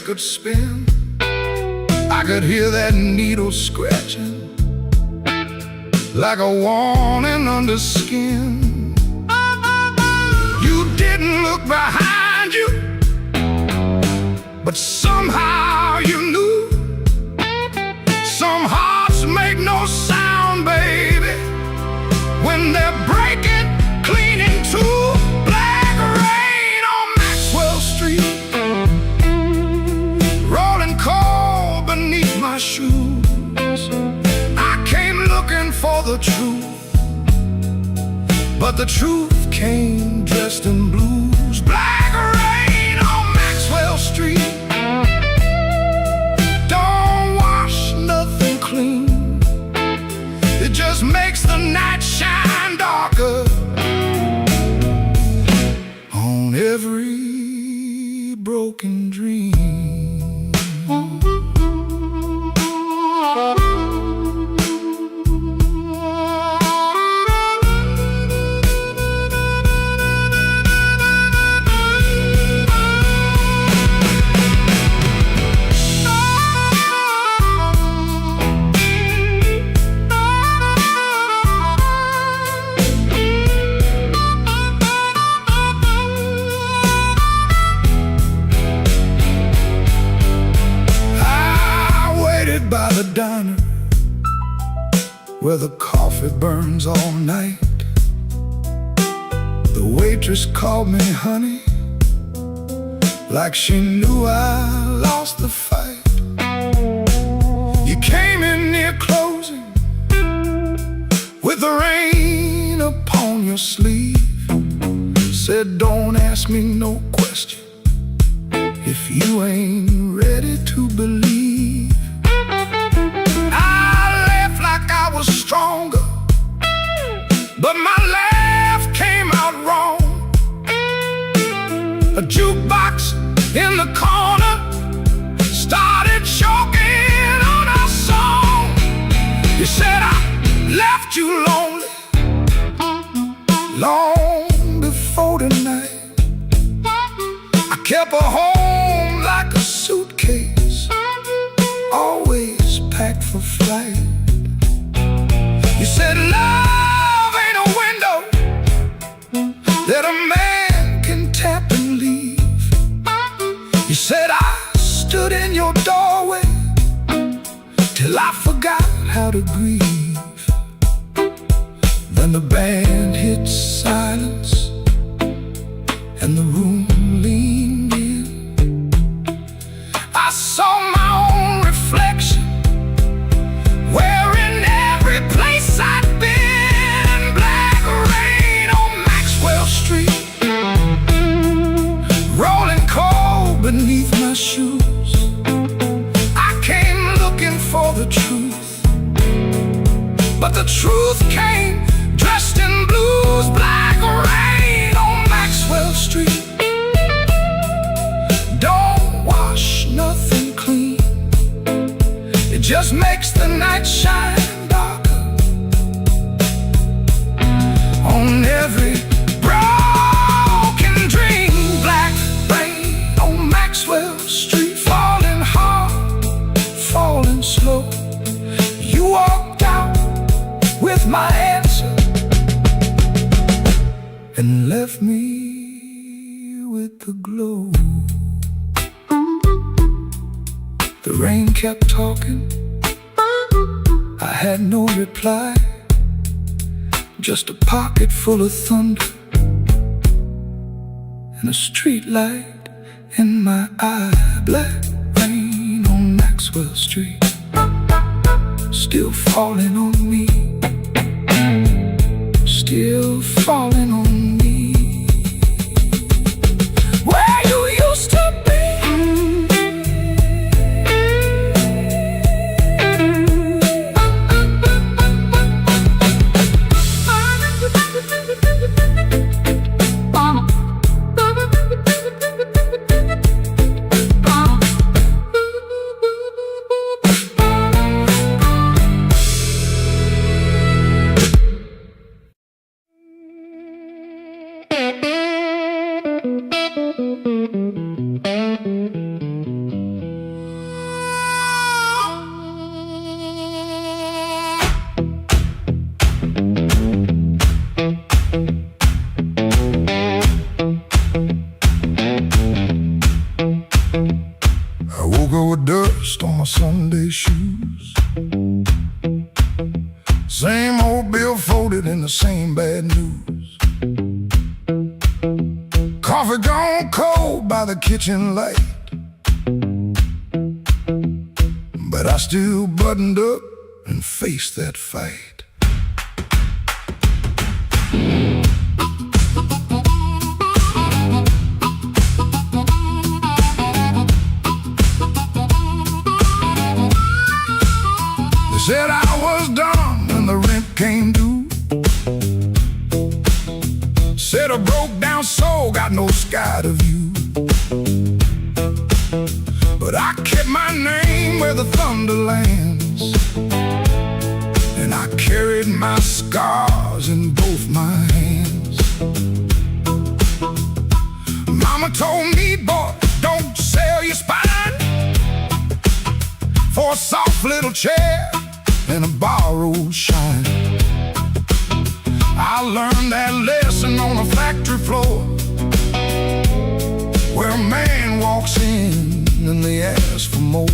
could spin, I could hear that needle scratching like a warning under skin. You didn't look behind you, but somehow you knew. Some hearts make no sound, baby, when they're breaking clean in two. Black rain on Maxwell Street, rolling cold beneath my shoes. I came looking for the truth, but the truth came dressed in blues. Black rain on Maxwell Street, don't wash nothing clean. It just makes the night shine darker on every broken dream. By the diner where the coffee burns all night, the waitress called me honey, like she knew I lost the fight. You came in near closing with the rain upon your sleeve, said don't ask me no question if you ain't ready to believe. I was stronger, but my laugh came out wrong. A jukebox in the corner started choking on our song. You said I left you lonely long before tonight. I kept her home like a suitcase, always packed for flight. You said love ain't a window that a man can tap and leave. You said I stood in your doorway till I forgot how to grieve. Then the band hit silence and the room leaned in. I saw my own reflection wearing every place I'd been. Black rain on Maxwell Street, rolling cold beneath my shoes. I came looking for the truth, but the truth came dressed in blues. Black rain on Maxwell Street, don't wash nothing clean. It just makes the night shine on every broken dream. Black rain on Maxwell Street, falling hard, falling slow. You walked out with my answer and left me with the glow. The rain kept talking, I had no reply, just a pocket full of thunder and a street light in my eye. Black rain on Maxwell Street, still falling on me, still falling on me. Where you used to be, I woke up with dust on my Sunday shoes. Same old bill folded in the same bad news. Coffee gone cold by the kitchen light, but I still buttoned up and faced that fight. They said I was done when the rent came due. Said a broke down soul got no sky to view. But I kept my name where the thunder lands, and I carried my scars in both my hands. Mama told me, boy, don't sell your spine for a soft little chair and a borrowed shine. I learned that lesson on a factory floor, where a man walks in and they ask for more.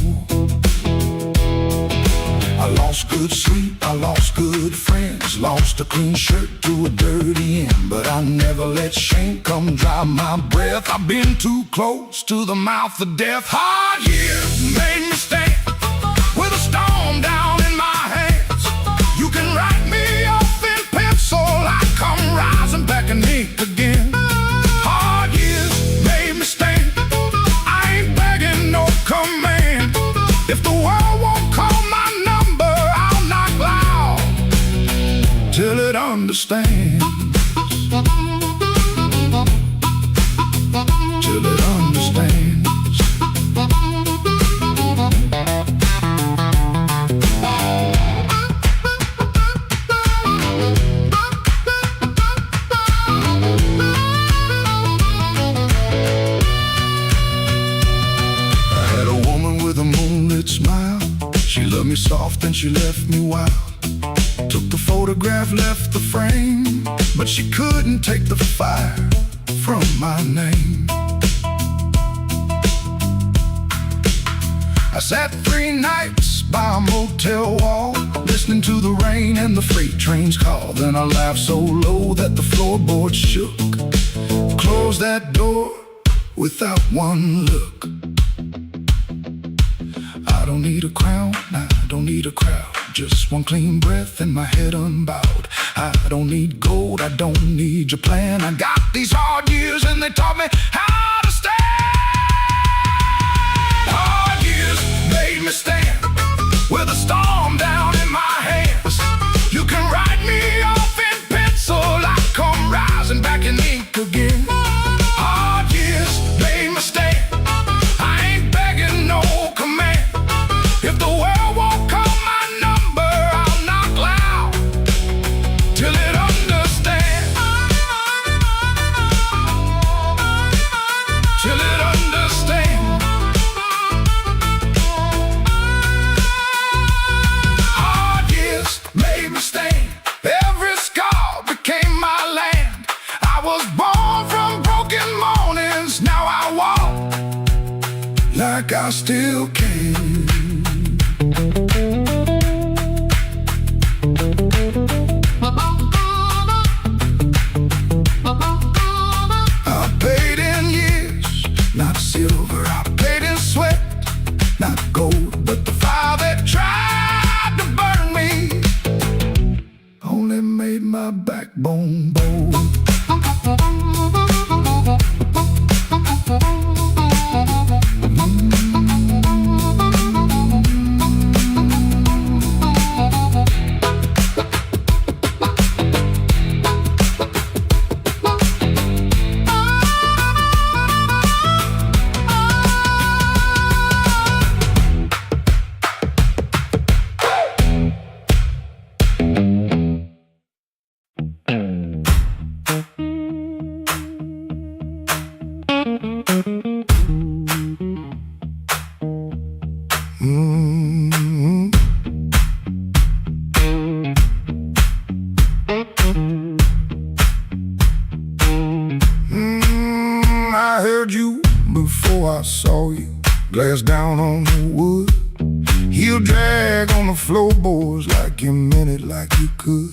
I lost good sleep, I lost good friends, lost a clean shirt to a dirty end, but I never let shame come dry my breath. I've been too close to the mouth of death. Hard years made me stand with a storm down in my hands. You can write me off in pencil, I come rising back in ink again. Hard years made me stand, I ain't begging no command. If the world won't call my number, I'll knock loud till it understands. Till it understands. Smile, she loved me soft and she left me wild. Took the photograph, left the frame, but she couldn't take the fire from my name. I sat 3 nights by a motel wall, listening to the rain and the freight trains call. Then I laughed so low that the floorboards shook. Closed that door without one look. I don't need a crown, I don't need a crowd, just one clean breath and my head unbowed. I don't need gold, I don't need your plan. I got these hard years and they taught me how to stand. Hard years made me stand with a storm down in my hands. You can write me off in pencil, I come rising back in ink again. Hard years made me stand, I ain't begging no command. If the world won't call my number, I'll knock loud till it understands. Till it understands. Hard years made me stand, every scar became my land. I was born from broken mornings, now I walk like I still can. I paid in years, not silver. I paid in sweat, not gold. But the fire that tried to burn me only made my backbone bold. heard you before I saw you. Glass down on the wood, heel drag on the floorboards like you meant it, like you could.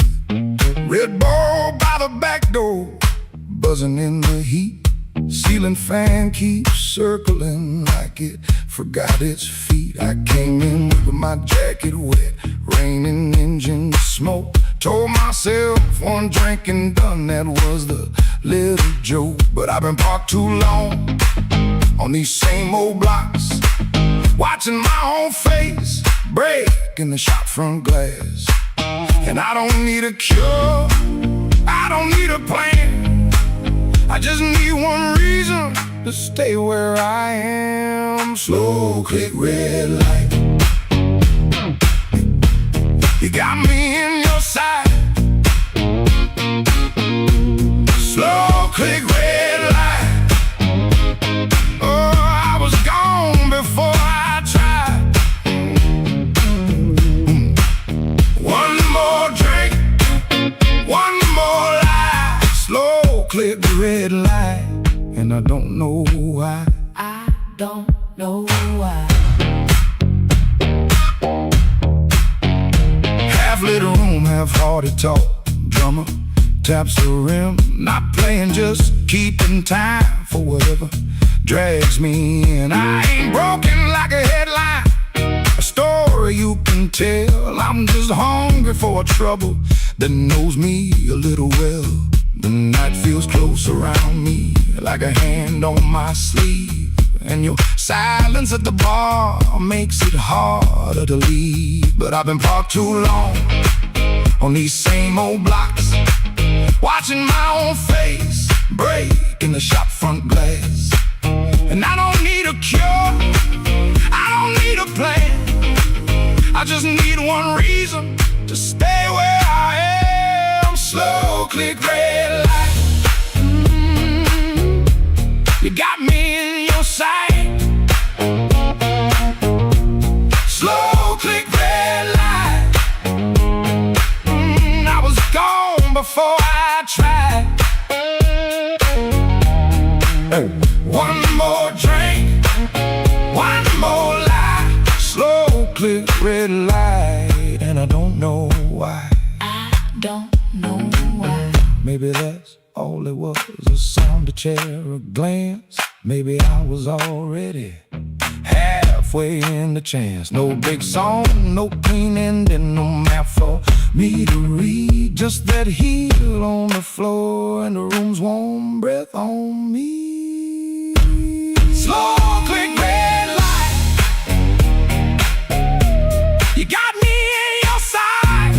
Red ball by the back door, buzzing in the heat. Ceiling fan keeps circling like it forgot its feet. I came in with my jacket wet, raining engine smoke. Told myself one drink and done, that was the little joke. But I've been parked too long on these same old blocks, watching my own face break in the shop front glass. And I don't need a cure, I don't need a plan, I just need one reason to stay where I am. Slow click red light, you got me in your sight. Slow click red light, oh, I was gone before I tried. One more drink, one more lie. Slow click red light, and I don't know why. I don't know why. Half-lit room, half-hearted talk. Drummer taps the rim, not playing, just keeping time for whatever drags me in. I ain't broken like a headline, a story you can tell. I'm just hungry for a trouble that knows me a little well. The night feels close around me, like a hand on my sleeve. And your silence at the bar makes it harder to leave. But I've been parked too long on these same old blocks, watching my own face break in the shop front glass. And I don't need a cure, I don't need a plan, I just need one reason to stay where I am. Slow click red light, you got me in your sight. Slow click red light, I was gone before I tried. One more drink, one more lie. Slow click red light, and I don't know why. I don't know why. Maybe that's all it was, a sound, a chair, a glance. Maybe I was already halfway in the chance. No big song, no clean ending, no map for me to read. Just that heel on the floor and the room's warm breath on me. Slow click red light, you got me in your sight.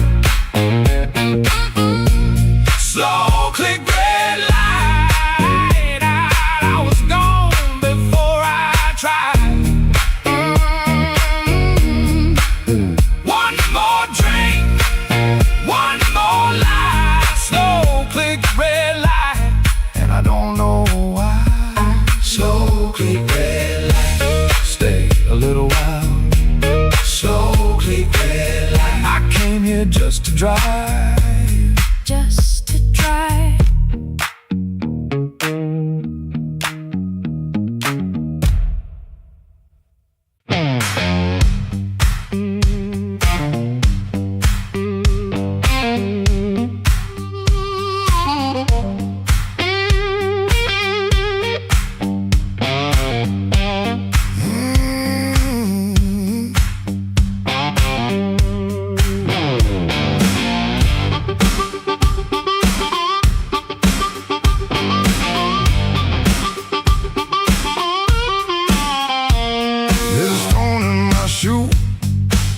Slow click red light, I was gone before I tried. One more drink, one more lie. Slow click red light, and I don't know why. Slow click red light, stay a little while. Slow click red light, I came here just to drive, Just to try.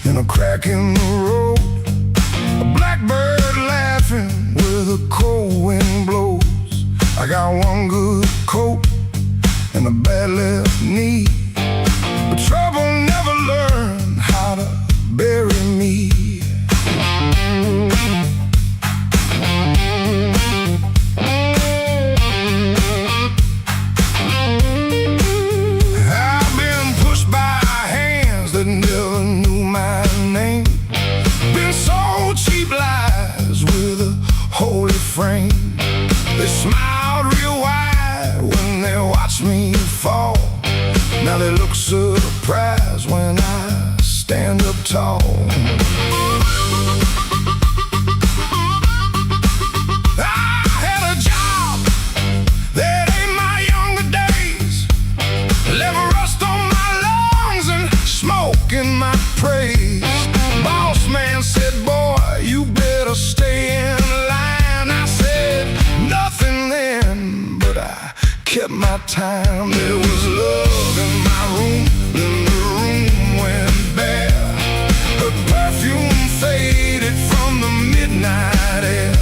in a crack in the road, a blackbird laughing where the cold wind blows. I got one good coat and a bad left knee, but trouble never learned how to bury me. I've been pushed by hands that never knew my name, been sold cheap lies with a holy frame. They smiled real wide when they watched me Now they look surprised when I stand up tall. I had a job that ain't my younger days, left rust on my lungs and smoke in my praise. Boss man said, boy, you better stay in line. I said nothing then, but I kept my time. There was love in my room, then the room went bare. Her perfume faded from the midnight air.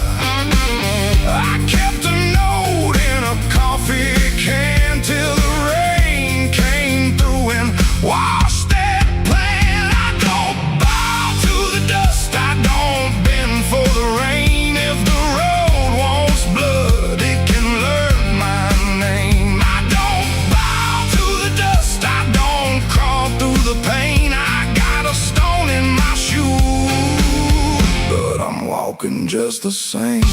I kept a note in a coffee can till the rain came through and washed that plan. I don't bow to the dust, I don't bend for the rain. If the road wants blood, it can learn my name. I don't bow to the dust, I don't crawl through the pain. I got a stone in my shoe, but I'm walking just the same.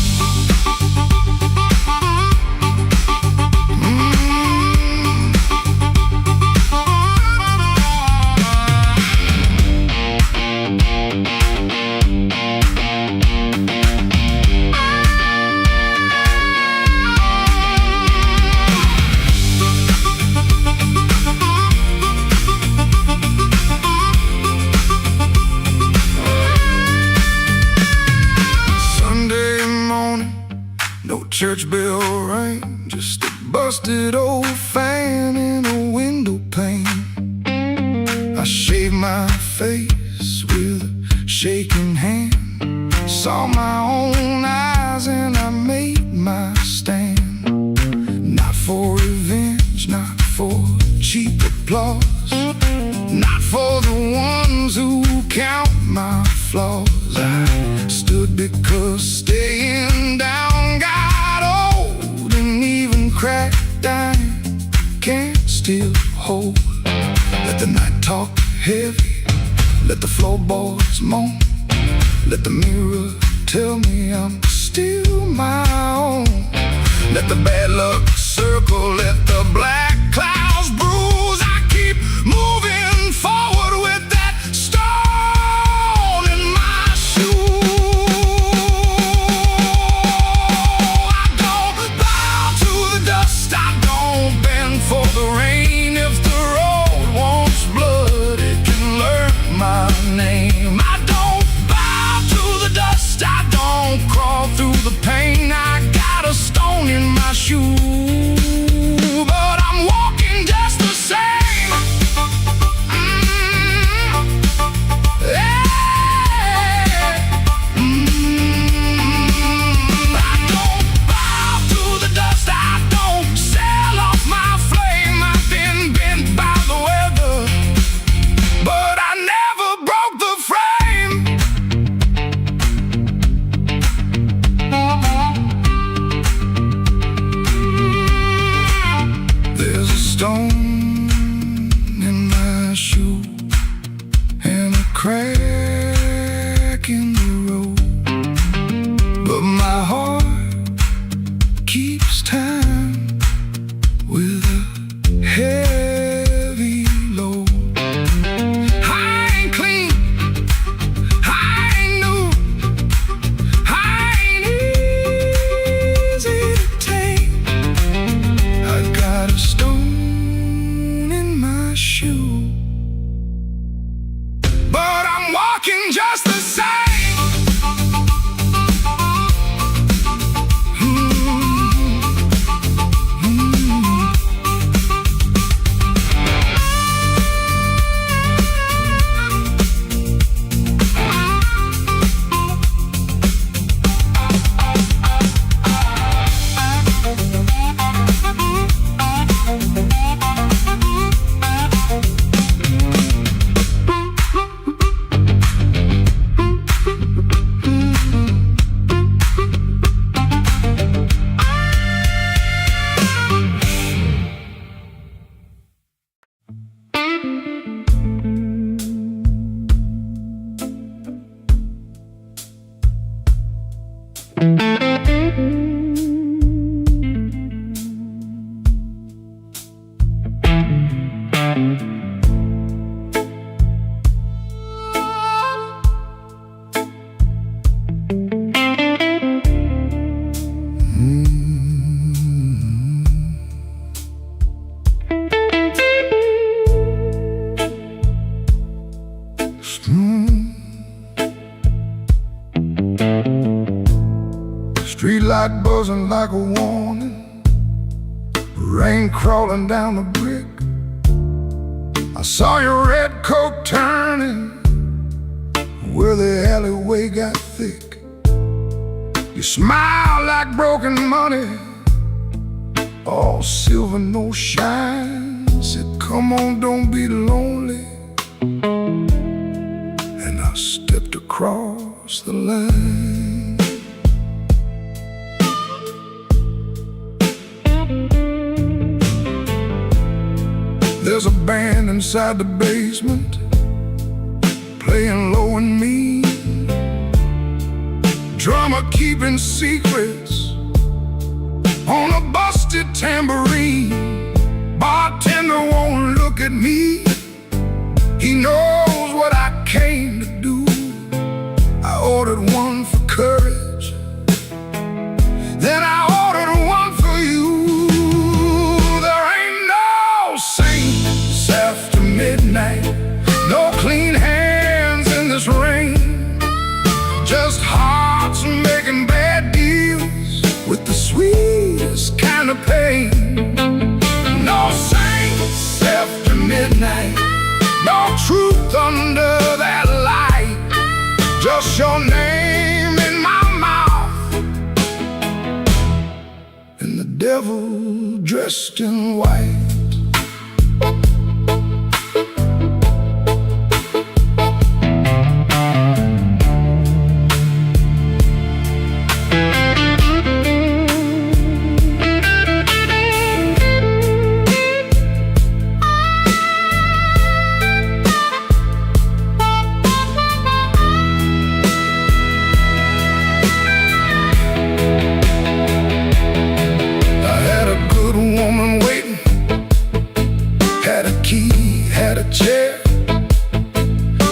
Church bell rang, just a busted old fan in a window pane. I shaved my face with a shaking hand, saw my own eyes and I made my stand. Not for revenge, not for cheap applause, not for the ones who count my flaws. I stood because staying down got cracked iron can't still hold. Let the night talk heavy, let the floorboards moan, let the mirror tell me I'm still my own. Let the bad luck circle, let the black clouds bruise. I keep moving forward with that stone in my shoe. For the rain, if the road wants blood, it can learn my name. I don't bow to the dust, I don't crawl through the pain. I got a stone in my shoe, but I'm walking just the same. I don't bow to the dust, I don't sell off my by the weather, but I never broke the frame. There's a stone in my shoe and a crack in the road, but my heart keeps time with a heavy load. I ain't clean, I ain't new, I ain't easy to take. I got a stone in my shoe, but I'm walking just the same. Streetlight buzzing like a warning, rain crawling down the brick. I saw your red coat turning where the alleyway got thick. You smiled like broken money, all silver, no shine. Said, come on, don't be lonely. And I stepped across the line. There's a band inside the basement playing low and mean, drummer keeping secrets on a busted tambourine. Bartender won't look at me, he knows what I came to do. I ordered one for courage, then I ordered one for you. There ain't no saints after midnight, no clean hands in this rain, just hearts making bad deals with the sweetest kind of pain. No saints after midnight, no truth under that light, just your name in my mouth and the devil dressed in white. Had a chair,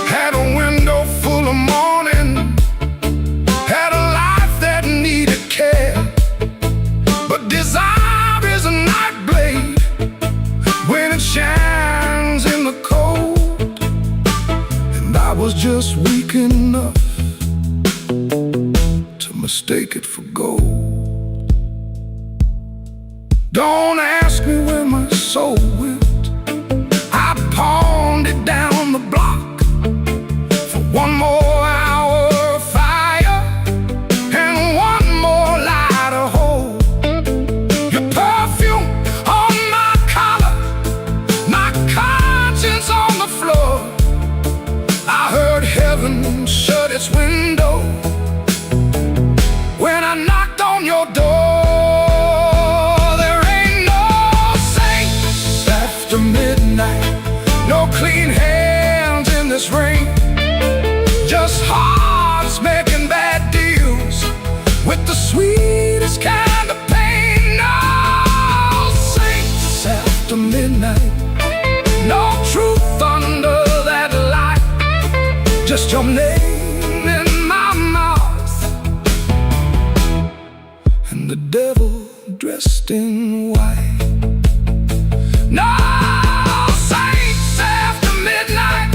had a window full of morning, had a life that needed care. But desire is a night blade when it shines in the cold, and I was just weak enough to mistake it for gold. Don't ask me where my soul went, pawned it down the block for one more hour of fire and one more light of hope. Your perfume on my collar, my conscience on the floor. I heard heaven shut its window when I knocked on your door. There ain't no saints after midnight, no clean hands in this rain, just hearts making bad deals with the sweetest kind of pain. No saints after midnight, no truth under that light, just your name in my mouth and the devil dressed in white. No saints after midnight,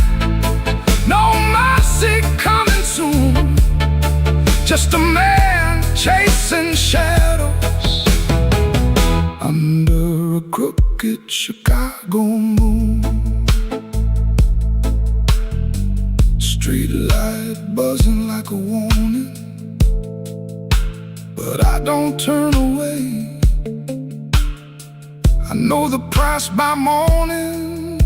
no mercy coming soon, just a man chasing shadows under a crooked Chicago moon. Streetlight buzzing like a warning, but I don't turn away. I know the price by morning,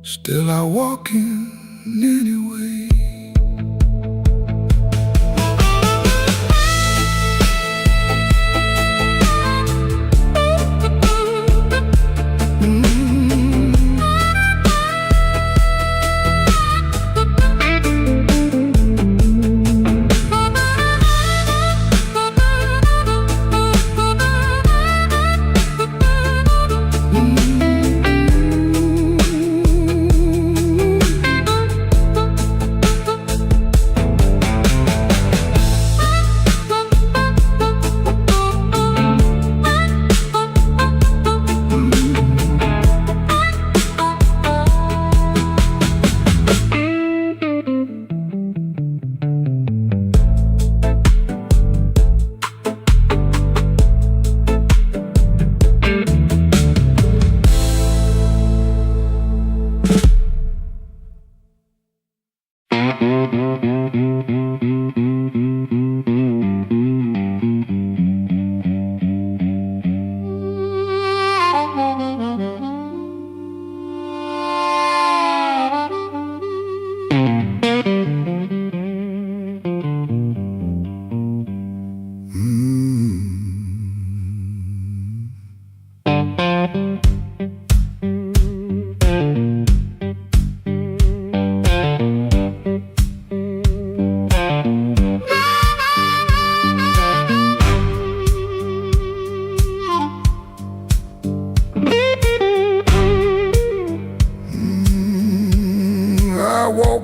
still I walk in anyway.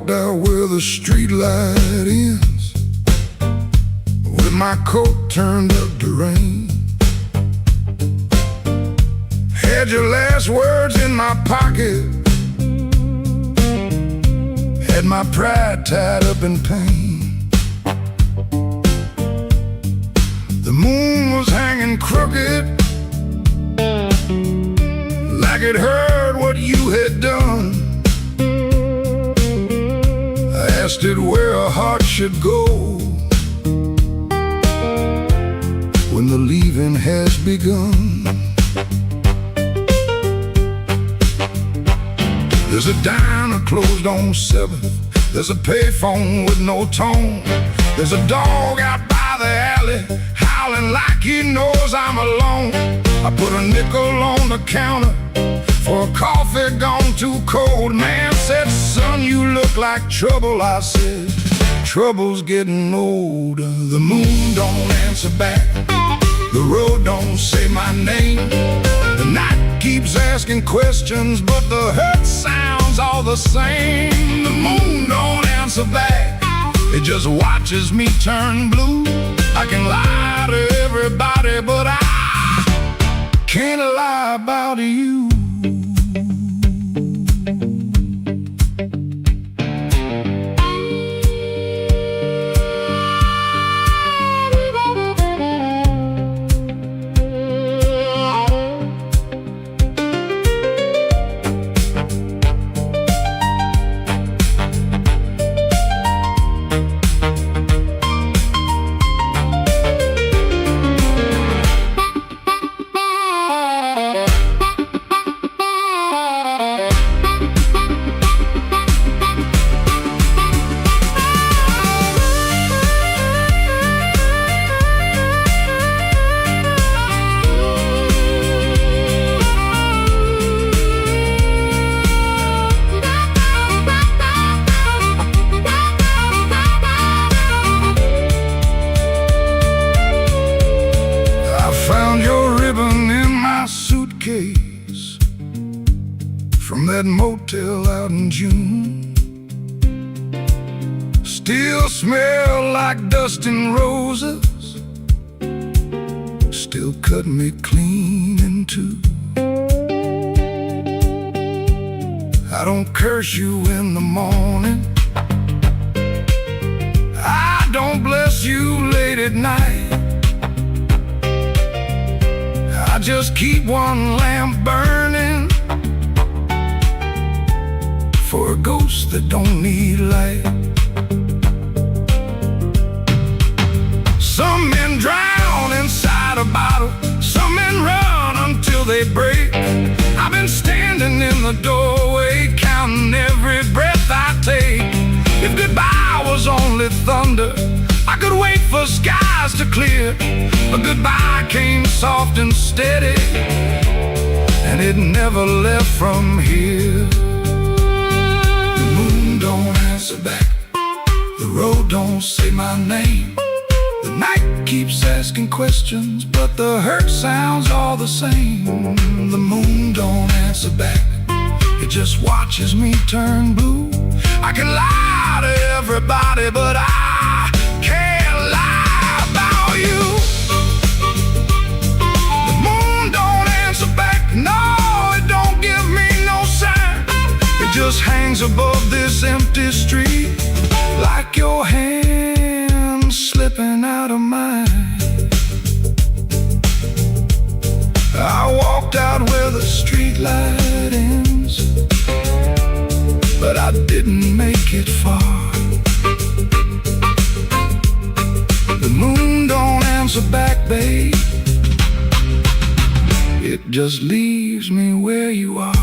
walked out where the street light ends, with my coat turned up to rain. Had your last words in my pocket, had my pride tied up in pain. The moon was hanging crooked, like it heard what you had done. I asked it where a heart should go when the leaving has begun. There's a diner closed on 7th. There's a payphone with no tone. There's a dog out by the alley howling like he knows I'm alone. I put a nickel on the counter for a coffee gone too cold. Man said, son, you look like trouble. I said, trouble's getting older. The moon don't answer back, the road don't say my name. The night keeps asking questions, but the hurt sounds all the same. The moon don't answer back, it just watches me turn blue. I can lie to everybody, but I can't lie about you. From that motel out in June, still smell like dust and roses, still cut me clean in two. I don't curse you in the morning, I don't bless you late at night. I just keep one lamp burning for a ghost that don't need light. Some men drown inside a bottle, some men run until they break. I've been standing in the doorway, counting every breath I take. If goodbye was only thunder, I could wait for skies to clear. But goodbye came soft and steady, and it never left from here. The moon don't answer back, the road don't say my name. The night keeps asking questions, but the hurt sounds all the same. The moon don't answer back, it just watches me turn blue. I can lie to everybody, but I can't lie about you. The moon don't answer back, no, it don't give me no sign. It just hangs above this empty street, like your hand slipping out of mine. I walked out where the street light ends, but I didn't make it far. The moon don't answer back, babe, it just leaves me where you are.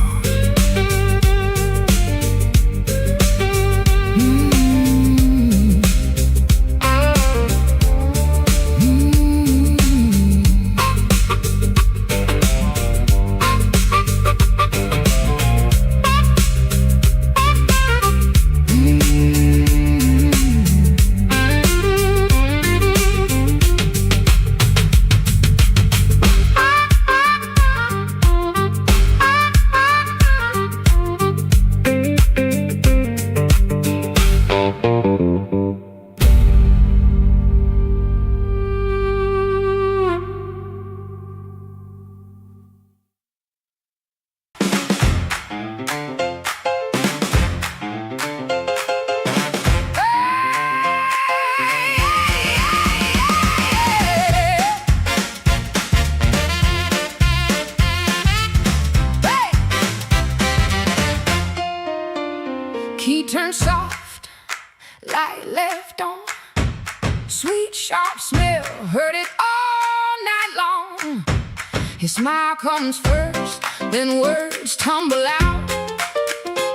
Key turned soft, light left on. Sweet, sharp smell, heard it all night long. His smile comes first, then words tumble out.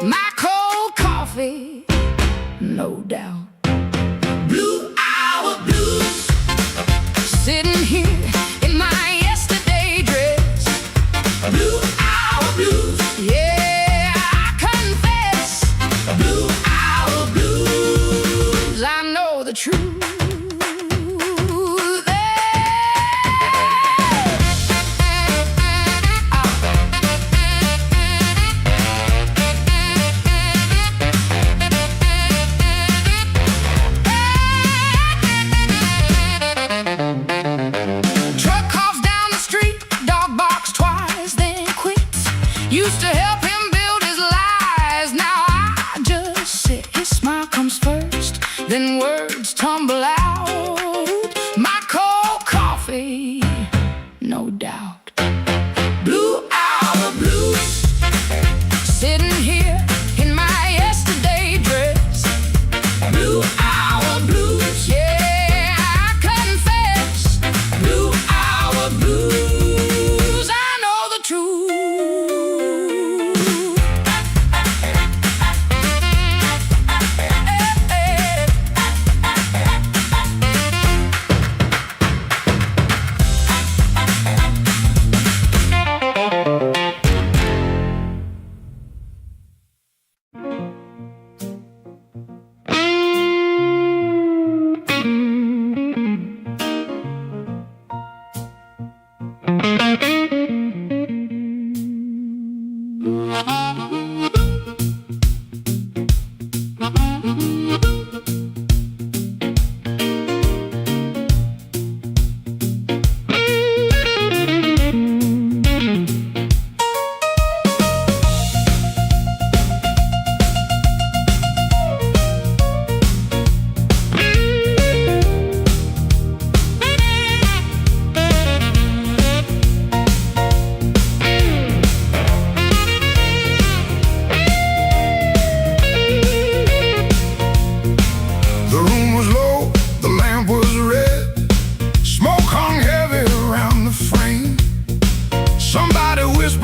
My cold coffee, no doubt. Blue hour blues, sitting here in my yesterday dress. Blue hour blues, yeah, I confess. Blue hour blues, I know the truth. Used to help him build his lies. Now I just sit. His smile comes first, then words tumble out. My cold coffee, no doubt. Blue hour blues, sitting here in my yesterday dress. Blue hour blues, yeah, I confess. Blue hour blues, I know the truth.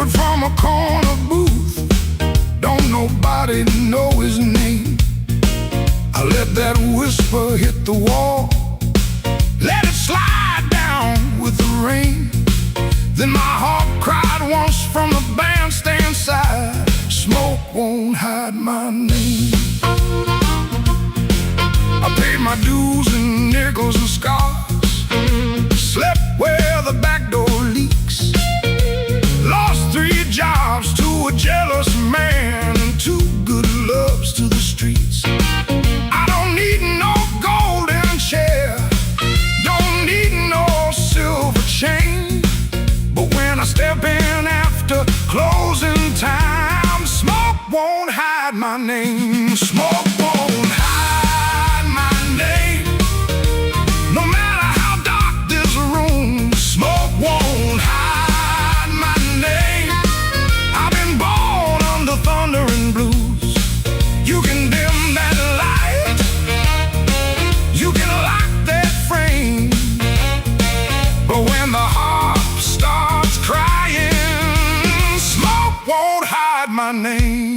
From a corner booth, don't nobody know his name. I let that whisper hit the wall, let it slide down with the rain. Then my heart cried once from the bandstand side, smoke won't hide my name. I paid my dues in nickels and scars, slept where the back door leaks, lost 3 jobs to a jealous man and 2 good loves to the streets. I don't need no golden chair, don't need no silver chain, but when I step in after closing time, smoke won't hide my name. Smoke won't hide my name. No matter how dark this room, smoke won't hide my name. I've been born under thunder and blues. You can dim that light, you can lock that frame, but when the harp starts crying, smoke won't hide my name.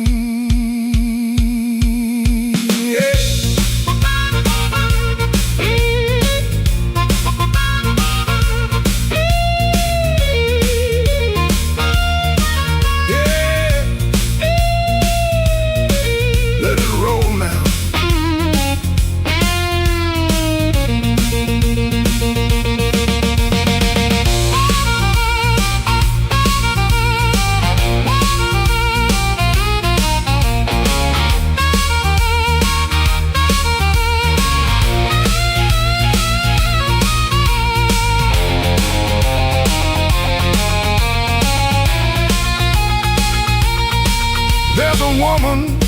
There's a woman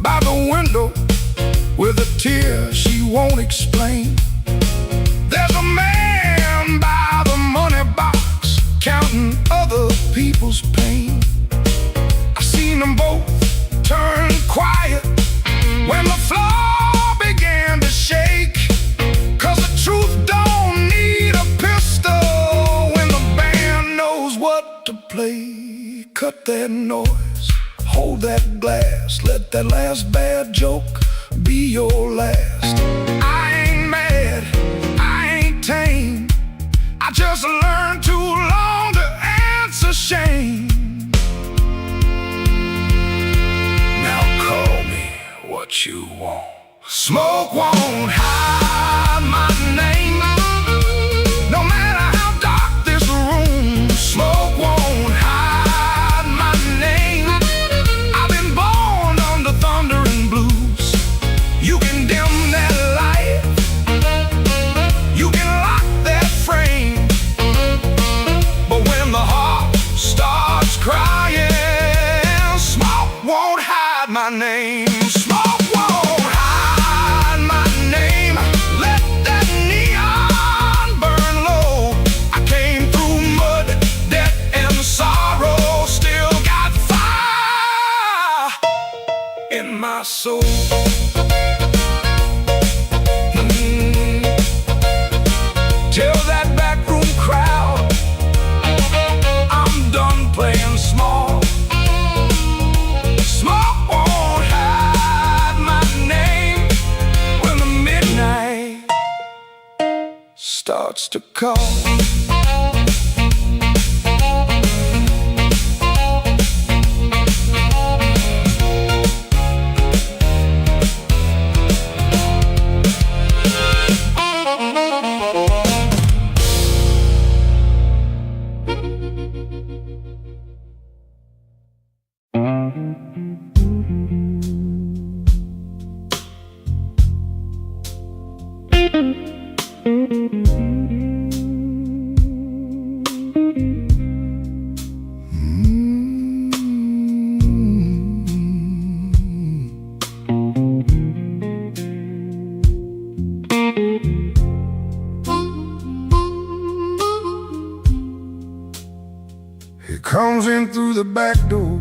by the window with a tear she won't explain. There's a man by the money box counting other people's pain. I've seen them both turn quiet that noise, hold that glass, let that last bad joke be your last. I ain't mad, I ain't tame, I just learned too long to answer shame. Now call me what you want. Smoke won't hide my name. No matter how dark this room, smoke won't hide my name. I've been born under thunder and blues. You can dim that light, you can lock that frame, but when the heart starts crying, smoke won't hide my name. Smoke won't hide my name. Let that neon burn low. I came through mud, death, and sorrow. Still got fire in my soul. Tell that backroom crowd I'm done playing small. Smoke won't hide my name when the midnight starts to call. He comes in through the back door,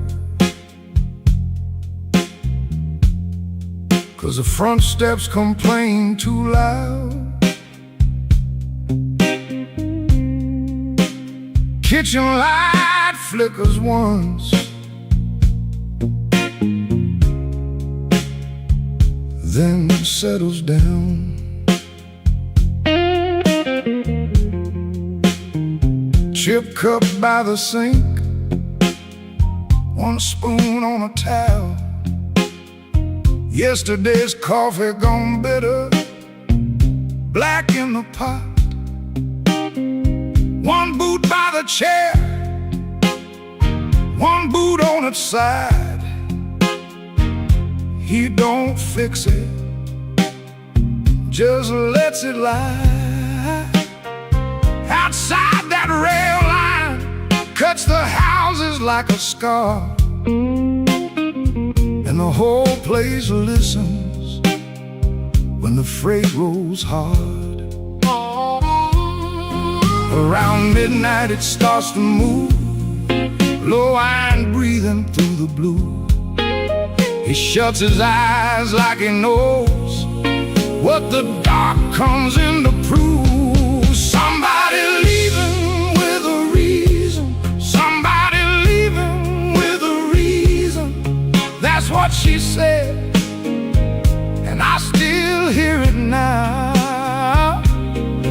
'cause the front steps complain too loud. Kitchen light flickers once, then settles down. Chip cup by the sink, one spoon on a towel. Yesterday's coffee gone bitter, black in the pot. One boot by the chair, one boot on its side. He don't fix it, just lets it lie. Outside that rail line cuts the houses like a scar, and the whole place listens when the freight rolls hard. Around midnight it starts to move, low iron breathing through the blue. He shuts his eyes like he knows what the dark comes in to prove. Somebody leaving with a reason, somebody leaving with a reason. That's what she said, and I still hear it now.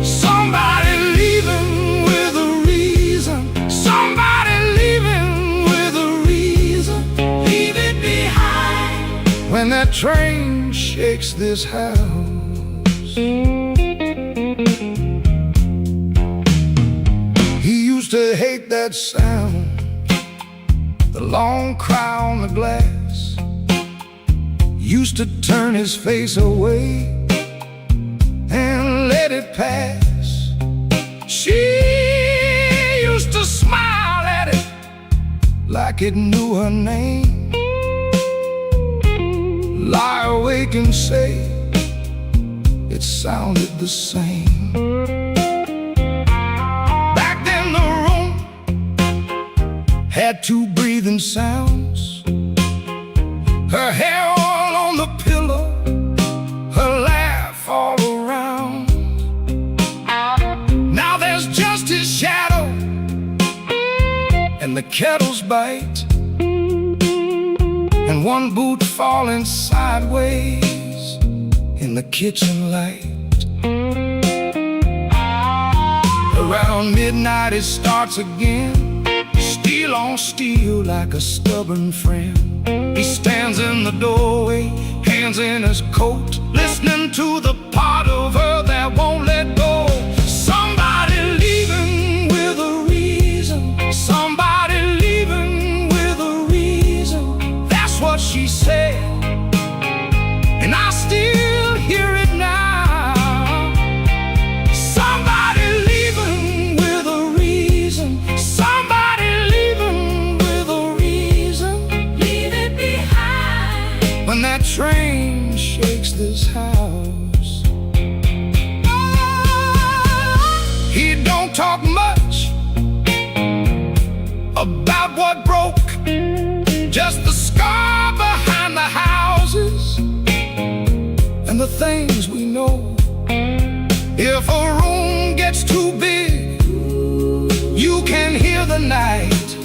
Somebody leaving with a reason, somebody leaving with a reason. Leave it behind when that train shakes this house. He used to hate that sound, the long cry on the glass. Used to turn his face away and let it pass. She used to smile at it like it knew her name, lie awake and say it sounded the same. Back then the room had two breathing sounds, her hair all on the pillow, her laugh all around. Now there's just his shadow and the kettle's bite. and one boot falling sideways in the kitchen light. Around midnight it starts again, steel on steel like a stubborn friend. He stands in the doorway, hands in his coat, listening to the part of her that won't let go. Somebody leaving with a reason, somebody leaving with a reason. That's what she said, and I still hear it now. Somebody leaving with a reason, somebody leaving with a reason. Leave it behind when that train shakes this house. He don't talk much about what broke, just the scar behind the houses and the things we know. If a room gets too big, you can hear the night,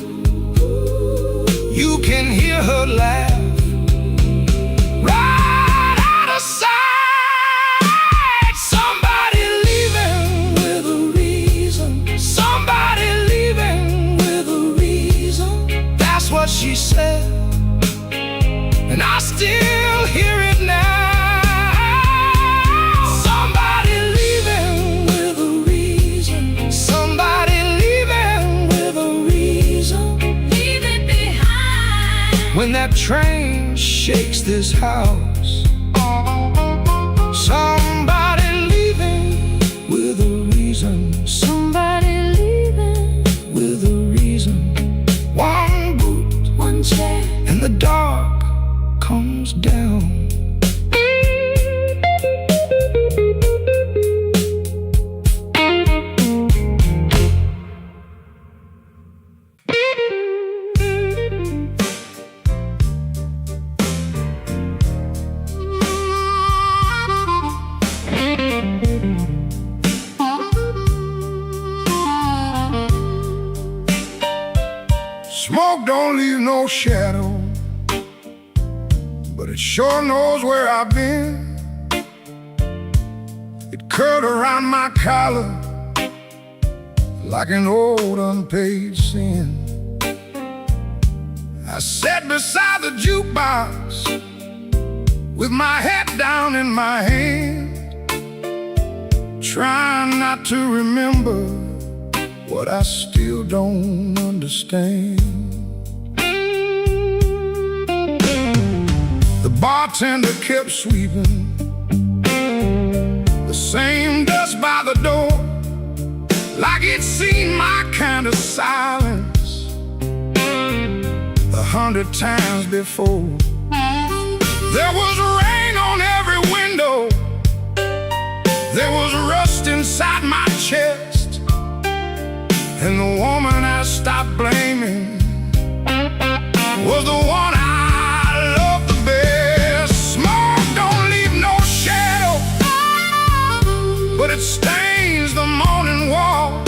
you can hear her laugh right out of sight. Somebody leaving with a reason, somebody leaving with a reason. That's what she said, and I still hear it now. Somebody leaving with a reason, somebody leaving with a reason. Leave it behind when that train shakes this house. Somebody leaving with a reason, somebody leaving with a reason. One boot, one chair, and the dark comes down. Smoke don't leave no shadow, but it sure knows where I've been. It curled around my collar like an old unpaid sin. I sat beside the jukebox with my head down in my hand, trying not to remember what I still don't understand. The bartender kept sweeping the same dust by the door, like he'd seen my kind of silence 100 times before. There was rain on every window, there was rust inside my chest, and the woman I stopped blaming was the one I loved the best. Smoke don't leave no shadow, but it stains the morning wall.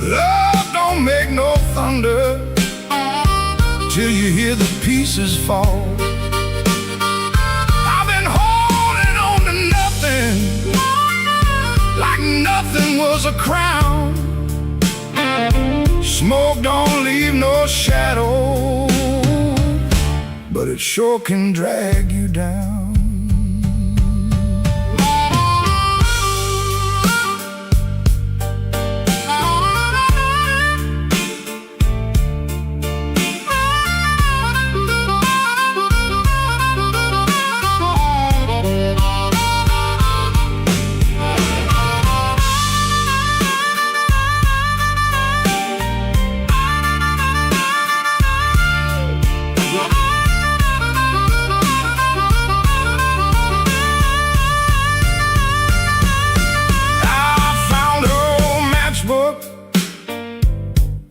Love don't make no thunder till you hear the pieces fall. I've been holding on to nothing, like nothing was a crown. Smoke don't leave no shadow, but it sure can drag you down.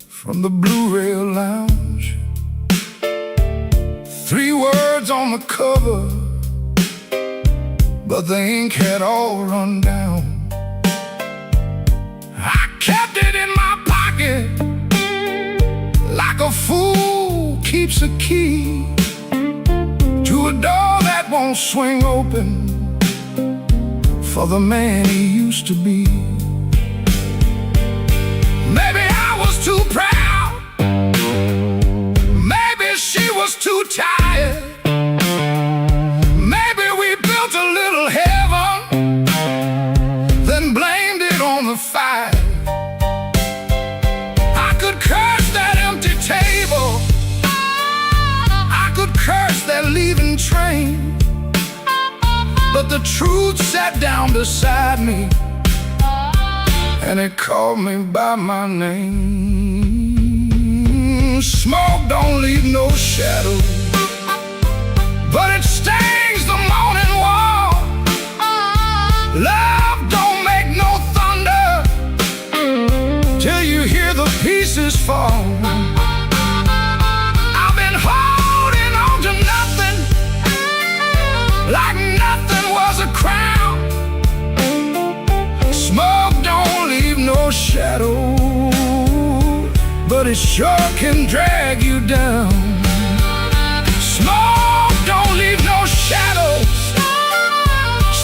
From the Blue Rail Lounge, 3 words on the cover, but the ink had all run down. I kept it in my pocket like a fool keeps a key. light won't swing open for the man he used to be. Maybe I was too proud, maybe she was too tired, maybe we built a little heaven, then blamed it on the fire. I could curse that empty table, I could curse that leaving train, but the truth sat down beside me, and it called me by my name. Smoke don't leave no shadow, but it stains the morning wall. Love don't make no thunder till you hear the pieces fall. I've been holding on to nothing, like nothing was a crown. Smoke don't leave no shadow, but it sure can drag you down. Smoke don't leave no shadows,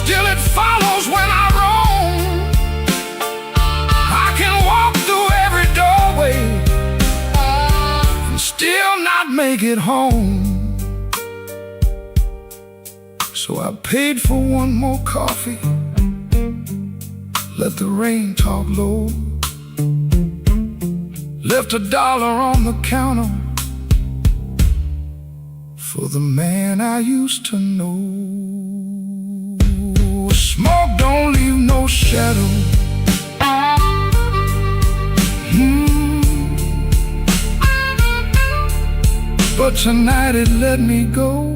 still it follows when I roam. I can walk through every doorway and still not make it home. So I paid for one more coffee, let the rain talk low, left $1 on the counter for the man I used to know. Smoke don't leave no shadow, but tonight it let me go.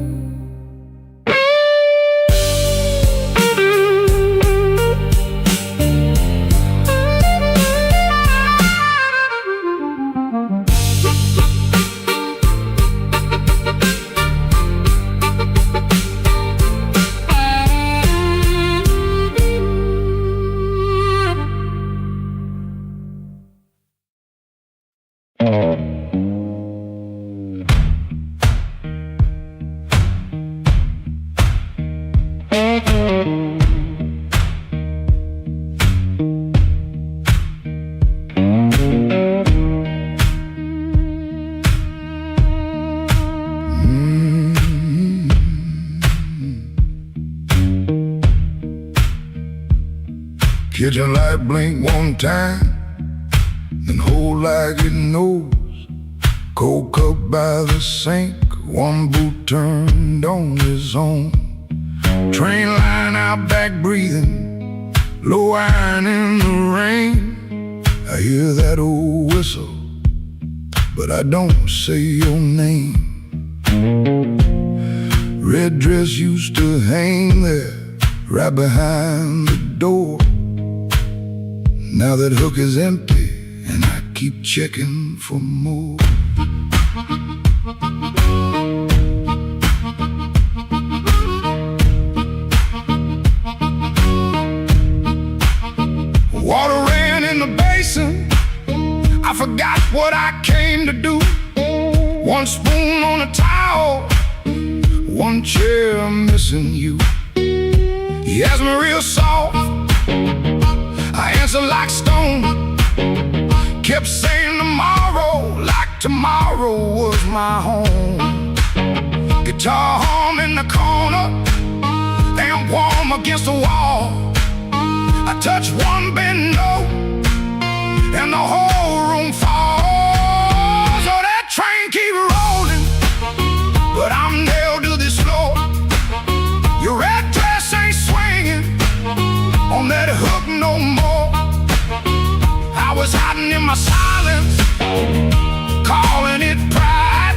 Kitchen light blink one time, then hold like it knows. Cold cup by the sink, one boot turned on his own. Train line out back breathing, low iron in the rain. I hear that old whistle, but I don't say your name. Red dress used to hang there, right behind the door. Now that hook is empty, and I keep checking for more. Water ran in the basin, I forgot what I came to do. One spoon on a towel, one chair missing you. He asked me real soft, I answered like stone, kept saying tomorrow, like tomorrow was my home. Guitar hum in the corner, amp warm against the wall. I touch one bend note, and the whole room falls. So that train keep rolling, but I'm nailed to this floor. Your red dress ain't swinging on that hook no more. I was hiding in my silence, calling it pride.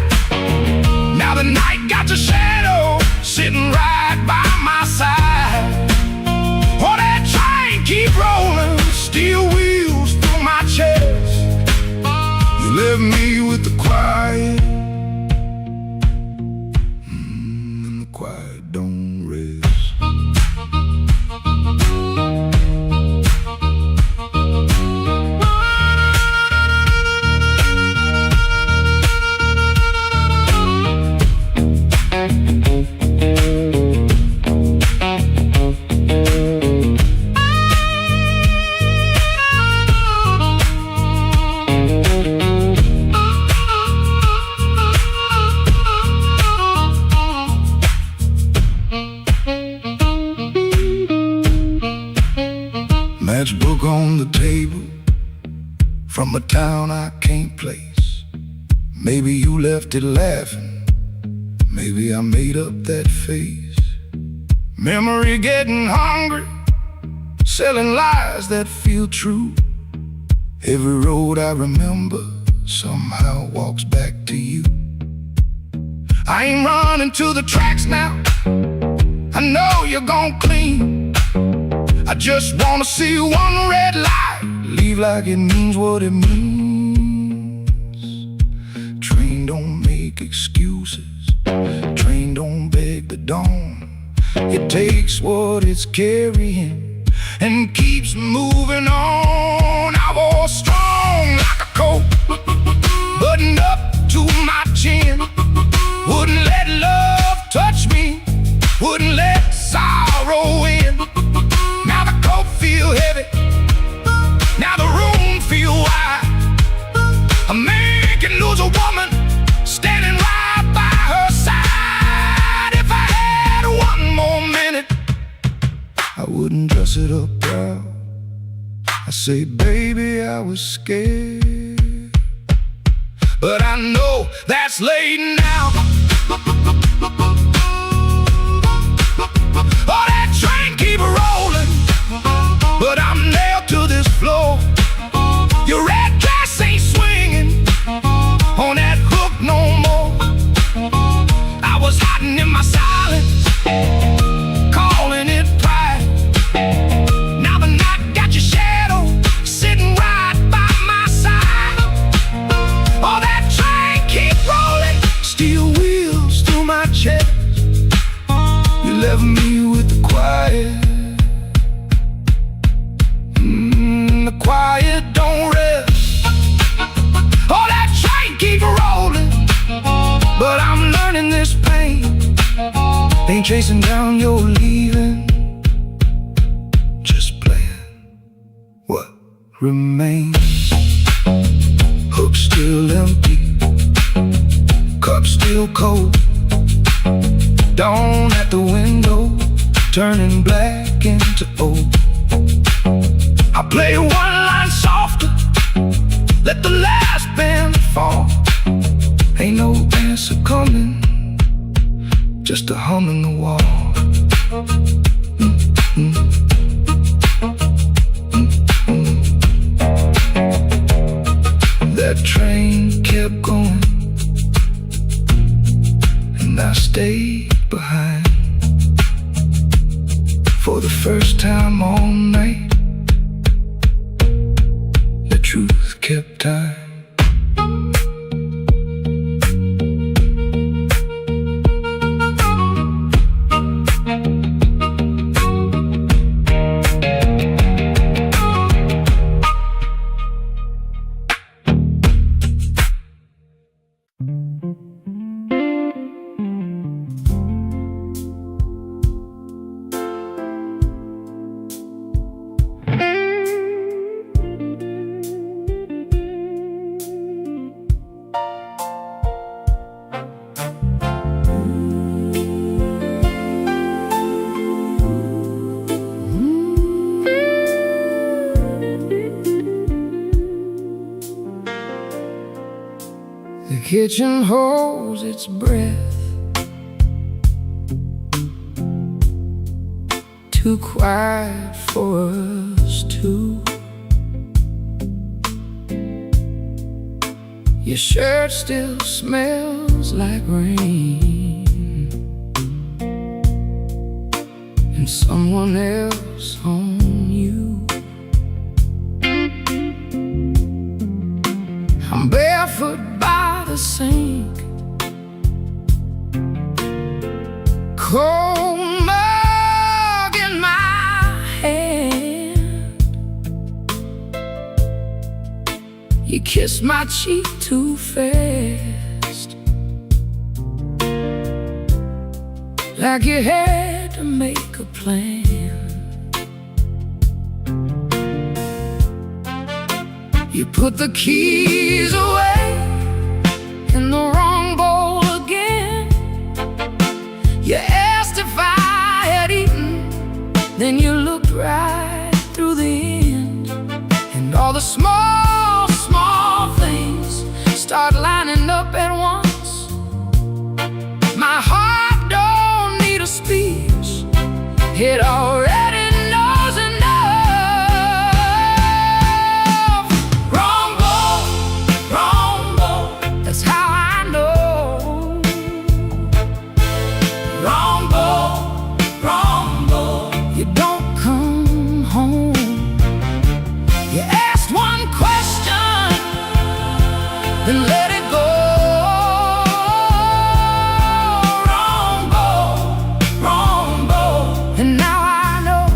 Now the night got the shadow sitting right by my side. Oh, that train keep rolling, steel wheels through my chest. You left me with the quiet, and the quiet don't rest. the table from a town I can't place. Maybe you left it laughing, maybe I made up that face. Memory getting hungry, selling lies that feel true. Every road I remember somehow walks back to you. I ain't running to the tracks now, I know you're gon' clean. I just wanna see one red light leave like it means what it means. Train don't make excuses, train don't beg the dawn. It takes what it's carrying and keeps moving on. I was strong like a coat, buttoned up to my chin. Wouldn't let love touch me, wouldn't let sorrow in. Now the coat feel heavy, now the room feel wide. A man can lose a woman standing right by her side. If I had one more minute, I wouldn't dress it up proud. I say, baby, I was scared, but I know that's late now. Oh, that train keep rolling, but I'm nailed to this floor. Your red dress ain't swinging on that hook no more. I was hiding in my silence, calling it pride. Now the night got your shadow sitting right by my side. Oh, that train keep rolling, steel wheels through my chest. You left me with the quiet. The quiet don't rest. Oh, that train keep rolling, but I'm learning this pain ain't chasing down your leaving, just playing what remains. Hook still empty, cup still cold. Dawn at the window, turning black into old. I play one line softer, let the last band fall. Ain't no answer coming, just a hum in the wall. That train kept going, and I stayed behind. For the first time all night, the truth kept time. The kitchen holds its breath, too quiet for us two. Your shirt still smells like rain, and someone else on you. I'm barefoot by the sink, cold mug in my hand. You kissed my cheek too fast, like you had to make a plan. You put the keys away in the wrong bowl again. You asked if I had eaten, then you looked right through the end. the small, small things start lining up at once. My heart don't need a speech, it already knows enough. Wrong boat, that's how I know. Wrong boat, you don't come home. You asked one question, then let it go. Wrong boat, and now I know.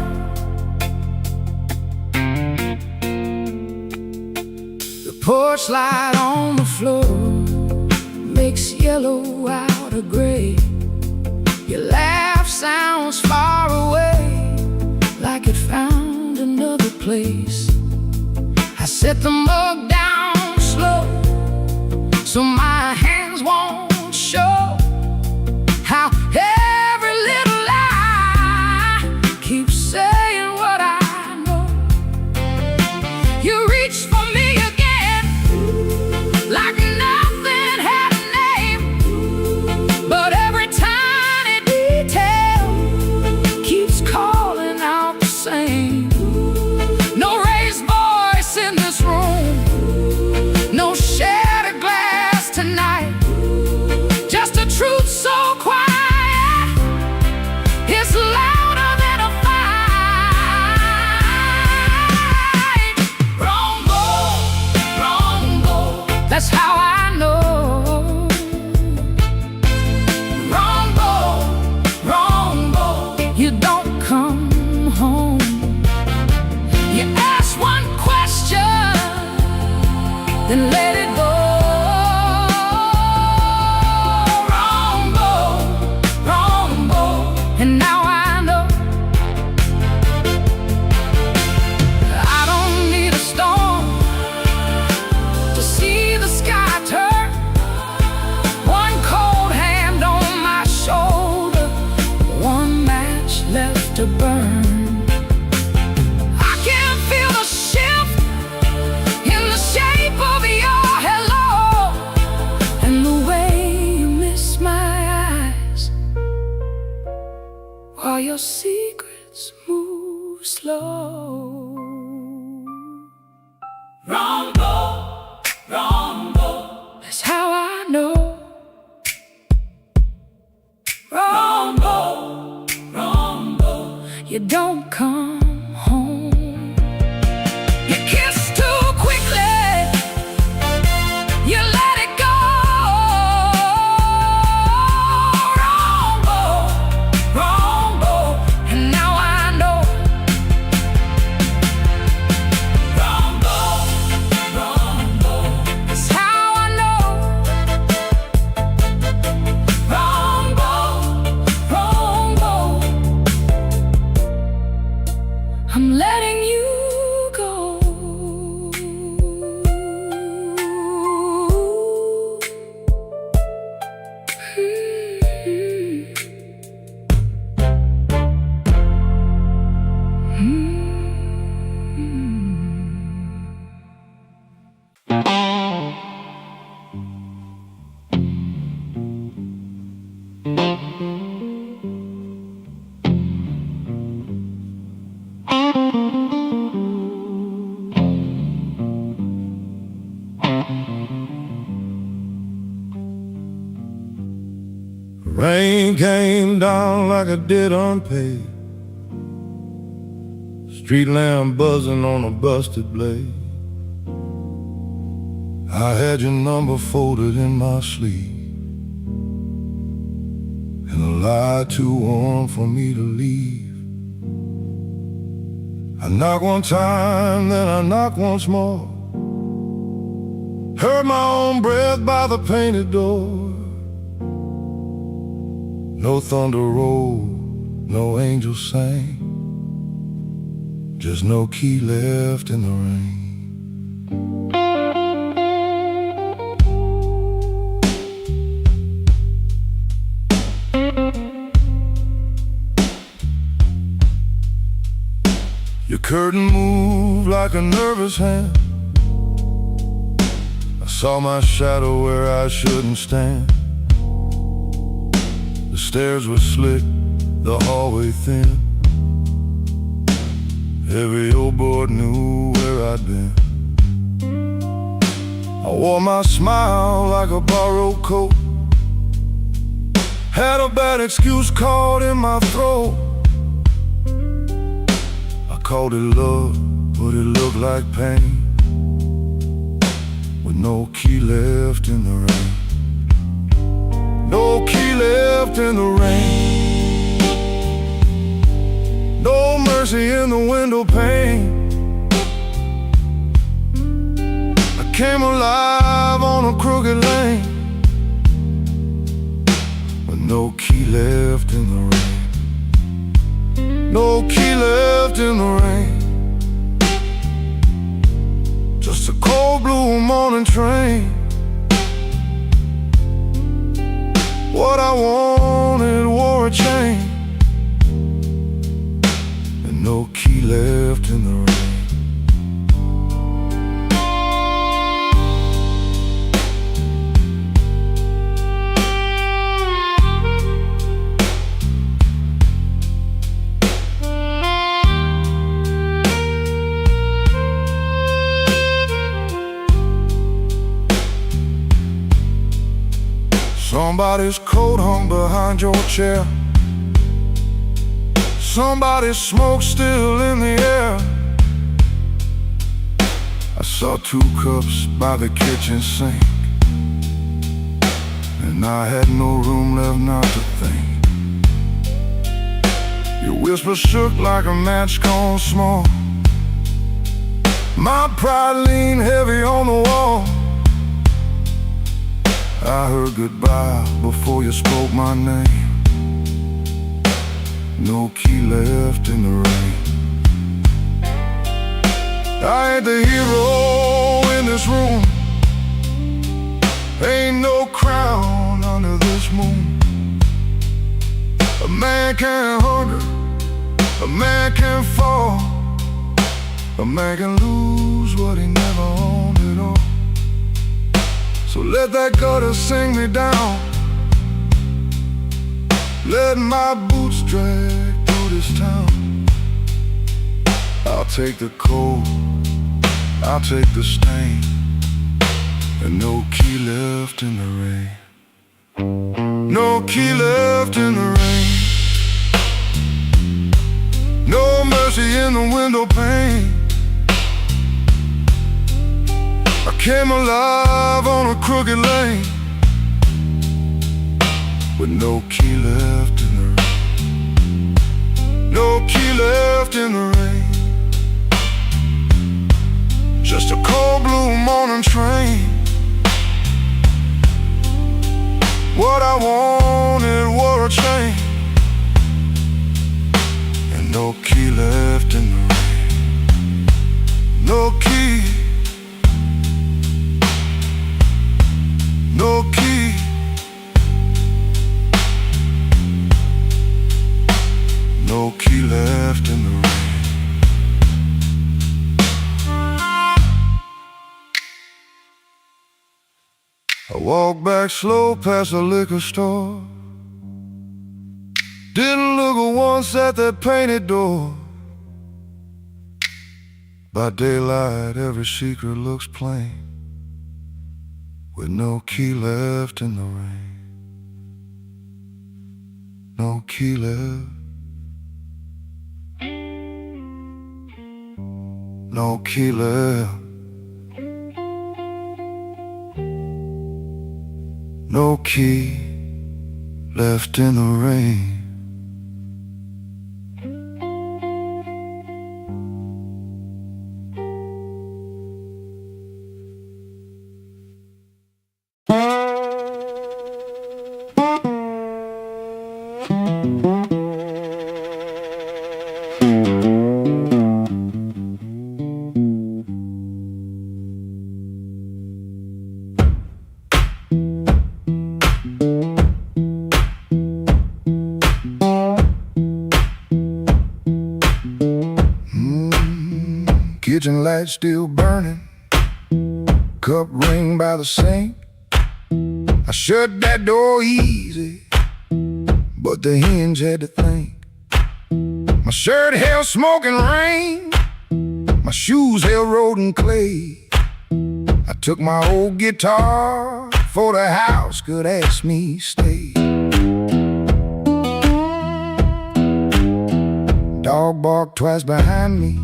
The porch light on the floor makes yellow out of gray. Your laugh sounds far away, like it found another place. I set the mug down slow, so my hands won't show how every little lie keeps saying what I know. You reach for me again, like nothing had a name, but every tiny detail keeps calling out the same. No raised voice in this room, no shattered glass tonight, just a truth so quiet, it's louder than a fight. Wrong boat, that's how I know. Wrong boat, you don't come home. You ask one question, then let it go. Wrong boat, and now I know. I don't need a storm to see the sky turn. One cold hand on my shoulder, one match left to burn. I can feel the shift in the shape of your hello, and the way you miss my eyes while your secrets move slow. Wrong boat, that's how I know. Wrong boat, you don't come home. You kiss too quickly, you let it go. Wrong boat, and now I know. Wrong boat, that's how I know. Wrong boat, I'm letting you go. Rain came down like a dead unpaid, street lamp buzzing on a busted blade. I had your number folded in my sleeve, and a lie too warm for me to leave. I knock one time, then I knock once more, heard my own breath by the painted door. No thunder rolled, no angel sang, just no key left in the rain. Your curtain moved like a nervous hand, Saw my shadow where I shouldn't stand. The stairs were slick, the hallway thin. Every old board knew where I'd been. I wore my smile like a borrowed coat. Had a bad excuse caught in my throat. I called it love, but it looked like pain. With no key left in the rain. No key left in the rain. No mercy in the window pane. I came alive on a crooked lane. With no key left in the rain. No key left in the rain. Just a cold blue morning train. What I wanted wore a chain. And no key left in the rain. Somebody's coat hung behind your chair. Somebody's smoke still in the air. I saw 2 cups by the kitchen sink, and I had no room left not to think. Your whisper shook like a match gone small. My pride leaned heavy on the wall. I heard goodbye before you spoke my name. No key left in the rain. I ain't the hero in this room. Ain't no crown under this moon. A man can hunger, a man can fall, a man can lose what he never owned at all. So let that gutter sing me down. Let my boots drag through this town. I'll take the cold, I'll take the stain. And no key left in the rain. No key left in the rain. No mercy in the window pane. I came alive on a crooked lane. With no key left in the rain. No key left in the rain. Just a cold blue morning train. What I wanted wore a chain. And no key left in the rain. No key. No key. No key left in the rain. I walked back slow past the liquor store. Didn't look once at that painted door. By daylight every secret looks plain. With no key left in the rain. No key left. No key left. No key left in the rain. Kitchen light still burning. cup ring by the sink. I shut that door easy, but the hinge had to think. My shirt held smoke and rain, my shoes held road and clay. I took my old guitar before the house could ask me stay. Dog barked twice behind me,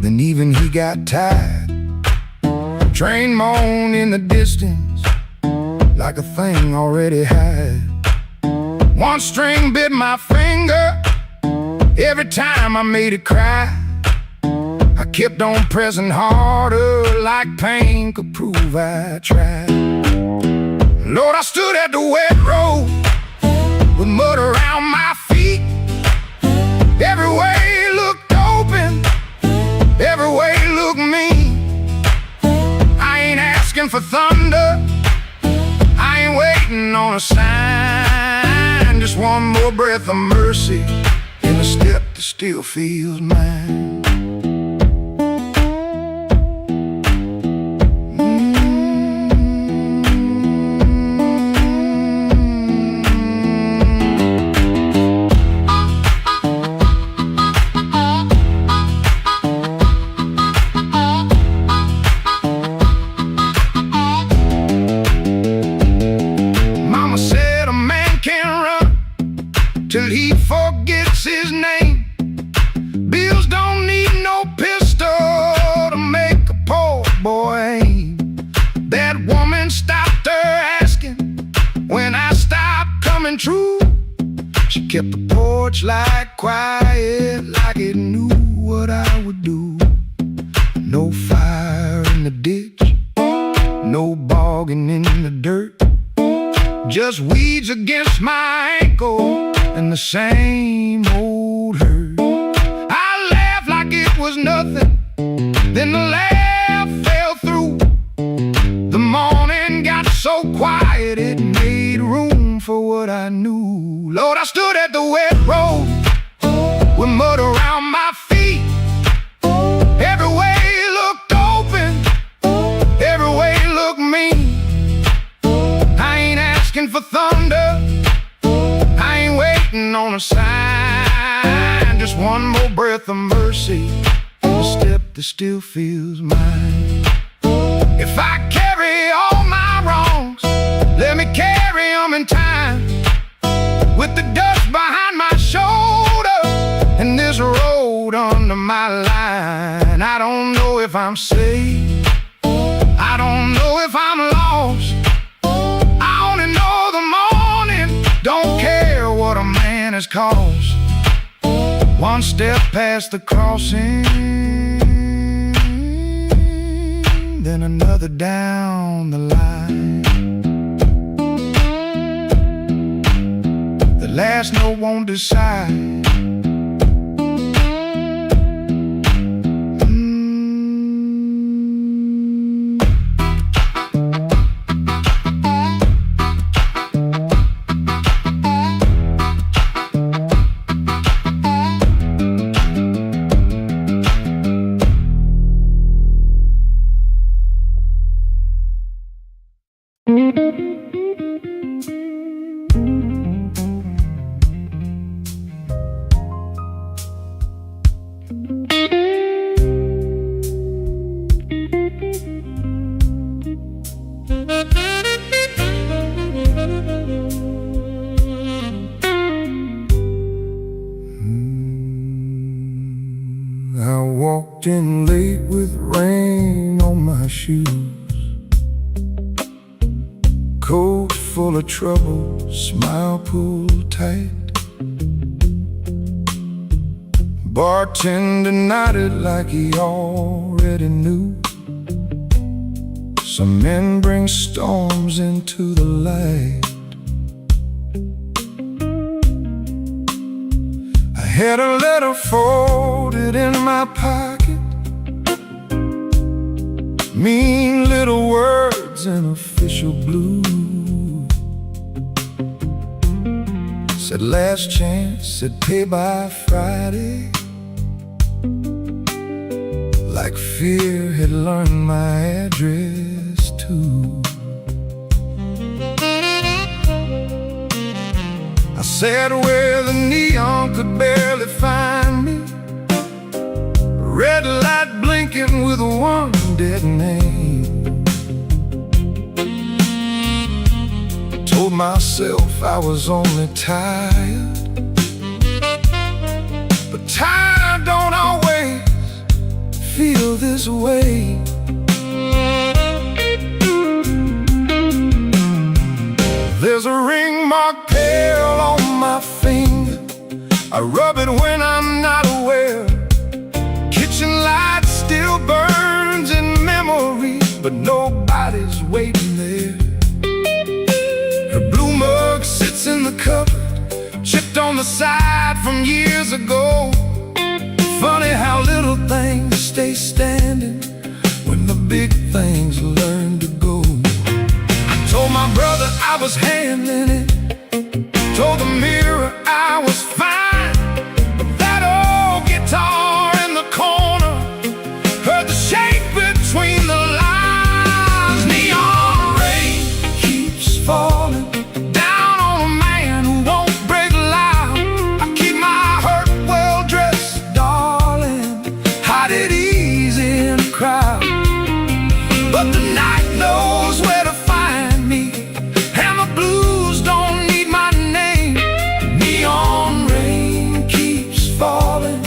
then even he got tired. Train moaned in the distance like a thing already had. One string bit my finger every time I made it cry. I kept on pressing harder like pain could prove I tried. Lord, I stood at the wet road with mud around my feet. Every way looked open, every way looked mean. I ain't asking for thunder, I ain't waiting on a sign. Just one more breath of mercy in a step that still feels mine. Till he forgets his name. Bills don't need no pistol to make a poor boy aim. That woman stopped her asking when I stopped coming true. She kept the porch light quiet like it knew what I would do. No fire in the ditch, no bogging in the dirt, just weeds against my ankle and the same old hurt. I laughed like it was nothing, then the laugh fell through. The morning got so quiet it made room for what I knew. Lord, I stood at the wet road with mud around my feet. Every way looked open, every way looked mean. I ain't asking for thunder, on a sign. Just one more breath of mercy in a step that still feels mine. If I carry all my wrongs, let me carry them in time. With the dust behind my shoulder and this road under my line. I don't know if I'm saved, I don't know if I'm lost. I only know the morning don't care what a man has cost. One step past the crossing, then another down the line. The last note won't decide. I walked in late with rain on my shoes, coat full of trouble, smile pulled tight. Bartender nodded like he already knew. Some men bring storms into the light. I had a letter folded in my pocket, mean little words in official blue. Said last chance, said pay by Friday. like fear had learned my address too. I sat where the neon could barely find me, red light blinking with one dead name. Told myself I was only tired, but tired don't always feel this way. There's a ring marked pale on my finger. I rub it when I'm not aware. Kitchen light still burns in memory, but nobody's waiting there. Her blue mug sits in the cupboard, chipped on the side from years ago. Funny how little things stay standing when the big things learn to go. Told my brother I was handling it, told the mirror I was fine, but that old guitar in the corner heard the shake between the lines. Neon rain keeps falling down on a man who won't break loud. I keep my hurt well dressed, darling, hide it easy in a crowd. But the night knows where to find me, and the blues don't need my name. Neon rain keeps falling,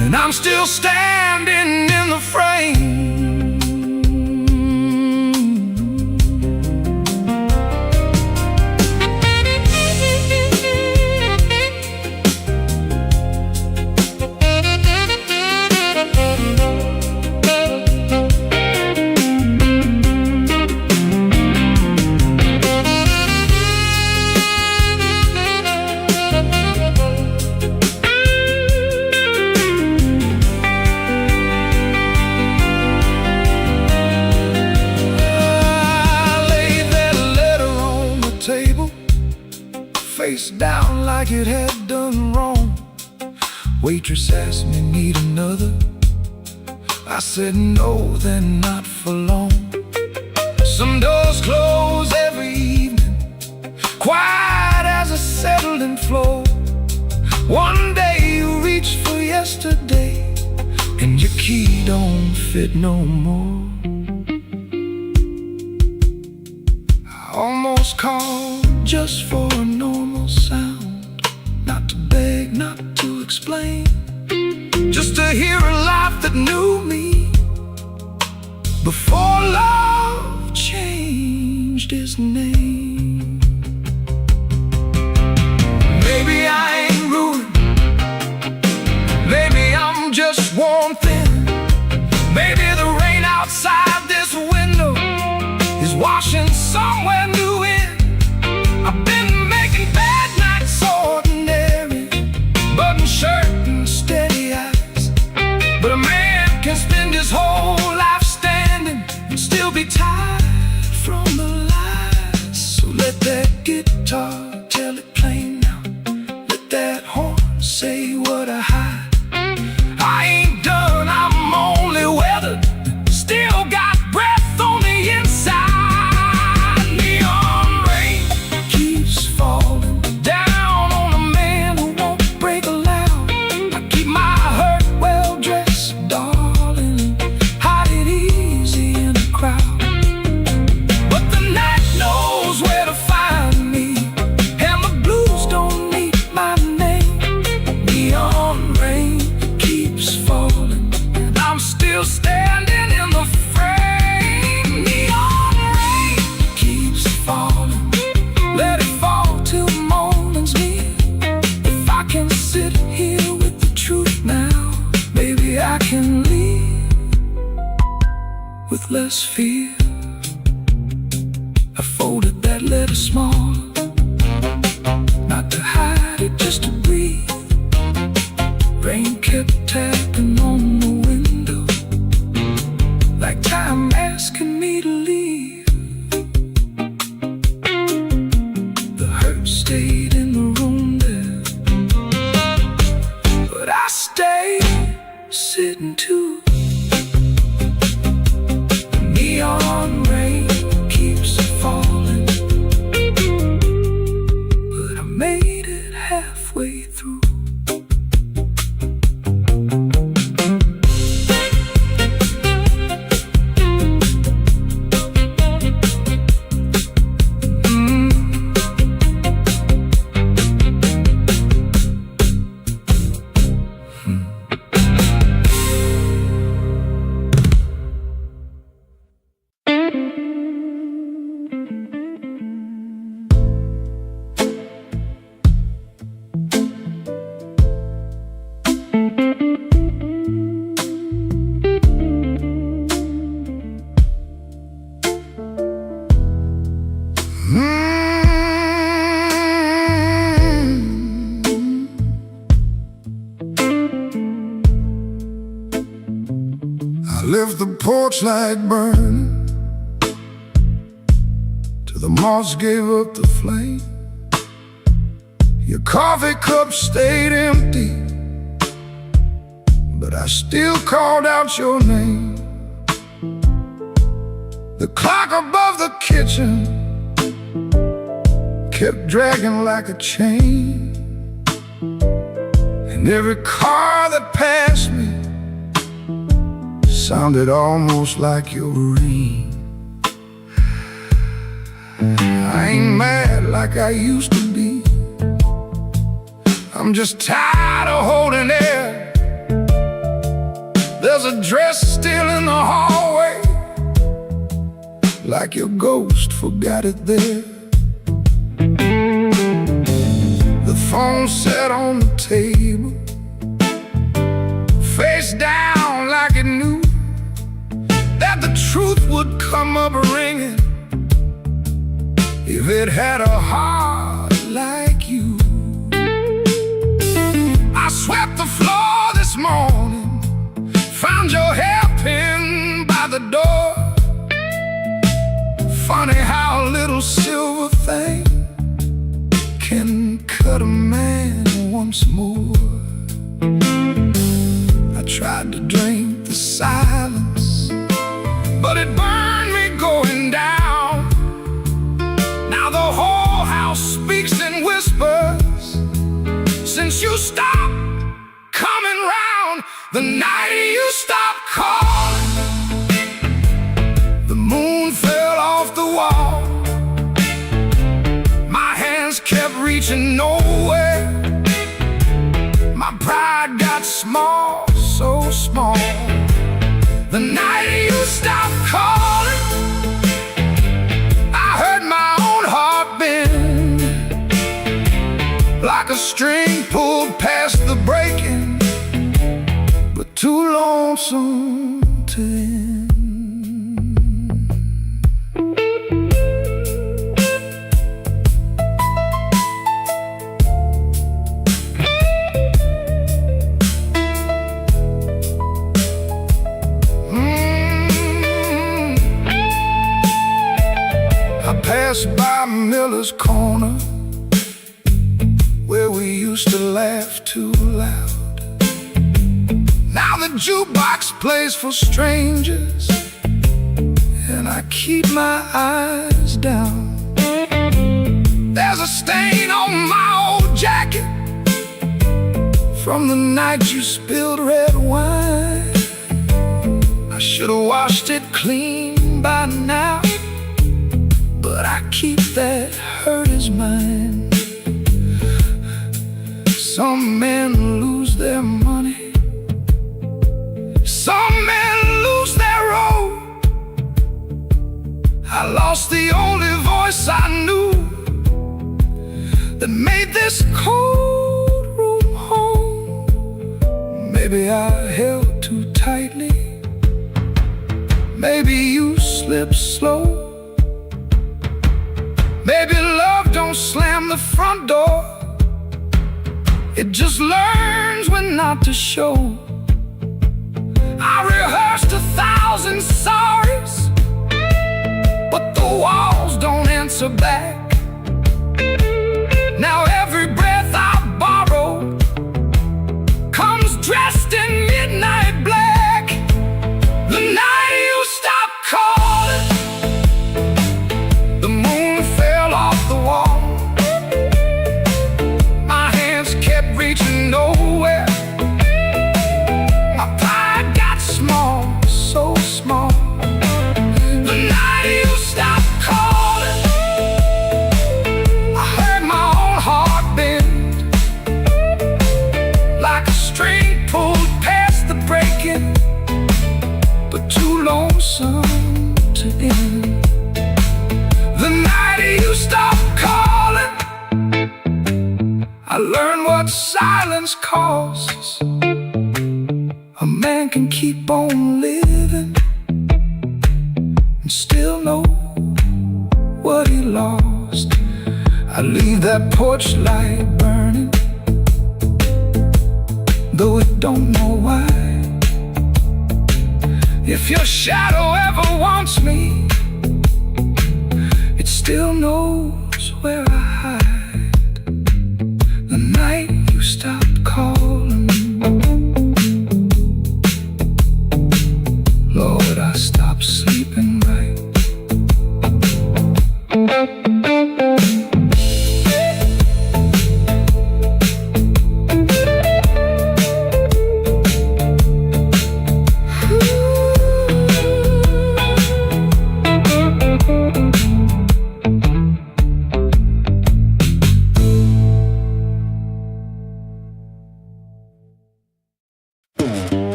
and I'm still standing in the frame. Face down like it had done wrong. Waitress asked me, need another? I said no, then not for long. Some doors close every evening, quiet as a settling floor. One day you reach for yesterday, and your key don't fit no more. I almost called just for a normal sound, not to beg, not to explain, just to hear a laugh that knew me before love changed its name. Maybe I ain't ruined, maybe I'm just worn thin. Maybe the rain outside this window is washing somewhere new in. I've been making bad nights ordinary, button shirt and steady eyes. But a man can spend his whole life standing and still be tired from the lies. So let that guitar tell it plain now, let that horn say what I hide. I ain't done, I'm only weathered, still got breath on the inside. Standing in the frame. Neon rain keeps falling, let it fall till the morning's near. If I can sit here with the truth now, maybe I can leave with less fear. I folded that letter small, not to hide it, just to breathe. Rain kept tapping on the window, like time asking me to leave. The hurt stayed in the room there, but I stayed sitting the porch light burning till the moss gave up the flame. Your coffee cup stayed empty, but I still called out your name. The clock above the kitchen kept dragging like a chain, and every car that passed me sounded almost like your ring. I ain't mad like I used to be, I'm just tired of holding air. There's a dress still in the hallway, like your ghost forgot it there. The phone sat on the table, face down like it knew that the truth would come up ringing if it had a heart like you. I swept the floor this morning, found your hairpin by the door. Funny how a little silver thing can cut a man once more. I tried to drink the silence, but it burned me going down. Now the whole house speaks in whispers since you stopped coming round. The night you stopped calling, the moon fell off the wall. My hands kept reaching nowhere, my pride got small, so small. The night you stopped calling, I heard my own heart bend, like a string pulled past the breaking, but too lonesome to end. I passed by Miller's Corner, where we used to laugh too loud. Now the jukebox plays for strangers, and I keep my eyes down. There's a stain on my old jacket from the night you spilled red wine. I should have washed it clean by now, but I keep that hurt as mine. Some men lose their money, some men lose their road. I lost the only voice I knew that made this cold room home. Maybe I held too tightly, maybe you slipped slow. Maybe love don't slam the front door, it just learns when not to show. I rehearsed 1,000 sorries, but the walls don't answer back. Now every breath I borrow comes dressed in midnight black. The night you stopped calling, the moon fell off the wall. My hands kept reaching nowhere, my pride got small, so small. The night you stopped calling, I heard my own heart bend, like a string pulled past the breaking, but too lonesome to end. The night you stopped calling, I learned what silence costs. A man can keep on living and still know what he lost. I leave that porch light burning, though it don't know why. If your shadow ever wants me, it still knows where I hide. The night you stopped calling, Lord, I stopped sleeping right.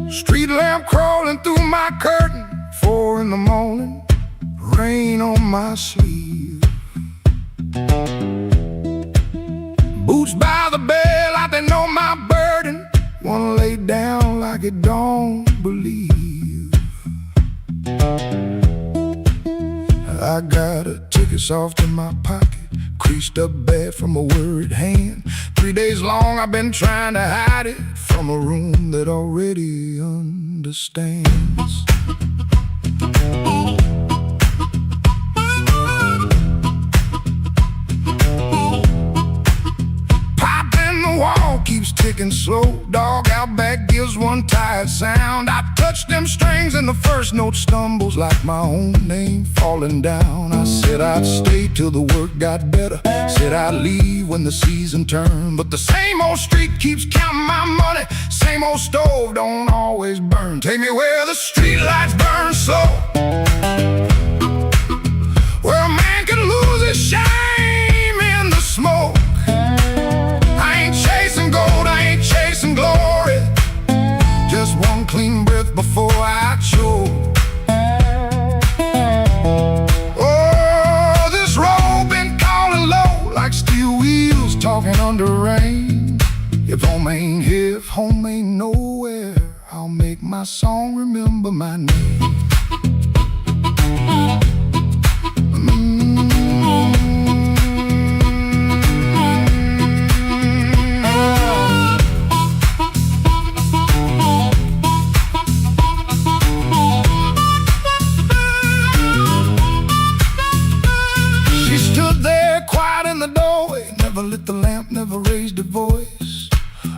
Street lamp crawling through my curtain, 4 in the morning, rain on my sleeve. Boots by the bed like they know my burden, wanna lay down like it don't believe. I got a ticket soft in my pocket, creased up bad from a worried hand. 3 days long I've been trying to hide it from a room that already understands. Pipe in the wall keeps ticking slow, dog out back gives one tired sound. I touch them strings and the first note stumbles like my own name falling down. I said I'd stay till the work got better, said I'd leave when the season turned, but the same old street keeps counting my money, same old stove don't always burn. Take me where the street lights burn slow, where a man can lose his shame in the smoke. I ain't chasing gold, I ain't chasing glory, just one clean breath before I choke. Oh, this road been calling low like steel wheels talking under rain. If home ain't here, if home ain't nowhere, I'll make my song remember my name. She stood there quiet in the doorway, never lit the lamp, never raised her voice.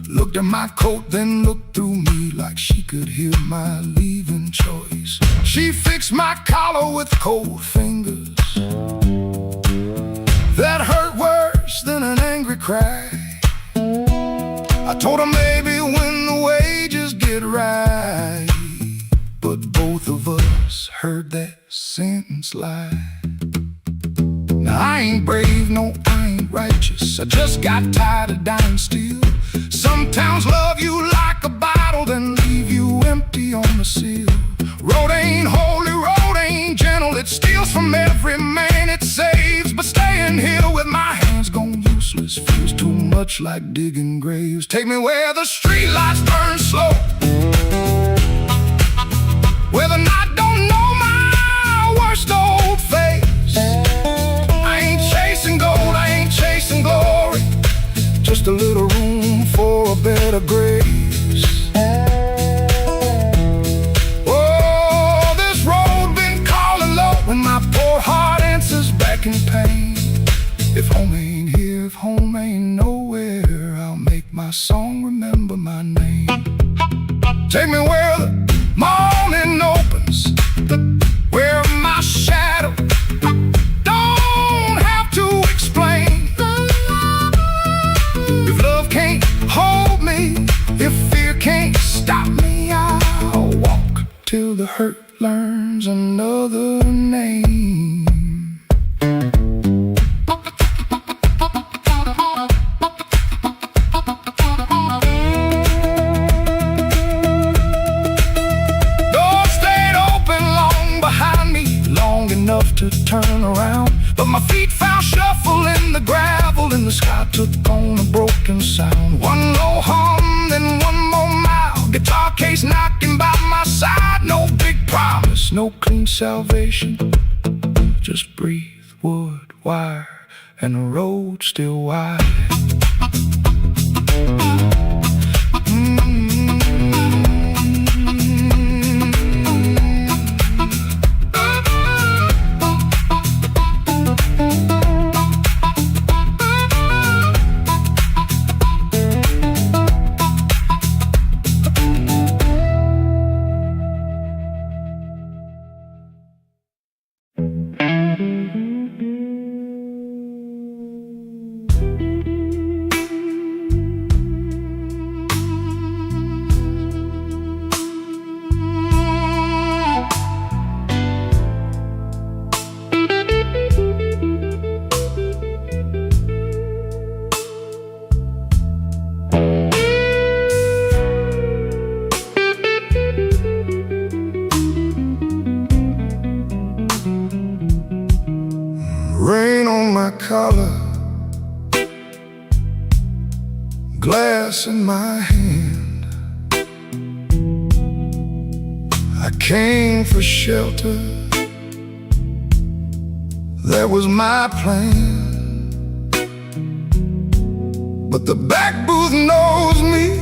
Looked at my coat, then looked through me like she could hear my leaving choice. She fixed my collar with cold fingers that hurt worse than an angry cry. I told her maybe when the wages get right, but both of us heard that sentence lie. Now I ain't brave, no, I ain't righteous, I just got tired of dying still. Some towns love you like a bottle, then leave you empty on the sill. Road ain't holy, road ain't gentle, it steals from every man it saves. But staying here with my hands gone useless feels too much like digging graves. Take me where the street lights burn slow, where the night don't know my worst old face. I ain't chasing gold, I ain't chasing glory, just a little room for a better grace. Oh, this road been calling low, when my poor heart answers back in pain. If home ain't here, if home ain't nowhere, I'll make my song remember my name. Take me where the morning opens, where my shadow don't have to explain. If love can't hold me, if fear can't stop me, I'll walk till the hurt learns another name. Doors stayed open long behind me, long enough to turn around, but my feet found shuffle in the gravel, and the sky took on a broken sound. One low hum, then one more mile, guitar case knocking by my side. No big promise, no clean salvation, just breathe, wood, wire, and the road still wide. Rain on my collar, glass in my hand. I came for shelter, that was my plan. But the back booth knows me,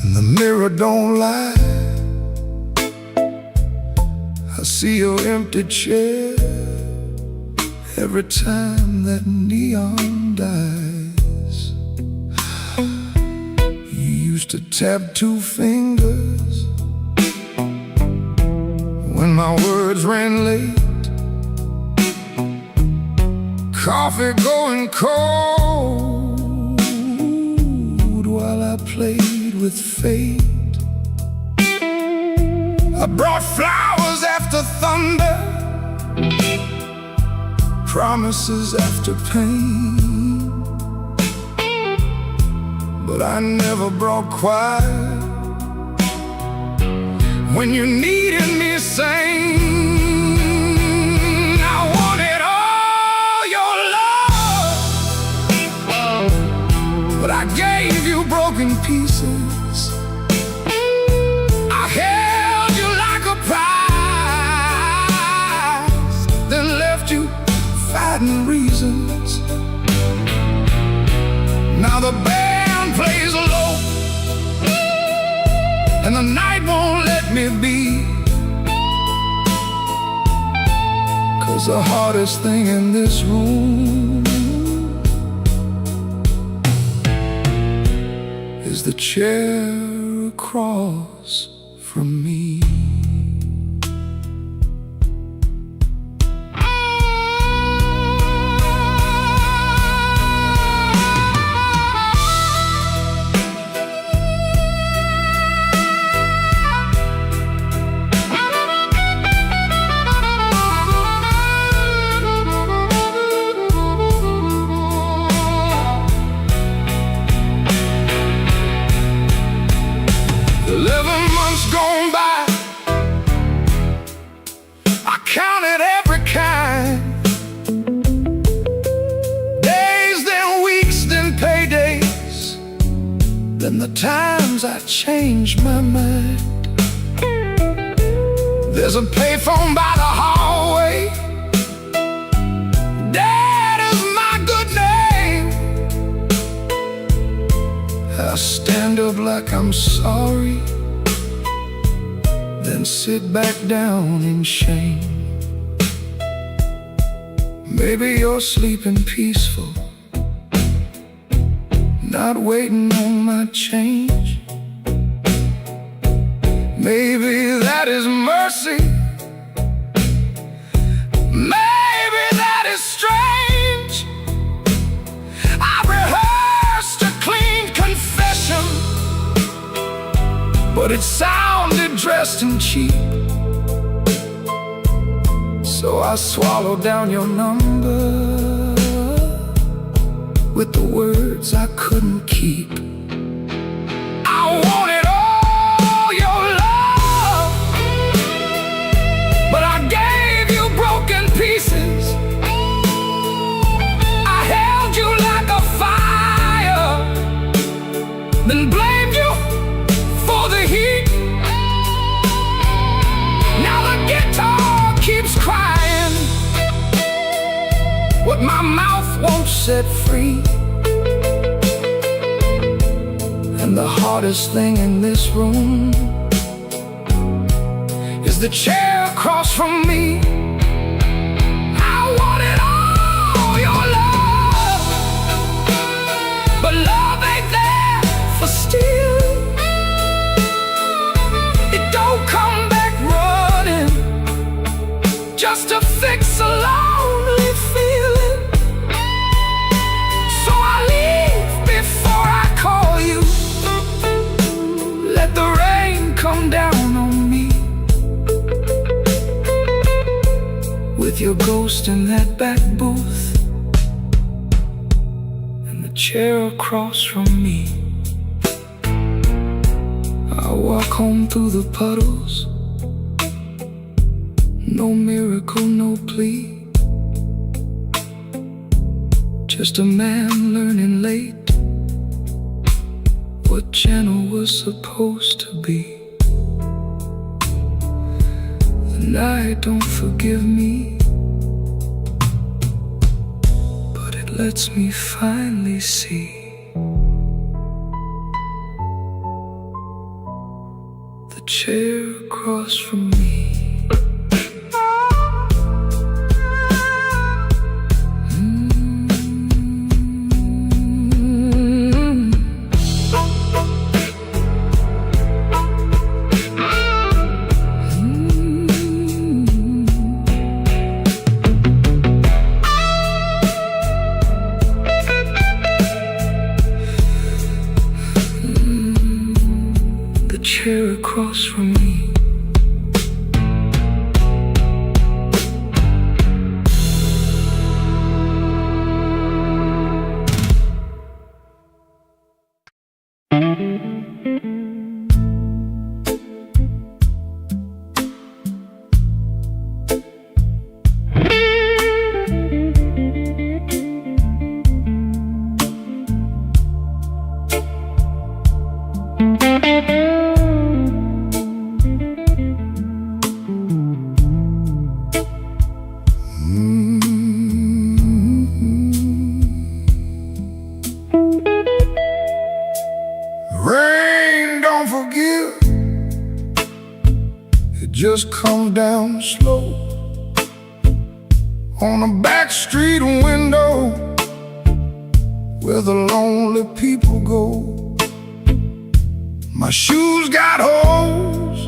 and the mirror don't lie. I see your empty chair every time that neon dies. You used to tap 2 fingers when my words ran late. Coffee going cold while I played with fate. I brought flowers after thunder, promises after pain, but I never brought quiet when you needed me sane. I wanted all your love, but I gave you broken pieces. I held you like a prize, then left you fighting reasons. Now the band plays low, and the night won't let me be. 'Cause the hardest thing in this room is the chair across from me. Gone by, I counted every kind. Days, then weeks, then paydays, then the times I changed my mind. There's a payphone by the hallway, Dad is my good name. I stand up like I'm sorry, then sit back down in shame. Maybe you're sleeping peaceful, not waiting on my change. Maybe that is mercy, maybe that is strange. I rehearsed a clean confession, but it sounded dressed and cheap. So I swallowed down your number with the words I couldn't keep. I wanted all your love, but I gave you broken pieces. I held you like a fire, then blamed you for the heat. Now the guitar keeps crying, set free. And the hardest thing in this room is the chair across from me. I wanted all your love, but love ain't there for steal. It don't come back running just to fix a lonely feeling. So I leave before I call you. Let the rain come down on me, with your ghost in that back booth and the chair across from me. I walk home through the puddles, no miracle, no plea, just a man learning late what channel was supposed to be. The night don't forgive me, but it lets me finally see the chair across from me. Chair across from me. Rain don't forgive, it just comes down slow on a back street window where the lonely people go. My shoes got holes,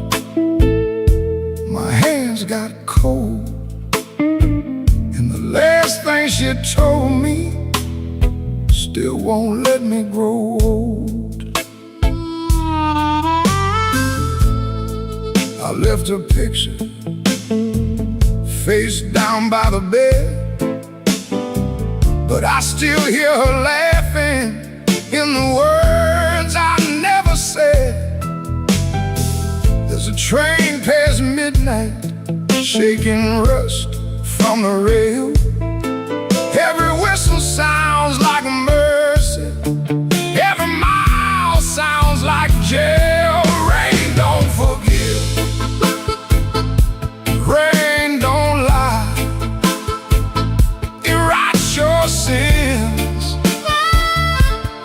my hands got cold, and the last thing she told me still won't let me grow old. I left her picture face down by the bed, but I still hear her laughing in the words I never said. There's a train past midnight, shaking rust from the rail. Every whistle sounds like mercy, every mile sounds like jail. Rain don't forgive, rain don't lie, it writes your sins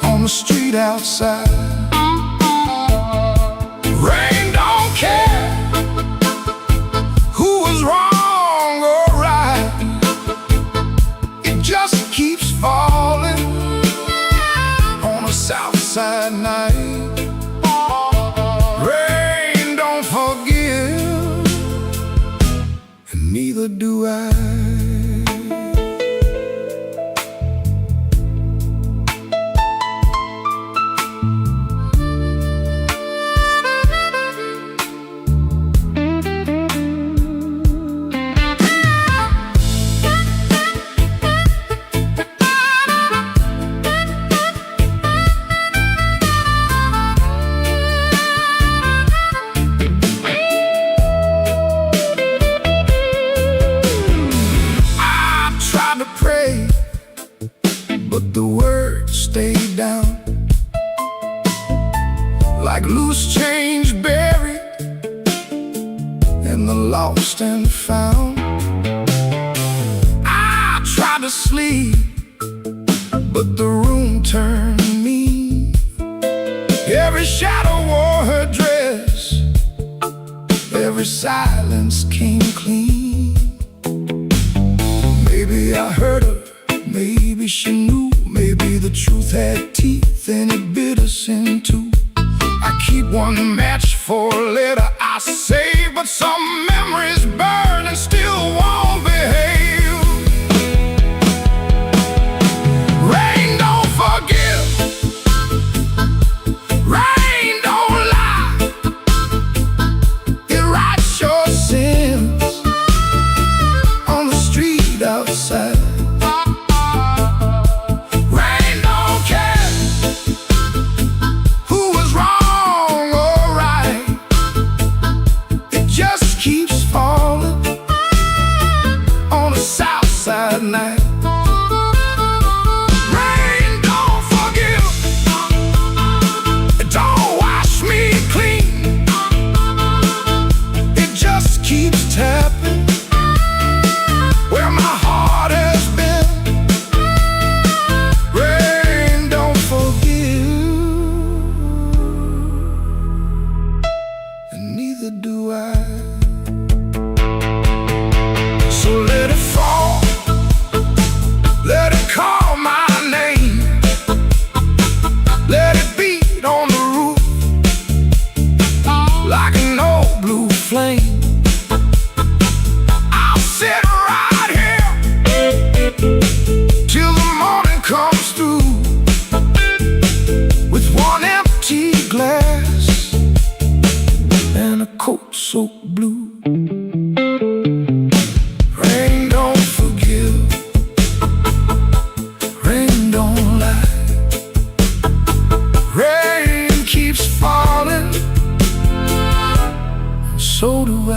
on the street outside. Rain don't care who was wrong or right, it just keeps falling on a south side night. Rain don't forgive, and neither do I. But the words stayed down like loose change buried in the lost and found. I tried to sleep, but the room turned mean. Every shadow wore her dress, every silence came clean. Maybe I hurt her, maybe she knew, maybe the truth had teeth and it bit us in two. I keep one match for a letter I save, but some memories burn and still won't behave. Rain don't forgive, rain don't lie. It writes your sins on the street outside. Night. Rain don't forgive, it don't wash me clean. It just keeps tapping where my heart has been. Rain don't forgive, and neither do I. So let it fall, let it call my name, let it beat on the roof like an old blue flame. I'll sit right here till the morning comes through with one empty glass and a coat soaked blue. Rain don't forgive, rain don't lie. Rain keeps falling, and so do I.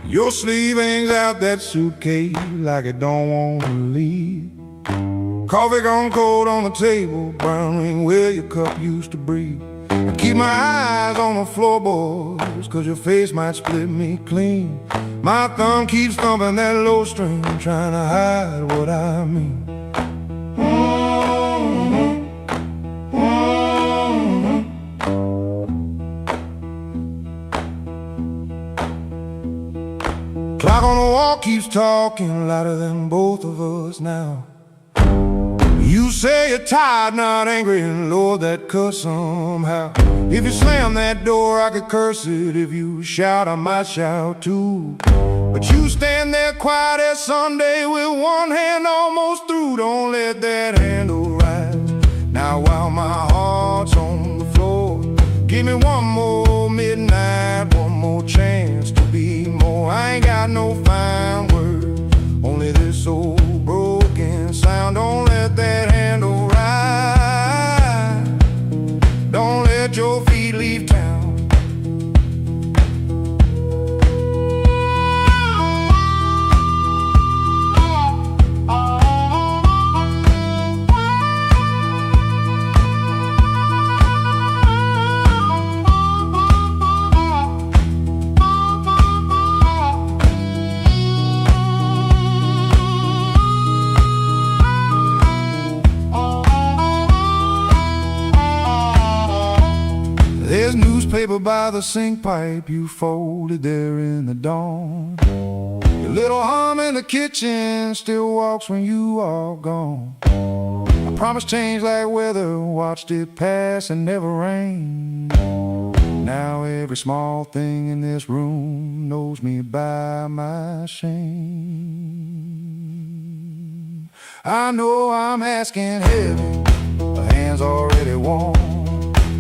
Your sleeve hangs out that suitcase like it don't want to leave. Coffee gone cold on the table, brown ring where your cup used to breathe. I keep my eyes on the floorboards, cause your face might split me clean. My thumb keeps thumping that low string, trying to hide what I mean. Clock on the wall keeps talking louder than both of us now. You say you're tired, not angry, and lower that cuss somehow. If you slam that door, I could curse it. If you shout, I might shout too. But you stand there quiet as Sunday with one hand almost through. Don't let that handle rise. Now while my heart's on the floor, give me one more midnight, one more chance to be more. I ain't got no fine words, only this old broken sound. Don't let that handle rise. Don't let your feet leave town. There's newspaper by the sink pipe you folded there in the dawn. Your little hum in the kitchen still walks when you are gone. I promised change like weather, watched it pass and never rain. Now every small thing in this room knows me by my shame. I know I'm asking heaven, the hand's already warm.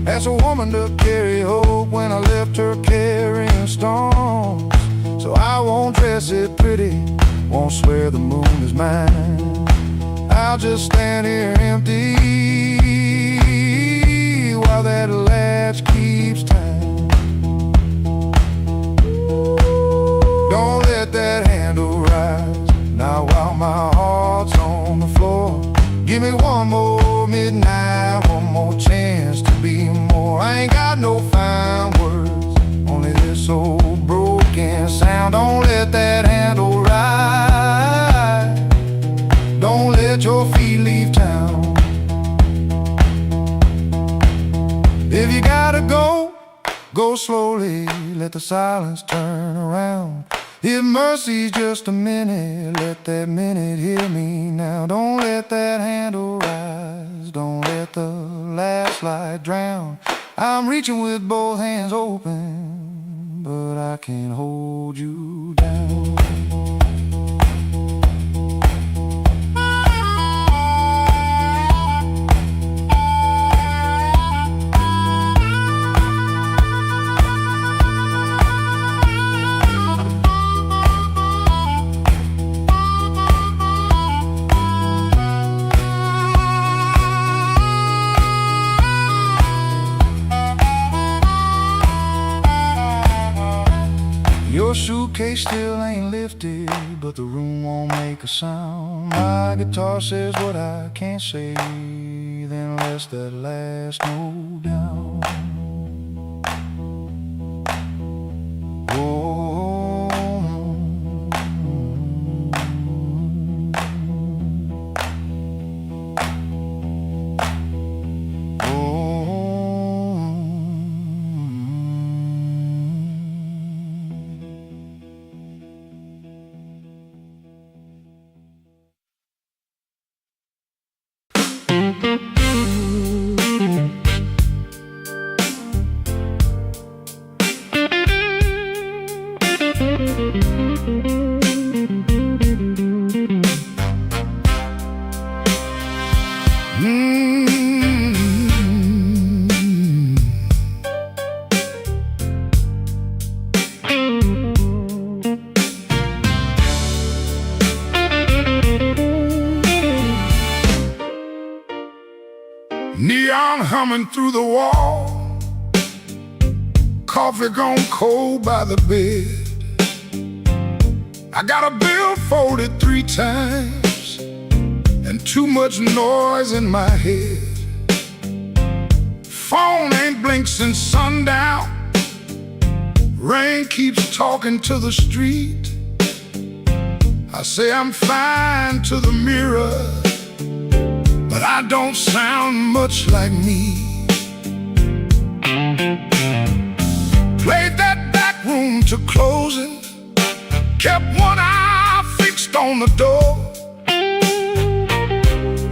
Asked a woman to carry hope when I left her carrying storms. So I won't dress it pretty, won't swear the moon is mine. I'll just stand here empty while that latch keeps time. Don't let that handle rise now while my heart's on the floor. Give me one more midnight, one more chance to be more. I ain't got no fine words, only this old broken sound. Don't let that handle rise, don't let your feet leave town. If you gotta go, go slowly, let the silence turn around. If mercy's just a minute, let that minute hear me now. Don't let that handle rise, don't let the last light drown. I'm reaching with both hands open, but I can't hold you down. Your suitcase still ain't lifted, but the room won't make a sound. My guitar says what I can't say, then lets that last note down. Oh, Neon humming through the wall, coffee gone cold by the bed. I got a bill folded 3 times and too much noise in my head. Phone ain't blinked since sundown, rain keeps talking to the street. I say I'm fine to the mirror, but I don't sound much like me. Played that back room to closing, kept one eye fixed on the door.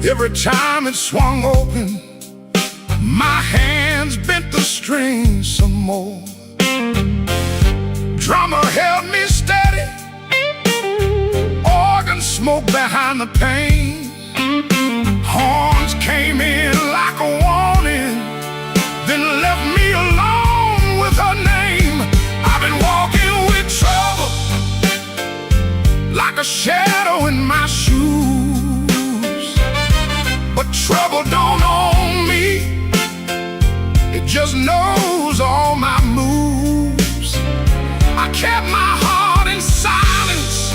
Every time it swung open, my hands bent the strings some more. Drummer held me steady, organ smoke behind the pane. Horns came in like a warning, then left me alone with her name. I've been walking with trouble, like a shadow in my shoes. But trouble don't own me, it just knows all my moves. I kept my heart in silence,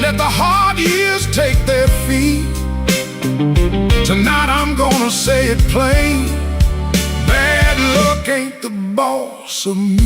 let the hard years take their feet. Tonight I'm gonna say it plain, bad luck ain't the boss of me.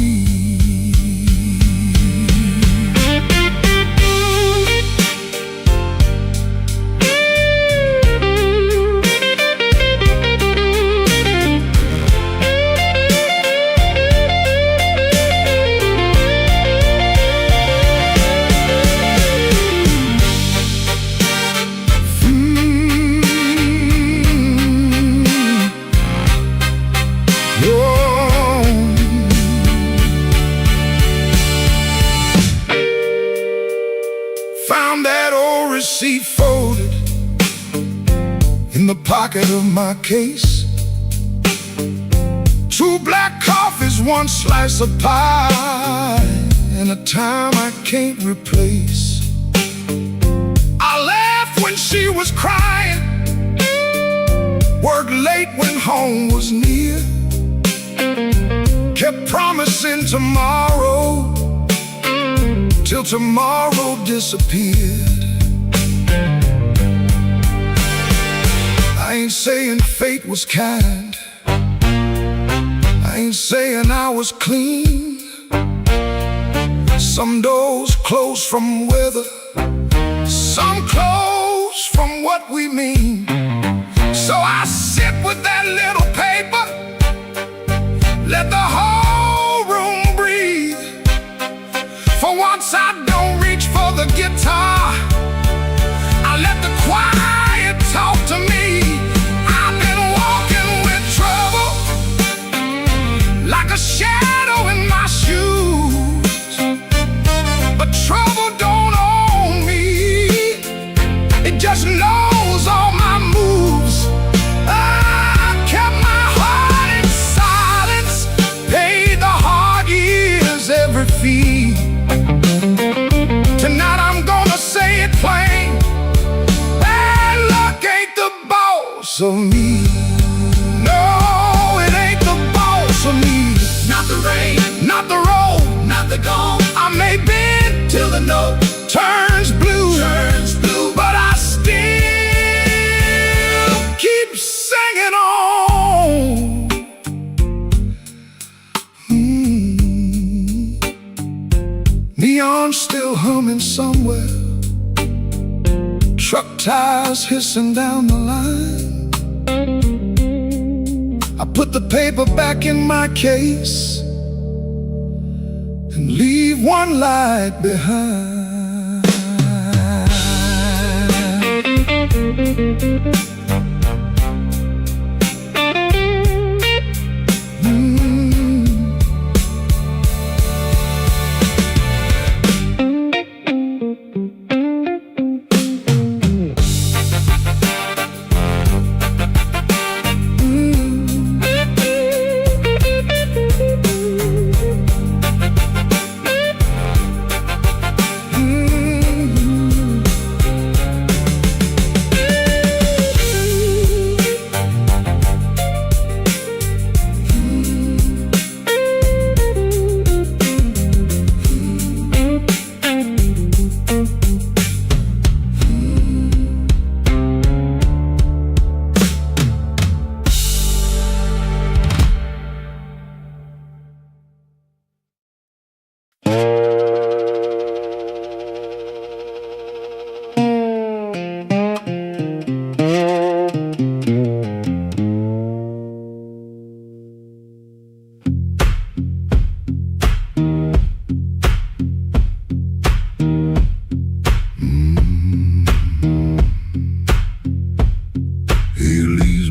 receipt folded in the pocket of my case. 2 black coffees, 1 slice of pie, and a time I can't replace. I laughed when she was crying, worked late when home was near, kept promising tomorrow till tomorrow disappeared. I ain't saying fate was kind, I ain't saying I was clean. Some doors close from weather, some close from what we mean. So I sit with that little paper, let the whole room breathe. For once I don't reach for the guitar, I let the quiet talk to me. I've been walking with trouble, like a shadow in my shoes. But trouble don't own me, it just knows all my moves. I kept my heart in silence, paid the hard years every fee. Tonight I'm gonna say it plain, bad luck ain't the boss of me. No, it ain't the boss of me. Not the rain, Not the road, not the gong, I may bend till the note turns blue, turns blue. but I still keep singing on. Neon still humming somewhere, truck tires hissing down the line. I put the paper back in my case and leave one light behind.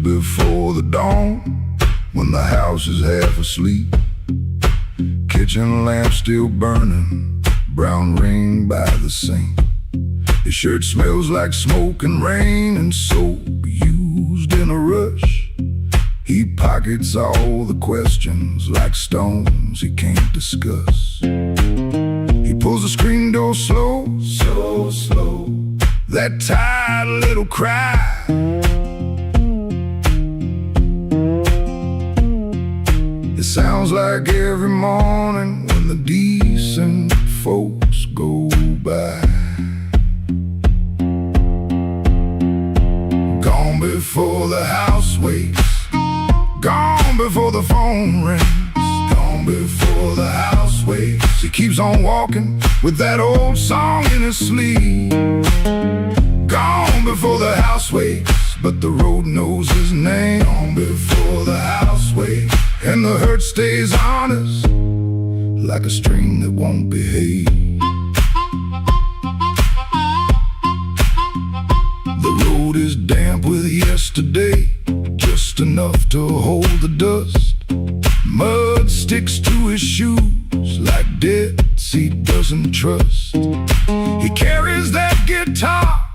Before the dawn, when the house is half asleep, kitchen lamp still burning, brown ring by the sink. His shirt smells like smoke and rain and soap used in a rush. He pockets all the questions like stones he can't discuss. He pulls the screen door slow, so slow, that tired little cry. It sounds like every morning when the decent folks go by. Gone before the house wakes, gone before the phone rings, gone before the house wakes. He keeps on walking with that old song in his sleeve. Gone before the house wakes, but the road knows his name. Gone before the house wakes, and the hurt stays honest, like a string that won't behave. The road is damp with yesterday, just enough to hold the dust. Mud sticks to his shoes like debts he doesn't trust. He carries that guitar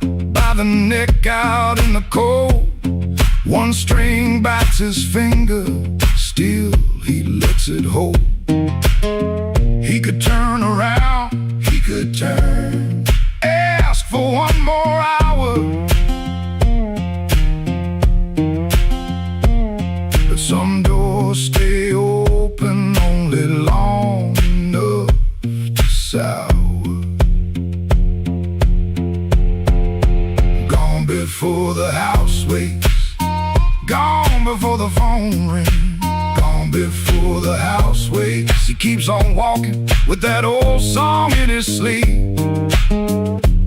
the neck out in the cold. One string bites his finger, still he lets it hold. He could turn around, he could turn, ask for one more hour, but some doors stay open only long enough to sour. Gone before the house wakes, gone before the phone rings, gone before the house wakes. He keeps on walking with that old song in his sleep.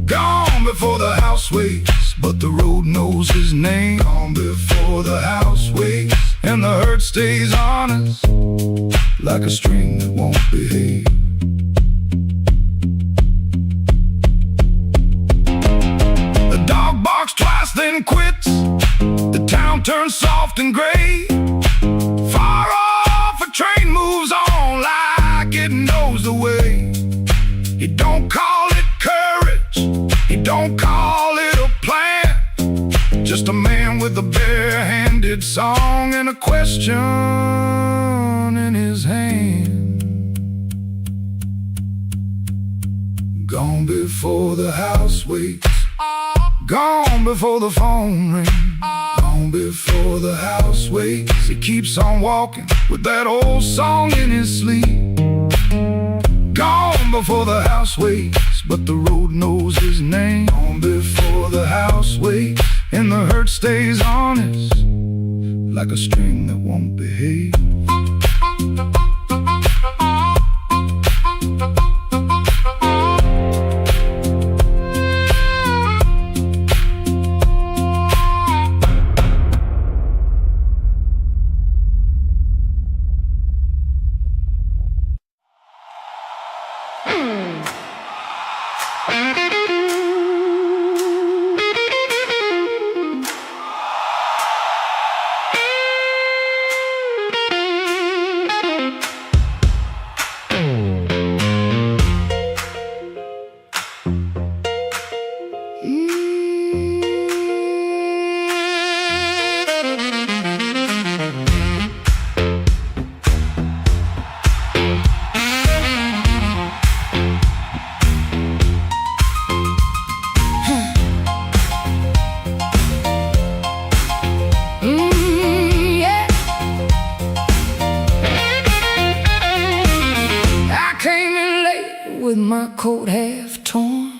Gone before the house wakes, but the road knows his name. Gone before the house wakes, and the hurt stays honest, like a string that won't behave. The dog barks twice, then quits. The town turns soft and gray. Far off, a train moves on like it knows the way. He don't call it courage, he don't call it a plan, just a man with a bare-handed song and a question in his hand. Gone before the house wakes, gone before the phone rings, gone before the house wakes. He keeps on walking with that old song in his sleep. Gone before the house wakes, but the road knows his name. Gone before the house wakes, and the hurt stays honest, like a string that won't behave. With my coat half torn,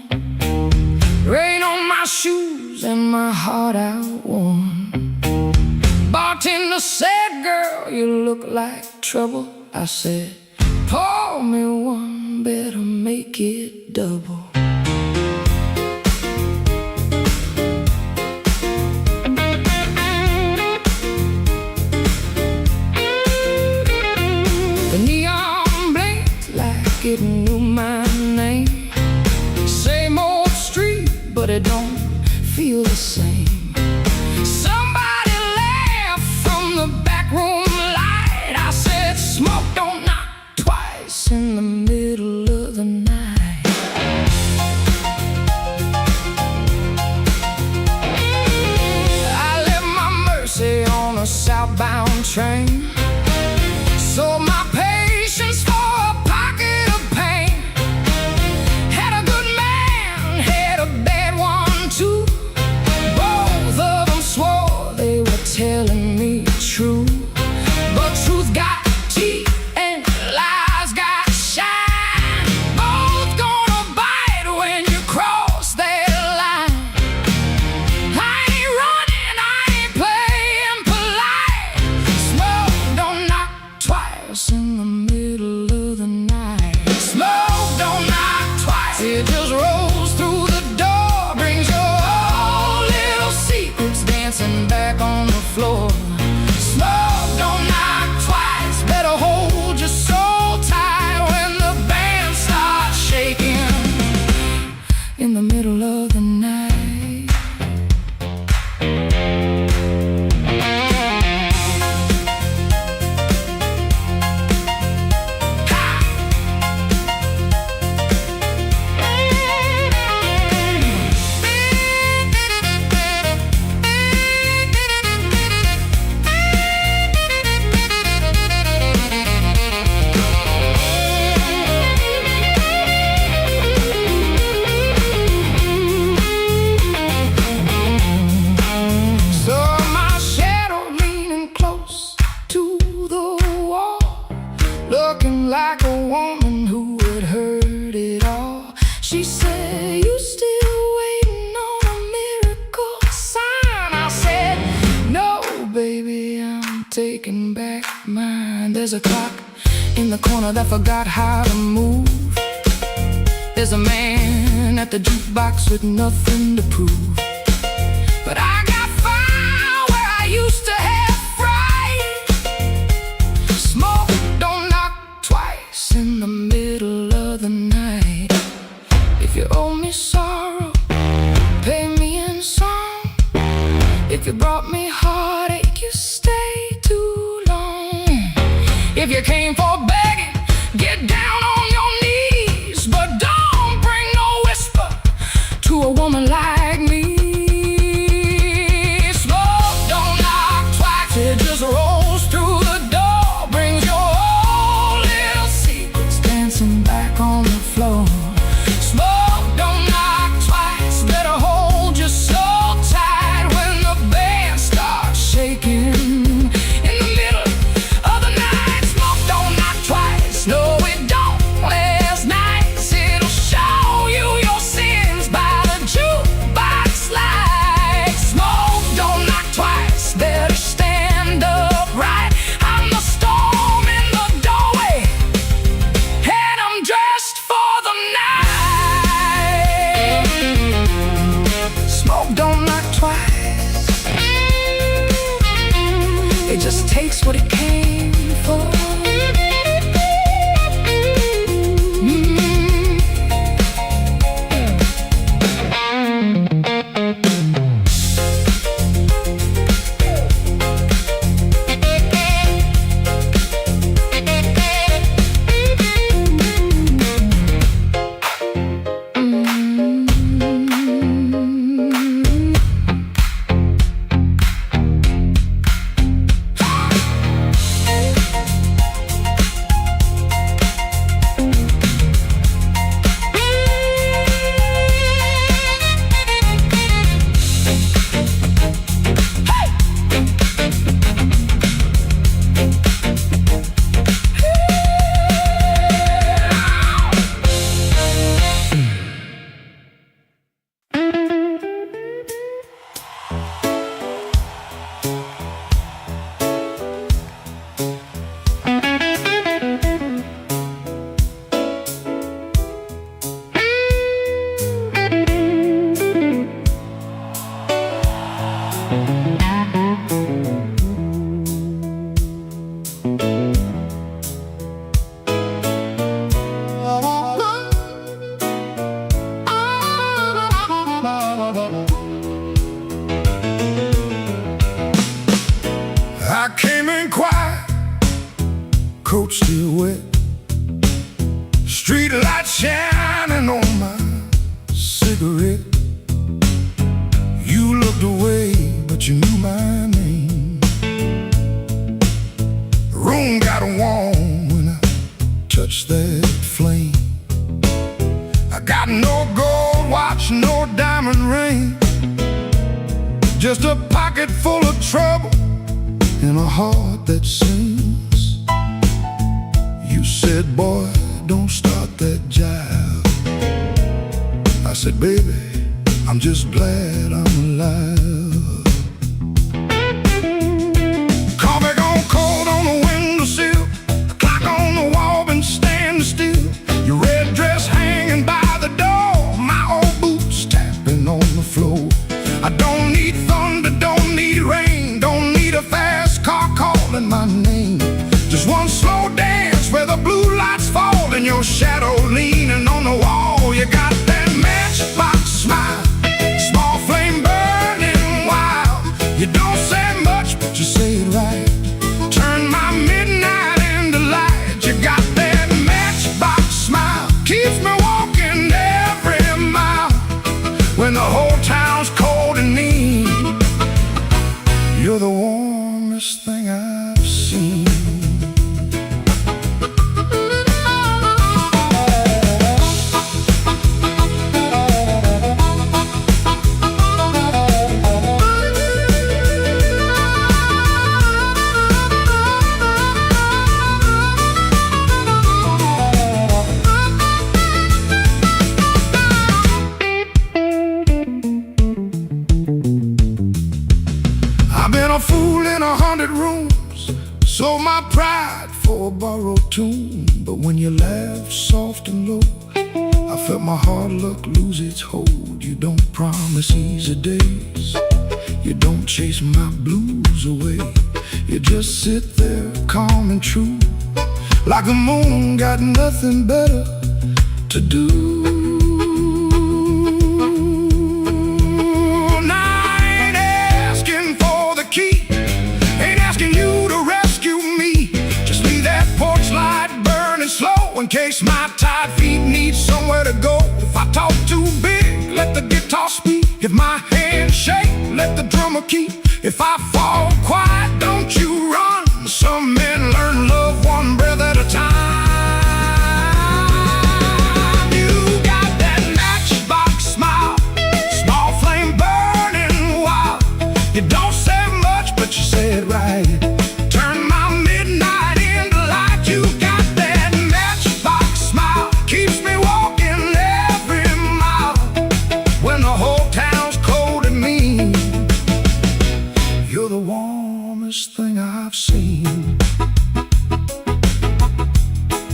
rain on my shoes and my heart outworn. Bartender said, girl, you look like trouble. I said, pour me one, better make it double. The neon blinked like it knew my name. Same old street, but it don't feel the same. Somebody laughed from the back room light. I said, smoke don't knock twice in the middle of the night. I left my Mercy on a southbound train. Sold my patience for a pocket of pain. Had a good man, had a bad one too. Both of them swore they were telling me true. But truth got teeth and lies got shine. Both gonna bite when you cross that line. I ain't running, I ain't playing polite. Smoke don't knock twice in the middle of the night. Smoke don't knock twice, it just rolls through the door. Brings your old little secrets dancing back on the floor. Smoke don't knock twice, better hold your soul tight when the band starts shaking in the middle of the night. looking like a woman who had heard it all. She said, "You still waiting on a miracle sign?" I said, "No, baby, I'm taking back mine." There's a clock in the corner that forgot how to move. There's a man at the jukebox with nothing to prove. But I got fire where I used to have fright. Smoke don't knock twice in the middle of the night. If you owe me sorrow, pay me in song. If you brought me heartache, you stay too long. If you came for begging, get down on your knees. But don't bring no whisper to a woman like me. Smoke don't knock twice, it just rolls through the door. Brings your old little secrets dancing back on the floor. Smoke don't knock twice, better hold your soul tight when the band starts shaking in the middle of the night. Smoke don't knock twice, no it don't last nights. It'll show you your sins by the jukebox light. Smoke don't knock twice, better stand upright. I'm the storm in the doorway, and I'm dressed for the night. Smoke don't knock twice, it just takes what it came for. I came in quiet, coat still wet, street light shining on my cigarette. You looked away, but you knew my name. The room got warm when I touched that flame. I got no gold watch, no diamond ring, just a pocket full of trouble and a heart that sings. You said, "Boy, don't start that jive." I said, "Baby, I'm just glad I'm alive." Coffee gone cold on the windowsill, the clock on the wall been standing still. Your red dress hanging by the door, my old boots tapping on the floor. I don't need thunder, don't need rain, don't need a fast car calling my name. Just one slow dance where the blue lights fall and your shadow leaning on the wall. You got that matchbox smile, small flame burning wild. You don't say much, but you say it right. Turn my midnight into light. You got that matchbox smile, keeps me walking every mile. When the whole town's cold and mean, you're the warmest thing I've seen. tune, but when you laugh soft and low, I felt my hard luck lose its hold. You don't promise easy days, you don't chase my blues away. You just sit there calm and true, like the moon got nothing better to do. Now I ain't asking for the key, ain't asking you to rescue me. Just leave that porch light burning slow in case my tired feet need somewhere to go. If I talk too big, let the guitar speak. If my hands shake, let the drummer keep. If I fall quiet, don't you run. Some men learn love one breath at a time. You got that matchbox smile, small flame burning wild. You don't say much, but you say it right. Turn my midnight into light. You got that matchbox smile, keeps me walking every mile. When the whole town's cold and mean, you're the warmest thing I've seen.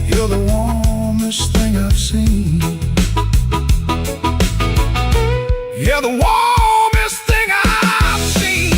You're the warmest thing I've seen. You're the warmest thing I've seen.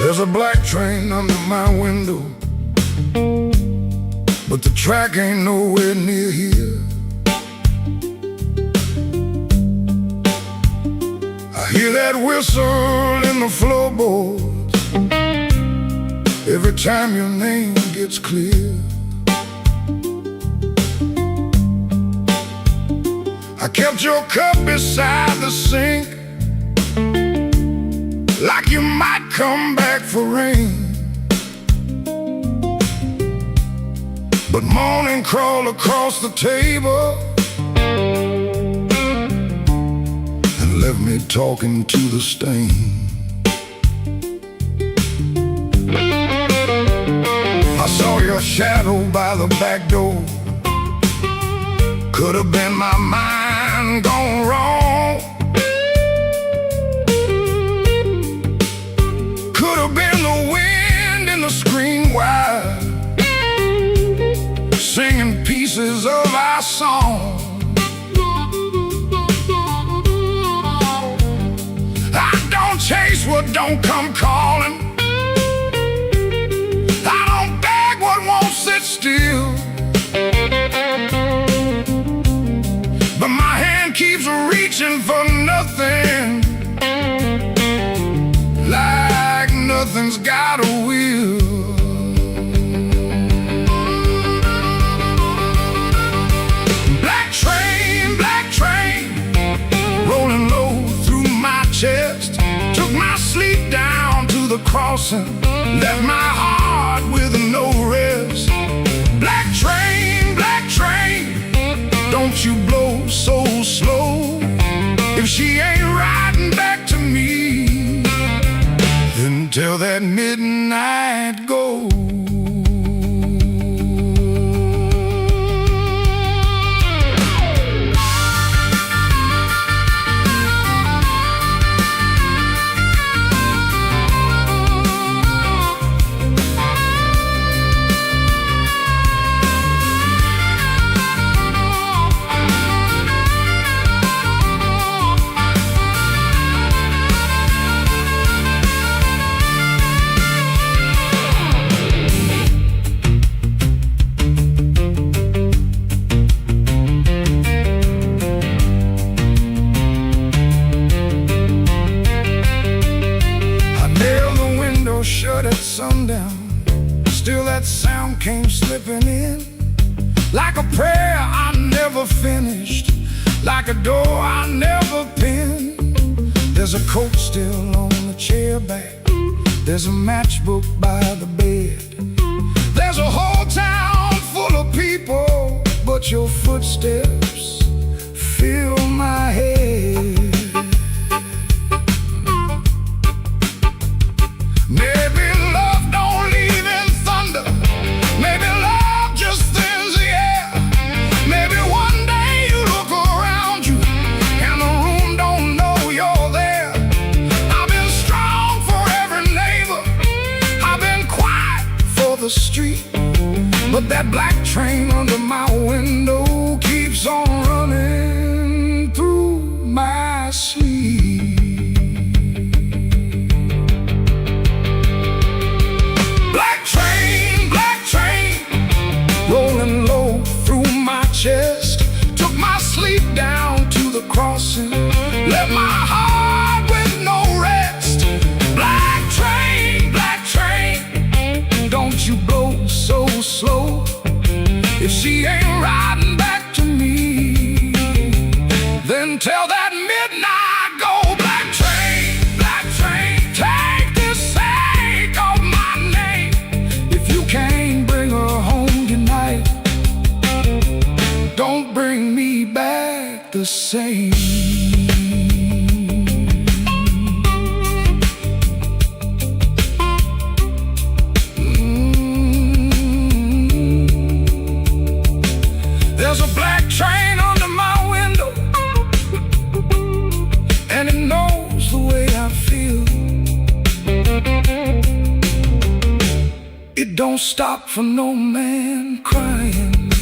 There's a black train under my window, but the track ain't nowhere near here. I hear that whistle in the floorboards every time your name gets clear. I kept your cup beside the sink, like you might come back for rain. But morning crawled across the table and left me talking to the stain. I saw your shadow by the back door. Could have been my mind gone wrong. Could have been the wind in the screen wire, singing pieces of our song. I don't chase what don't come calling. I don't beg what won't sit still. But my hand keeps reaching for nothing, like nothing's got a will. Black train, rolling low through my chest, took my sleep down to the crossing, left my heart with no rest. Black train, don't you blow so slow. If she ain't riding back to me, then tell that midnight go. a prayer I never finished, like a door I never pinned. There's a coat still on the chair back, there's a matchbook by the bed. There's a whole town full of people, but your footsteps fill my head. Maybe love don't leave in thunder, maybe love just thins the air. Maybe one day you look around you and the room don't know you're there. I've been strong for every neighbor, I've been quiet for the street, but that black train under my window keeps on running through my sleep. Black train, rolling low through my chest, took my sleep down to the crossing, left my heart with no rest. Black train, don't you blow so slow. If she ain't riding back to me, then tell that midnight go. Black train, take the sake of my name. If you can't bring her home tonight, don't bring me back the same. There's a black train under my window, and it knows the way I feel. It don't stop for no man crying,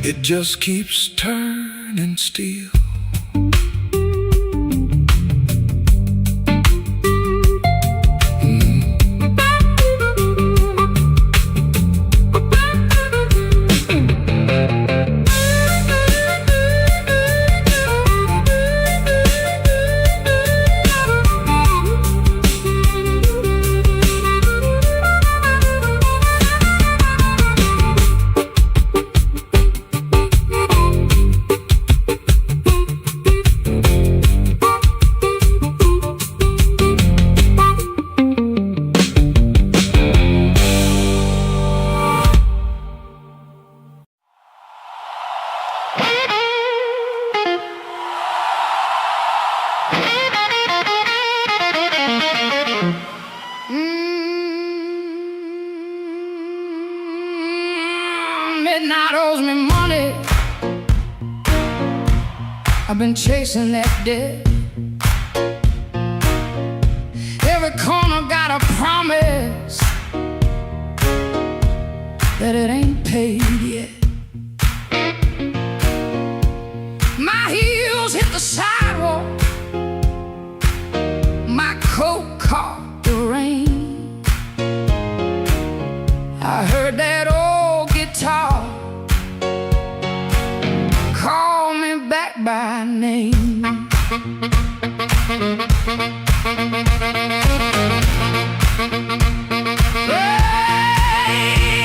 it just keeps turning steel. Midnight owes me money, I've been chasing that debt. Every corner got a promise that it ain't paid yet. My heels hit the sidewalk, my coat caught the rain. I heard that old guitar call me back by name. Hey,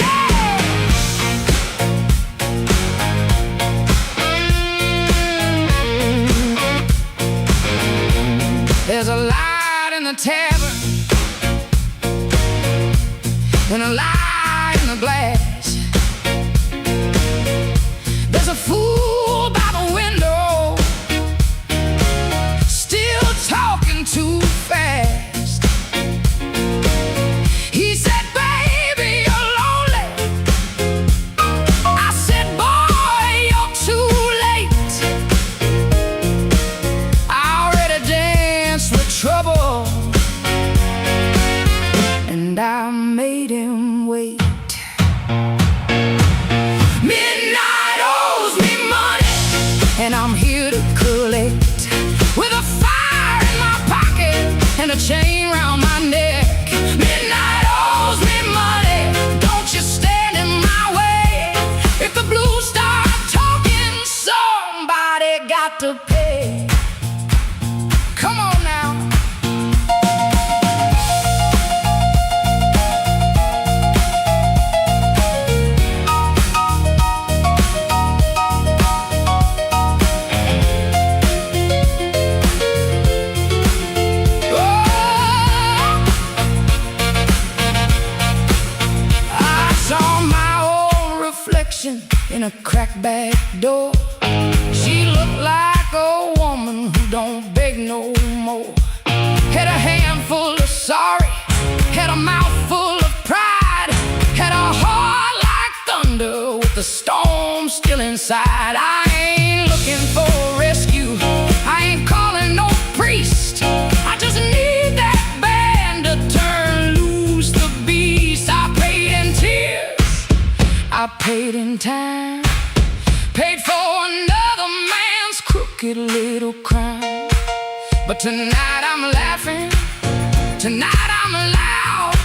there's a light in the tavern and a light in the glass. There's a fool by the window, still talking too fast. He said, baby, you're lonely. I said, boy, you're too late. I already danced with trouble, and I made him wait. reflection in a cracked back door. She looked like a woman who don't beg no more. Had a handful of sorry, had a mouth full of pride, had a heart like thunder with the storm still inside. I ain't looking for a rescue, I ain't calling no priest. I just need that band to turn loose the beast. I paid in tears, I paid in time, paid for another man's crooked little crime. But tonight I'm laughing, tonight I'm loud,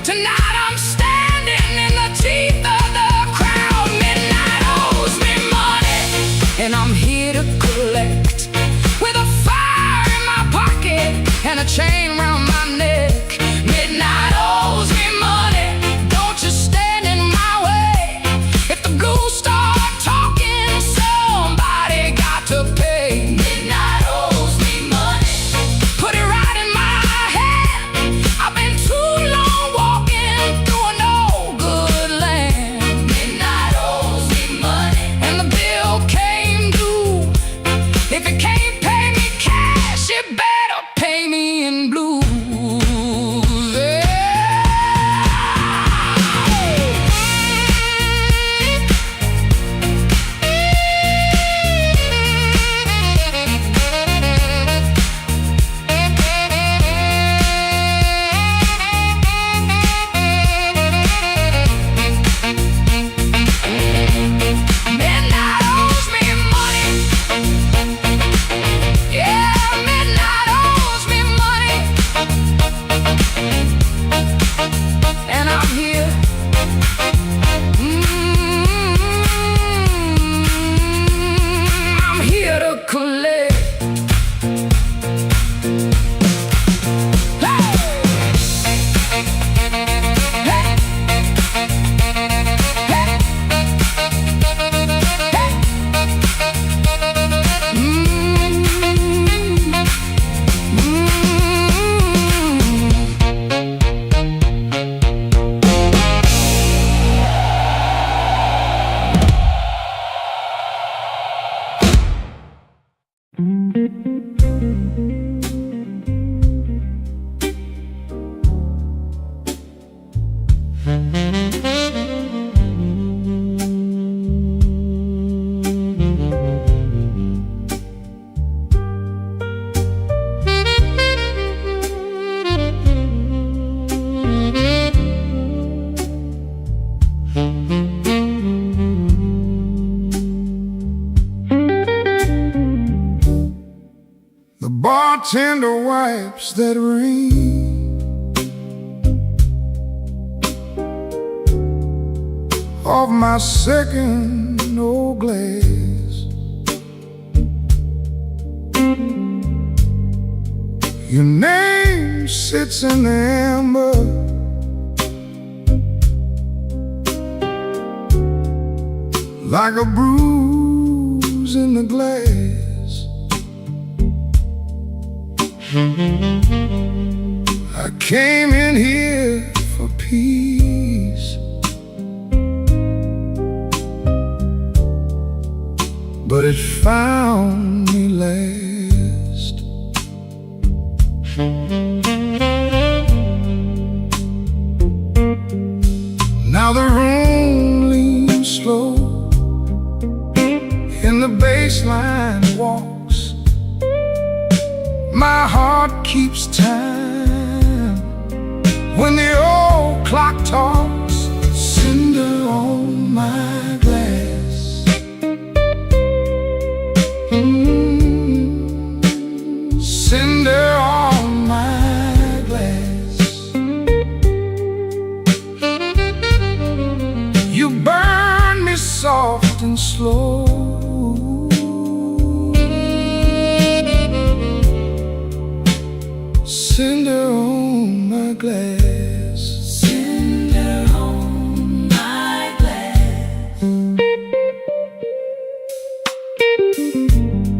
tonight I'm standing in the teeth of the crowd. Midnight owes me money, and I'm here to collect. With a fire in my pocket and a chain round my neck. Midnight owes me money, don't you stand in my way. If the ghouls start talking, somebody got to pay. Midnight owes me money, put it right in my head. I've been too long walking through a no-good land. Midnight owes me money, and the bill came due. If it can't pay me cash, it better pay me in blues. Midnight owes me money. Yeah, midnight owes me money. And I'm here. I'm here to collect. Hey! Hey! Hey! The bartender wipes that ring off my second old glass. Your name sits in the amber, like a bruise in the glass. I came in here for peace, but it found me last. Now the room leans slow, and the bass line walks. My heart keeps time when the old clock talks. Cinder on my glass, cinder on my glass. You burn me soft and slow, cinder on my glass, cinder on my glass.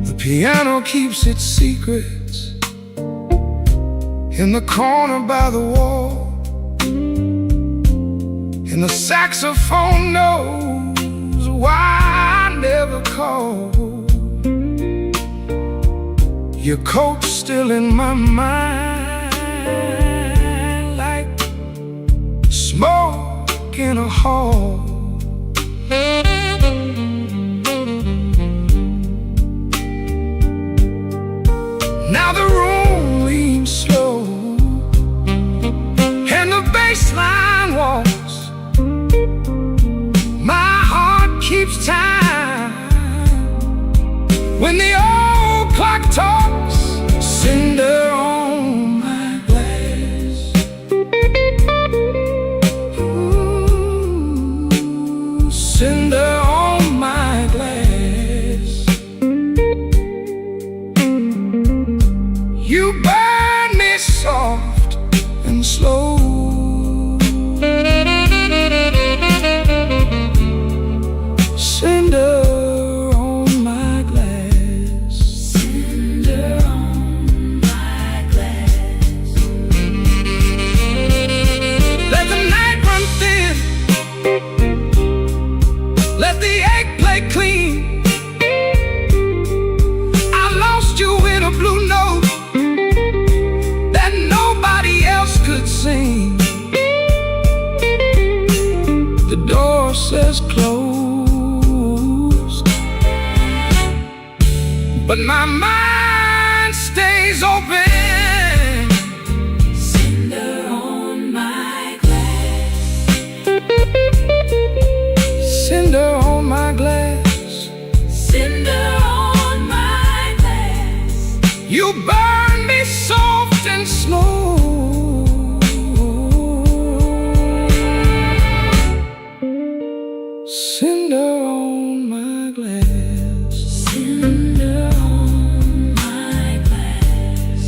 The piano keeps its secrets in the corner by the wall, and the saxophone knows why I never called. Your coat's still in my mind, like smoke in a hall. Now the room leans slow, and the bass line walks. My heart keeps time when the old clock talks. Cinder on my glass. Ooh, cinder on my glass. You burn me soft and slow. Cinder on my glass. Cinder on my glass. Let the night run thin. Let the egg play clean. I lost you in a blue note that nobody else could sing. The door says closed, but my mind stays open. Cinder on my glass. Cinder on my glass. Cinder on my glass. You burn me soft and slow. Cinder on my glass. Cinder on my glass.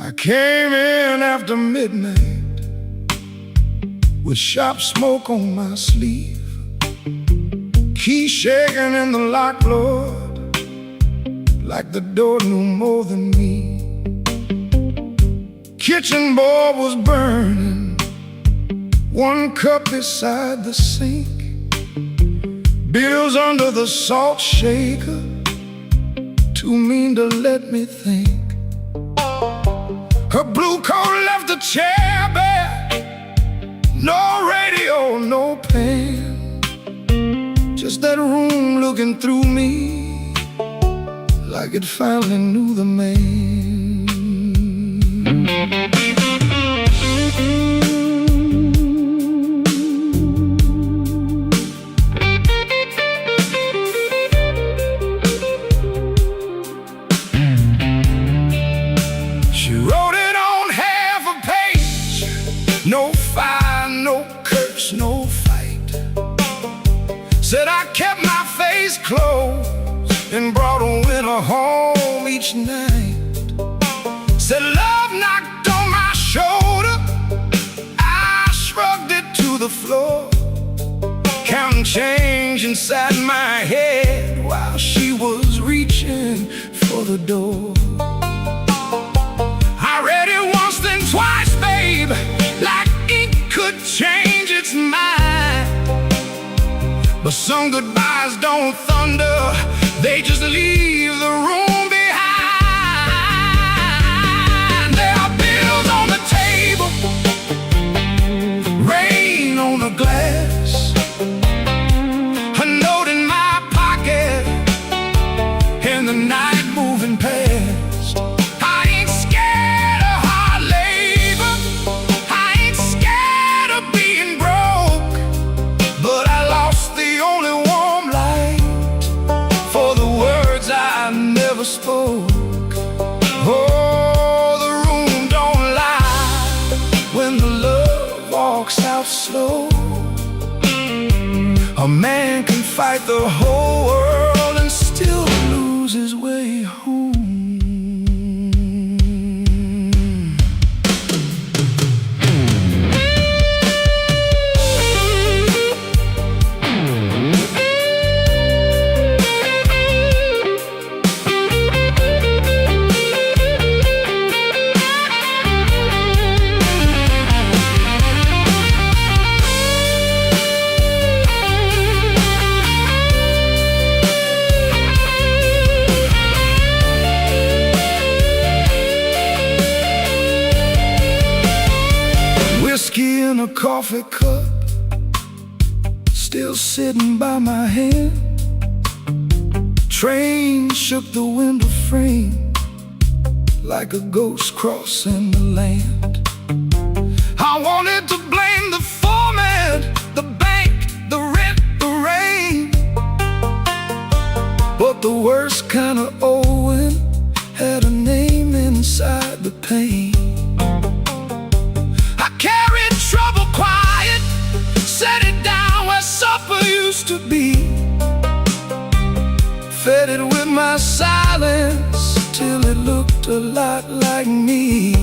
I came in after midnight with sharp smoke on my sleeve, key shaking in the lock, Lord, like the door knew more than me. Kitchen board was burning, one cup beside the sink, bills under the salt shaker, too mean to let me think. Her blue coat left the chair bare, no radio, no pen, just that room looking through me like it finally knew the man. She wrote it on half a page, no fire, no curse, no fight. Said I kept my face closed and brought a winter home each night. Said love knocked on my shoulder, I shrugged it to the floor, counting change inside my head while she was reaching for the door. I read it once, then twice, babe, like ink could change its mind. But some goodbyes don't thunder, they just leave the room behind. There are bills on the table, rain on the glass, a note in my pocket, and the night moving past. I ain't scared of A man can fight the whole world and still lose his way home. Whiskey in a coffee cup, still sitting by my hand. Train shook the window frame like a ghost crossing the land. I wanted to blame the foreman, the bank, the rent, the rain, but the worst kind of owing had a name inside the pain. I carried trouble quiet, set it down where supper used to be, fed it with my silence till it looked a lot like me.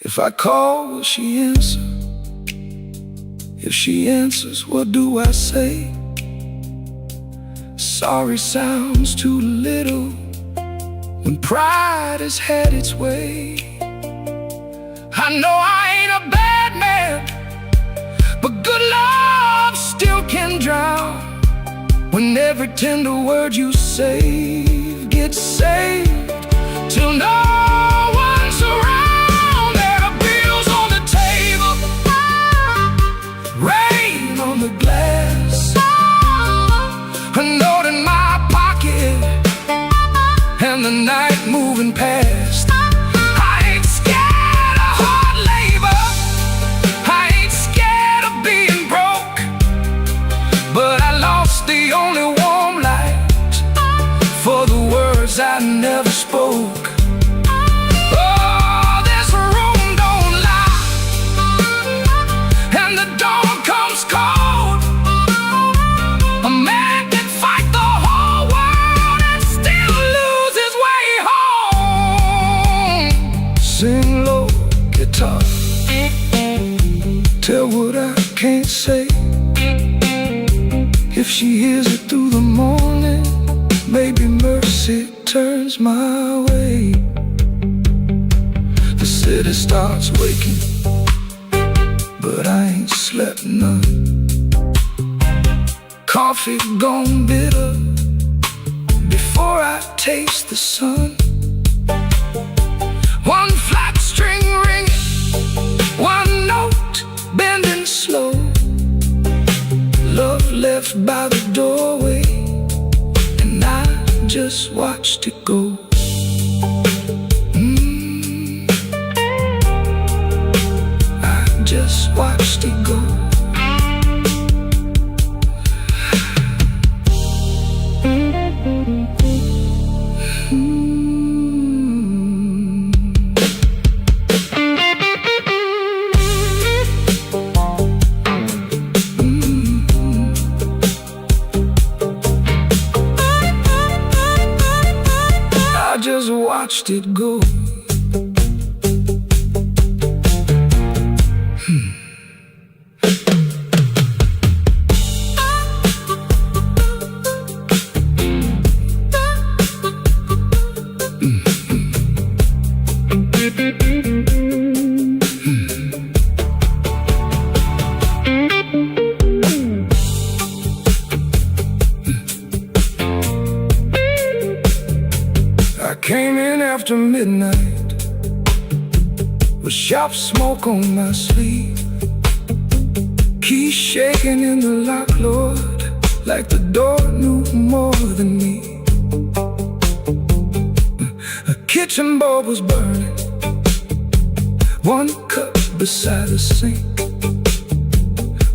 If I call, will she answer? If she answers, what do I say? Sorry sounds too little when pride has had its way. I know I ain't a bad man, but good love still can drown when every tender word you say gets saved till no one's around. There are bills on the table, rain on the glass, a note in my pocket, and the night moving past. I ain't scared of hard labor, I ain't scared of being broke, but I lost the only warm light for the words I never spoke. Oh, this room don't lie, and the dawn comes cold. A man can fight the whole world and still lose his way home. Sing low, guitar, tell what I can't say. If she hears it through the morning, maybe mercy turns my way. The city starts waking, but I ain't slept none. Coffee gone bitter before I taste the sun. One flat string ringing, one note bending slow, love left by the doorway, and I just watched it go. I just watched it go. I just watched it go. I came in after midnight with sharp smoke on my sleeve, keys shaking in the lock, Lord, like the door knew more than me. A kitchen bulb was burning, one cup beside the sink,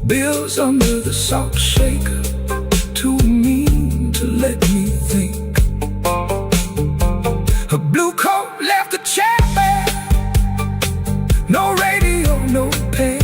bills under the salt shaker, too mean to let me think. A blue coat left the chair bare, no radio, no pen,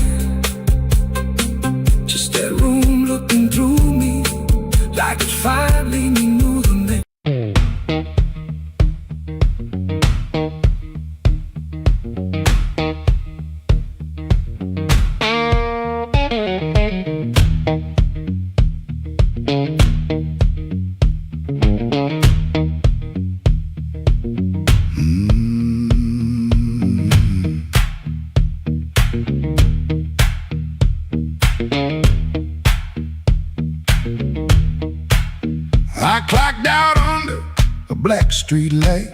a black street light,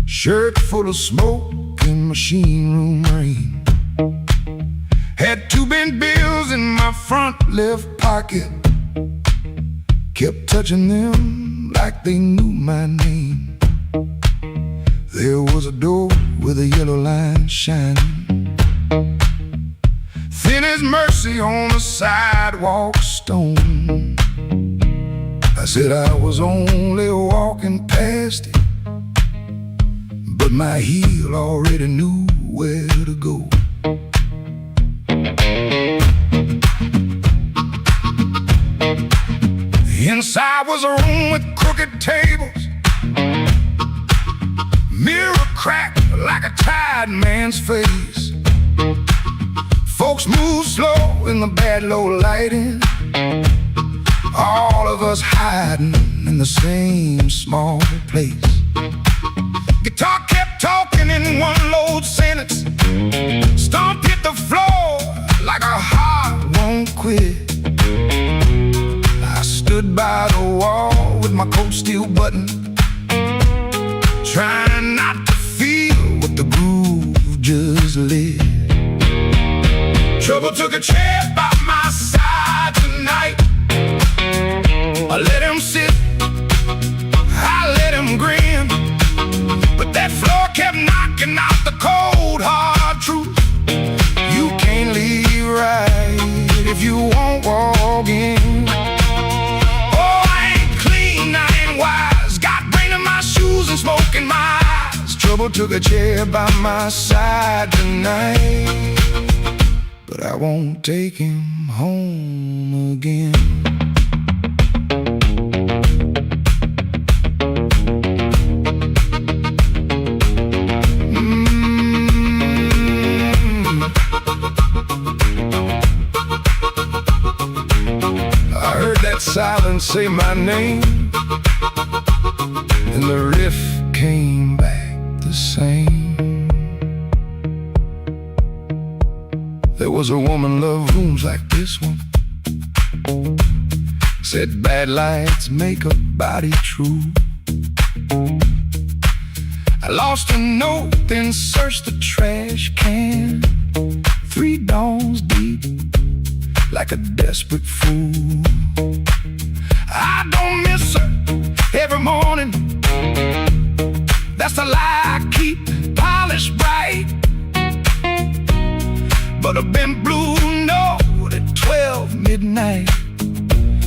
shirt full of smoke and machine room rain. Had 2 bent bills in my front left pocket, kept touching them like they knew my name. There was a door with a yellow line shining, thin as mercy on the sidewalk stone. I said I was only walking past it, but my heel already knew where to go. Inside was a room with crooked tables, mirror cracked like a tired man's face. Folks moved slow in the bad low lighting, all of us hiding in the same small place. Guitar kept talking in one low sentence, stomp hit the floor like a heart won't quit. I stood by the wall with my coat still buttoned, trying not to feel what the groove just lit. Trouble took a chair by my side tonight. I let him sit, I let him grin, but that floor kept knocking out the cold hard truth. You can't leave right if you won't walk in. Oh, I ain't clean, I ain't wise, got brain in my shoes and smoke in my eyes. Trouble took a chair by my side tonight, but I won't take him home again. Silence say my name, and the riff came back the same. There was a woman loved rooms like this one, said bad lights make a body true. I lost a note, then searched the trash can, 3 dawns deep like a desperate fool. I don't miss her every morning, that's the lie I keep polished bright. But a bent blue note at 12 midnight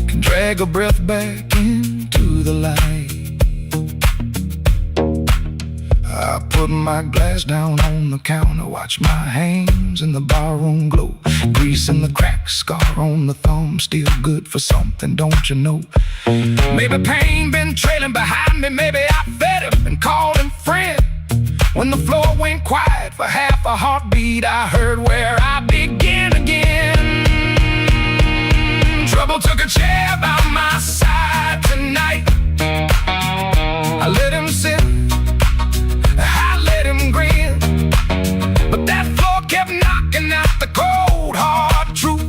can drag a breath back into the light. I put my glass down on the counter, watch my hands in the barroom glow, grease in the crack, scar on the thumb, still good for something, don't you know? Maybe pain been trailing behind me, maybe I fed him and called him friend. When the floor went quiet for half a heartbeat, I heard where I begin again. Trouble took a chair by my side tonight. I let him sit, I let him grin, but that floor kept knocking out the cold hard truth.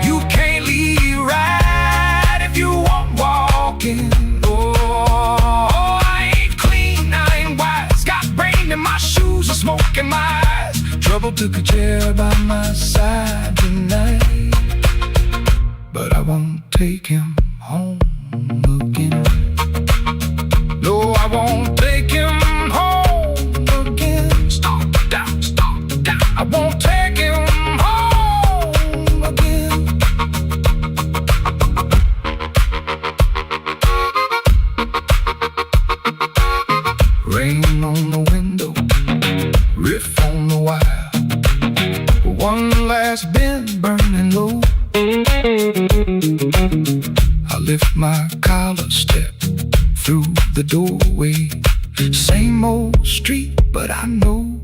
You can't leave right if you won't walk in. Oh, I ain't clean, I ain't wise, got brain in my shoes and smoke in my eyes. Trouble took a chair by my side tonight, but I won't take him home again. No, I won't take him home again. Stop down, I won't take him home again. Rain on the window, riff on the wire, one last bend burning low. I lift my collar, step through the doorway. Same old street, but I know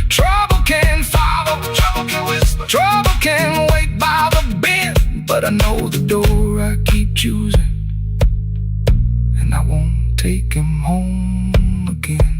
trouble can follow, trouble can whisper, trouble can wait by the bend. But I know the door I keep choosing, and I won't take him home again.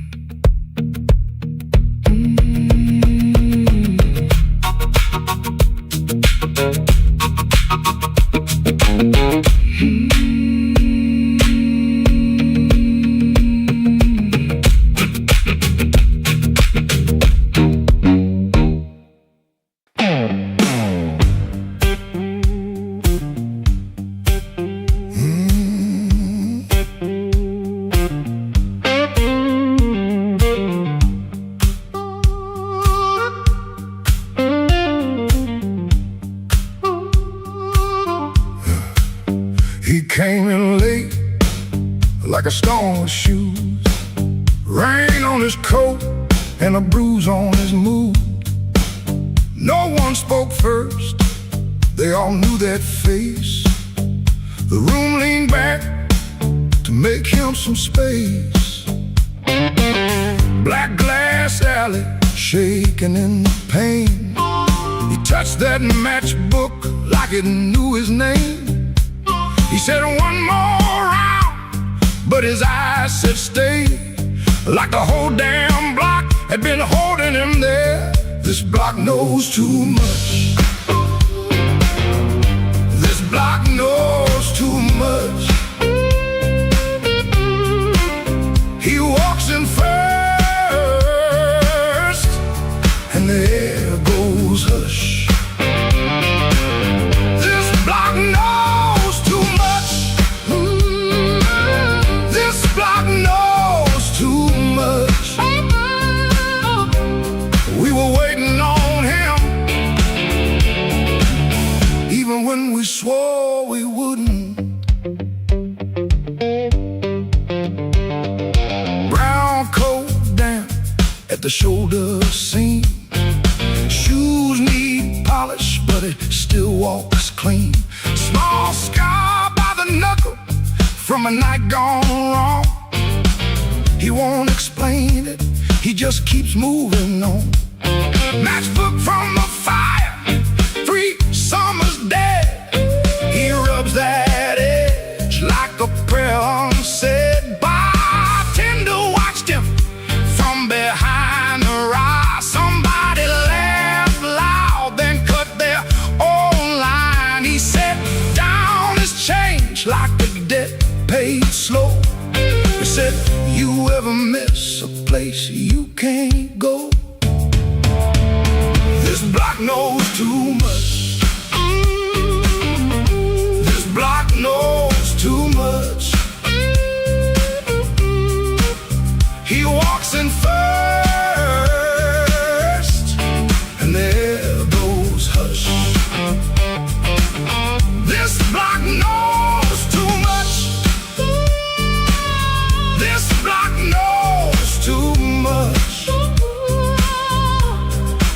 weight like a stone with shoes. Rain on his coat and a bruise on his mood. No one spoke first, they all knew that face. The room leaned back to make him some space. Black glass alley, shaking in the pain. He touched that matchbook like it knew his name. He said one more round, but his eyes said stay. Like the whole damn block had been holding him there. This block knows too much. This block knows too much. He walks in first, and the air goes hush. This block knows too much. This block knows too much. We were waiting on him, even when we swore we wouldn't. Brown coat down at the shoulder seam. Shoes need polish, but it still walks clean. Small scar by the knuckle from a night gone wrong. He won't explain it, he just keeps moving on. Matchbook from the fire, 3 summers dead. He rubs that edge like a prayer unsaid. Bartender watched him from behind the rise. Somebody laughed loud, then cut their own line. He set down his change like the debt paid slow. He said, you ever miss a place you can't go? This block knows too much. This block knows too much. He walks in first, and there goes hush. This block knows too much. This block knows too much.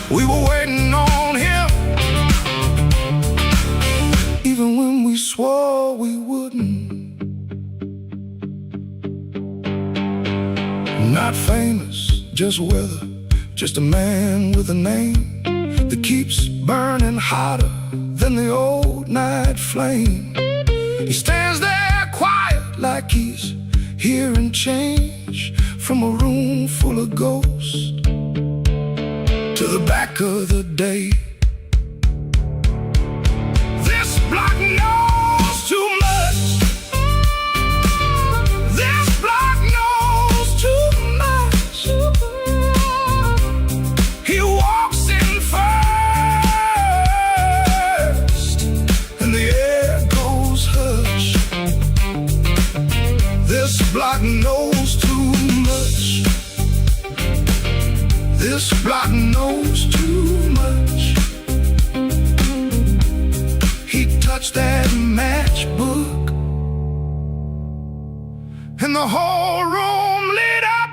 We were waiting on him, even when we swore we wouldn't. Not famous, just weather, just a man with a name that keeps burning hotter than the old night flame. He stands there quiet like he's hearing change from a room full of ghosts to the back of the day. This block knows too much. This block knows too much. He walks in first, and the air goes hush. This block knows too much. This block knows too much. He touched that matchbook, and the whole room lit up.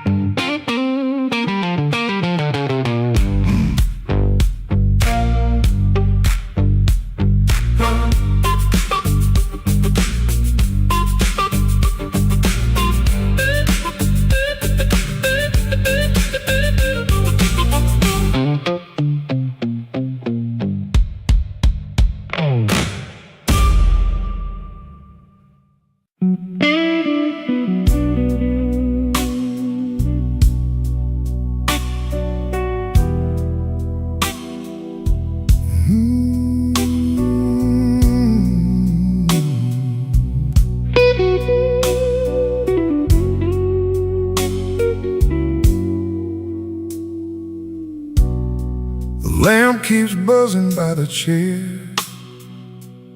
Lamp keeps buzzing by the chair.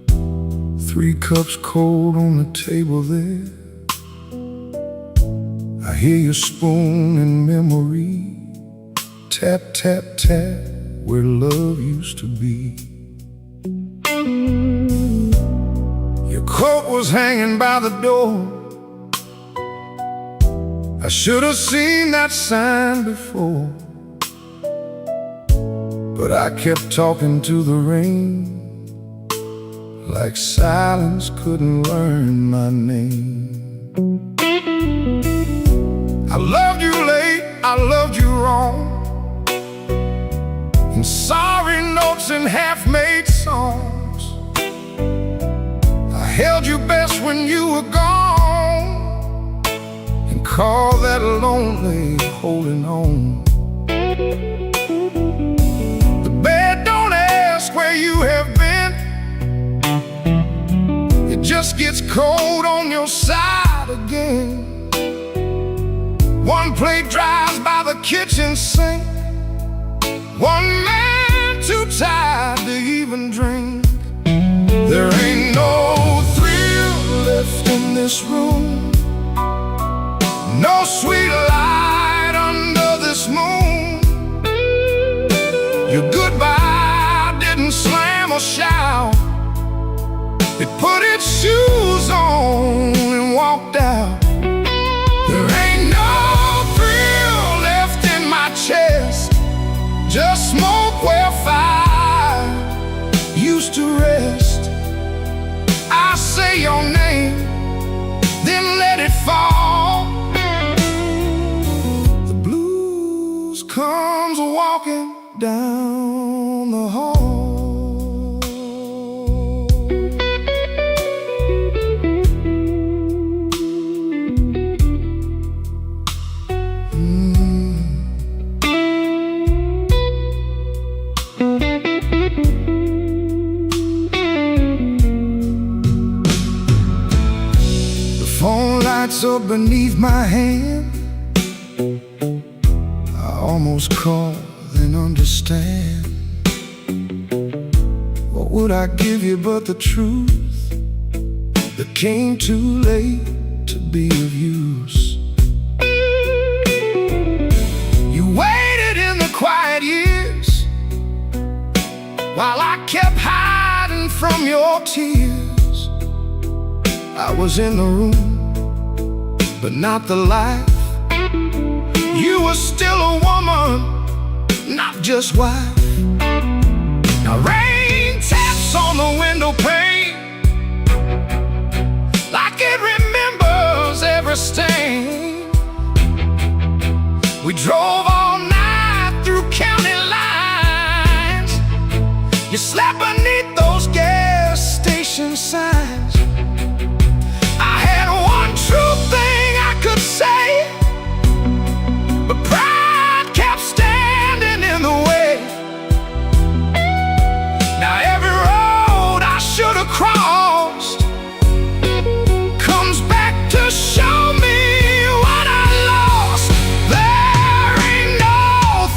3 cups cold on the table there. I hear your spoon in memory. Tap, tap, tap, where love used to be. Your coat was hanging by the door. I should have seen that sign before, but I kept talking to the rain, like silence couldn't learn my name. I loved you late, I loved you wrong, in sorry notes and half-made songs. I held you best when you were gone, and called that lonely holding on. The bed don't ask where you have been, it just gets cold on your side again. One plate dries by the kitchen sink, one man too tired to even drink. There ain't no thrill left in this room, no sweet light under this moon. Your goodbye didn't slam or shout, it put its shoes on and walked out. There ain't no thrill left in my chest, just smoke where fire used to rest. I say your name, then let it fall. The blues comes walking down the hall. Up beneath my hand, I almost call, then understand. What would I give you but the truth that came too late to be of use? You waited in the quiet years while I kept hiding from your tears. I was in the room, but not the life. You were still a woman, not just wife. Now rain taps on the window pane, like it remembers every stain. We drove all night through county lines. You slept beneath those gas station signs. I had one true thing I could say, but pride kept standing in the way. Now every road I should have crossed comes back to show me what I lost. There ain't no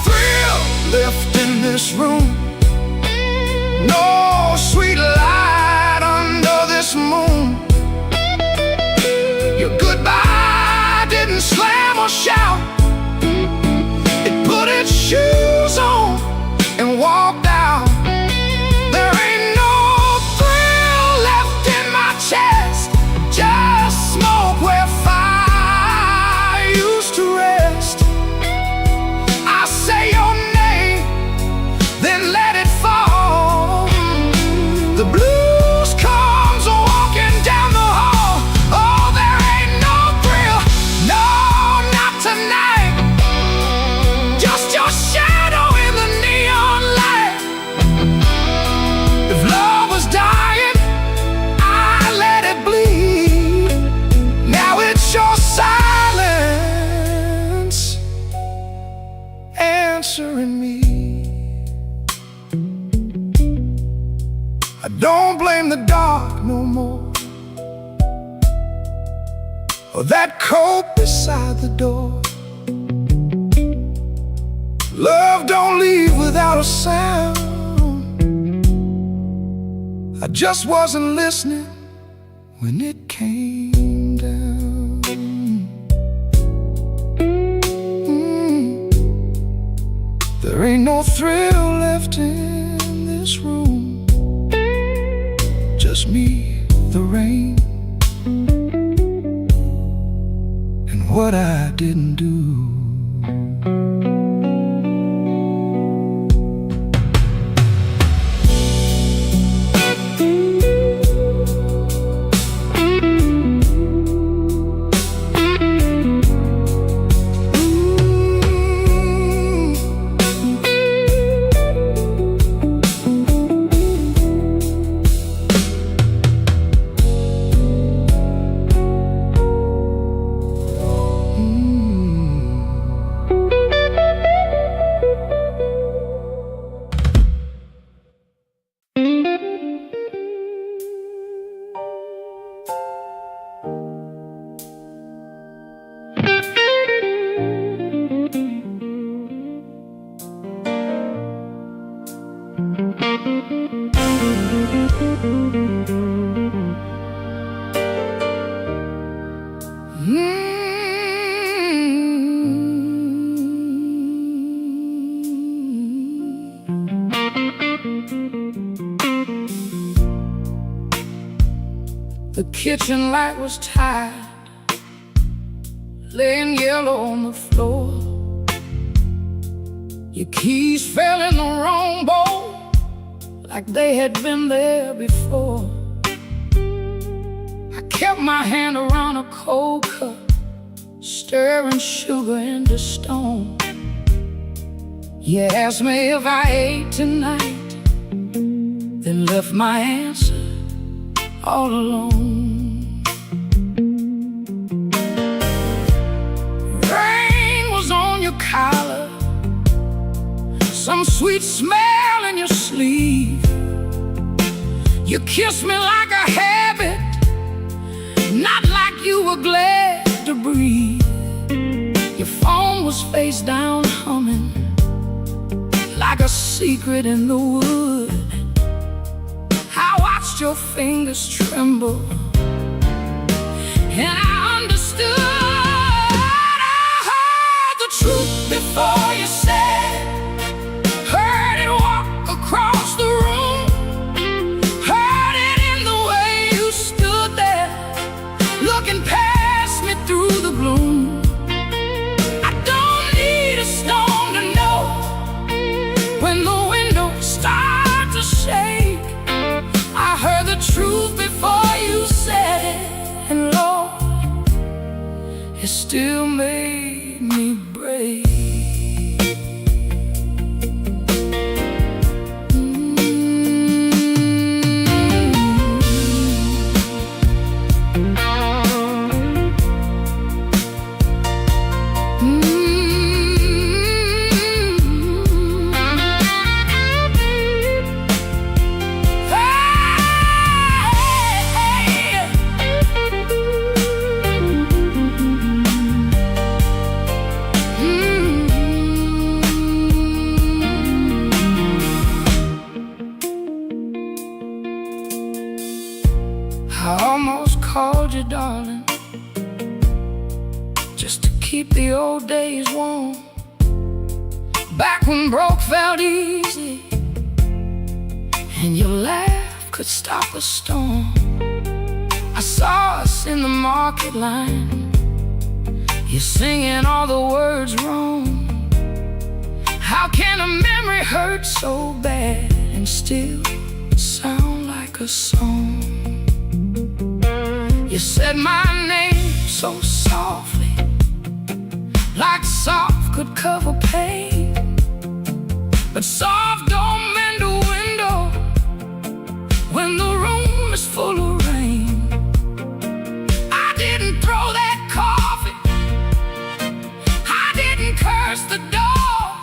thrill left in this room, no sweet light under this moon. Your goodbye didn't slam or shout, it put its shoes on and walked out. There ain't no thrill left in my chest, just smoke where fire used to rest. I say your name, then let it fall. The blues comes walking down the hall. Oh, there ain't no thrill, no, not tonight. Just your shadow in the neon light. If love was dying, I let it bleed. Now it's your silence answering me. I don't blame the dark no more, or that coat beside the door. Love don't leave without a sound. I just wasn't listening when it came down. There ain't no thrill left in this room, just me, the rain, what I didn't do. The kitchen light was tired, laying yellow on the floor. Your keys fell in the wrong bowl, like they had been there before. I kept my hand around a cold cup, stirring sugar into stone. You asked me if I ate tonight, then left my answer all alone. Rain was on your collar, some sweet smell in your sleeve. You kissed me like a habit, not like you were glad to breathe. Your phone was face down humming, like a secret in the wood. I watched your fingers tremble, and I understood. I heard the truth before you said it, heard it walk across the room, heard it in the way you stood there, looking past me through the gloom. I don't need a stone to know when the windows start to shake. I heard the truth before you said it, and Lord, it still made me break. I almost called you darling, just to keep the old days warm. Back when broke felt easy, and your laugh could stop a storm. I saw us in the market line, you singing all the words wrong. How can a memory hurt so bad and still sound like a song? You said my name so softly, like soft could cover pain. But soft don't mend a window when the room is full of rain. I didn't throw that coffee, I didn't curse the dog,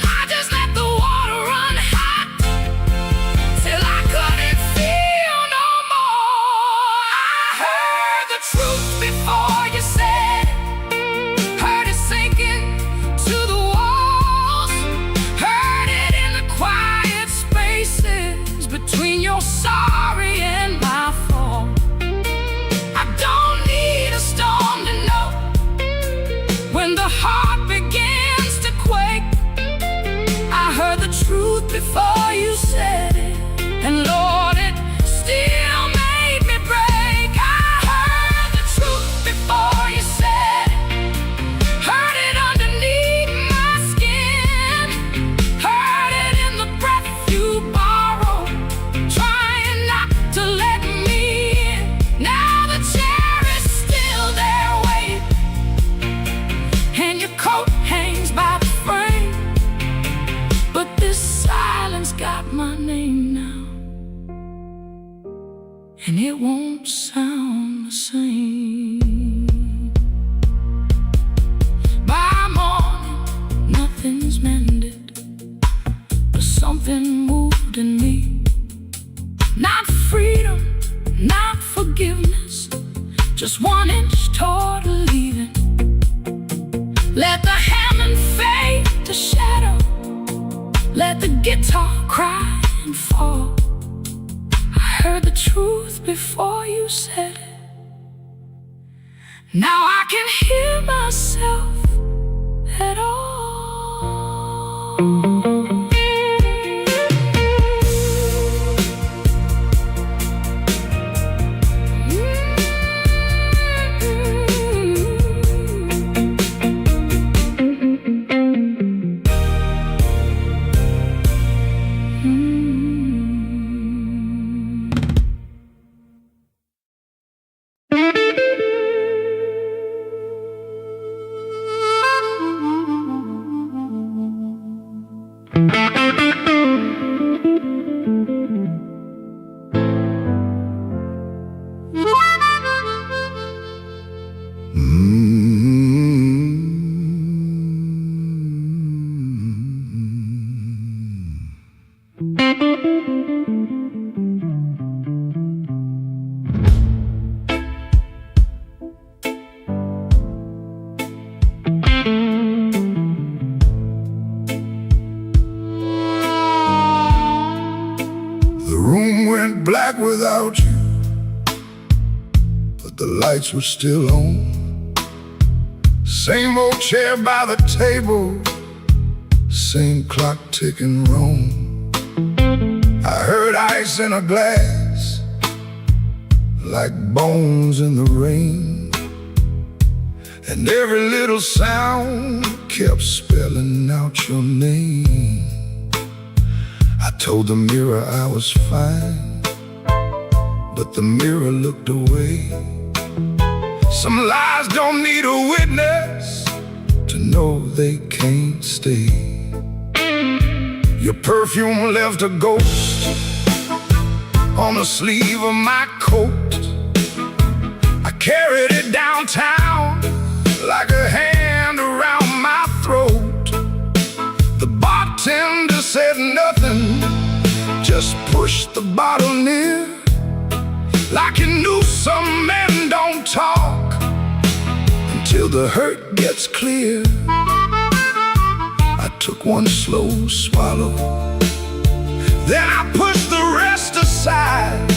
I just let the water run hot till I couldn't feel no more. I heard the truth before you said it, heard it sinking to the walls, heard it in the quiet spaces between your sorry and my fault. I don't need a storm to know when the heart begins to quake. I heard the truth before you said it, and Lord, it still made me break. I heard the truth before just 1 inch toward leaving. Let the Hammond fade to shadow. Let the guitar cry and fall. I heard the truth before you said it. Now I can hear myself at all. Black without you, but the lights were still on. Same old chair by the table, same clock ticking wrong. I heard ice in a glass, like bones in the rain, and every little sound kept spelling out your name. I told the mirror I was fine, but the mirror looked away. Some lies don't need a witness to know they can't stay. Your perfume left a ghost on the sleeve of my coat. I carried it downtown like a hand around my throat. The bartender said nothing, just pushed the bottle near, like he knew some men don't talk until the hurt gets clear. I took one slow swallow, then I pushed the rest aside.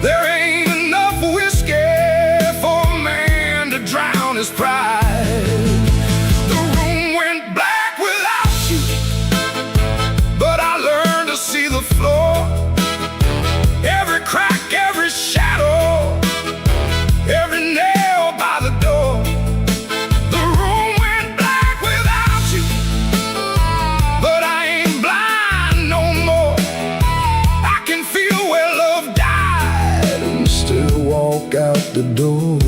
There ain't enough whiskey for a man to drown his pride. The room went black without you, but I learned to see the floor. Every crack, every shadow, every nail by the door. The room went black without you, but I ain't blind no more. I can feel where love died and still walk out the door.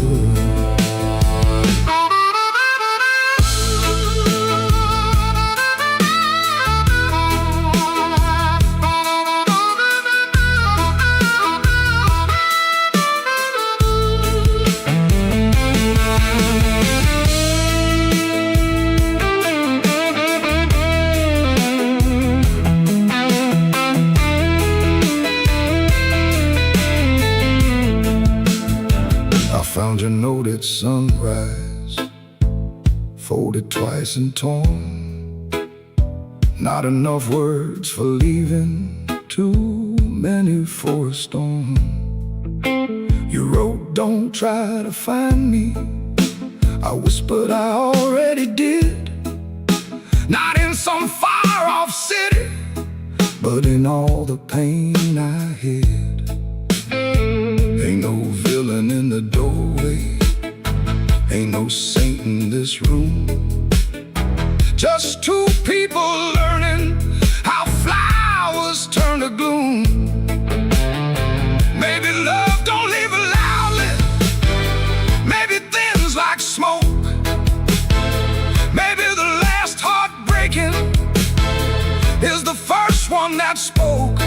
Found your note at sunrise, folded twice and torn. Not enough words for leaving, too many for a storm. You wrote, don't try to find me. I whispered, I already did. Not in some far-off city, but in all the pain I hid. Ain't no villain in the doorway, ain't no saint in this room. Just two people learning how flowers turn to gloom. Maybe love don't leave it loudly, maybe thins like smoke. Maybe the last heartbreaking is the first one that spoke.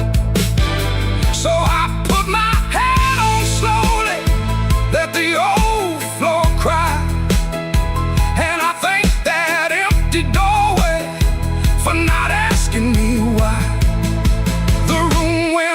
So I put my head on slowly, let the old floor cry. And I thank that empty doorway for not asking me why. The room went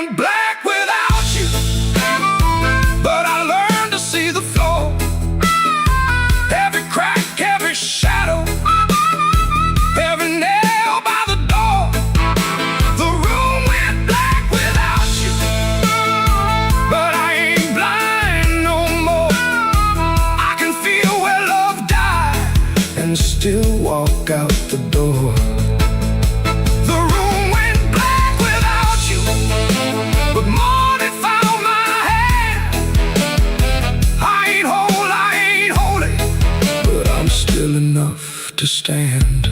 still walk out the door. The room went black without you, but morning found my hand. I ain't whole, I ain't holy, but I'm still enough to stand.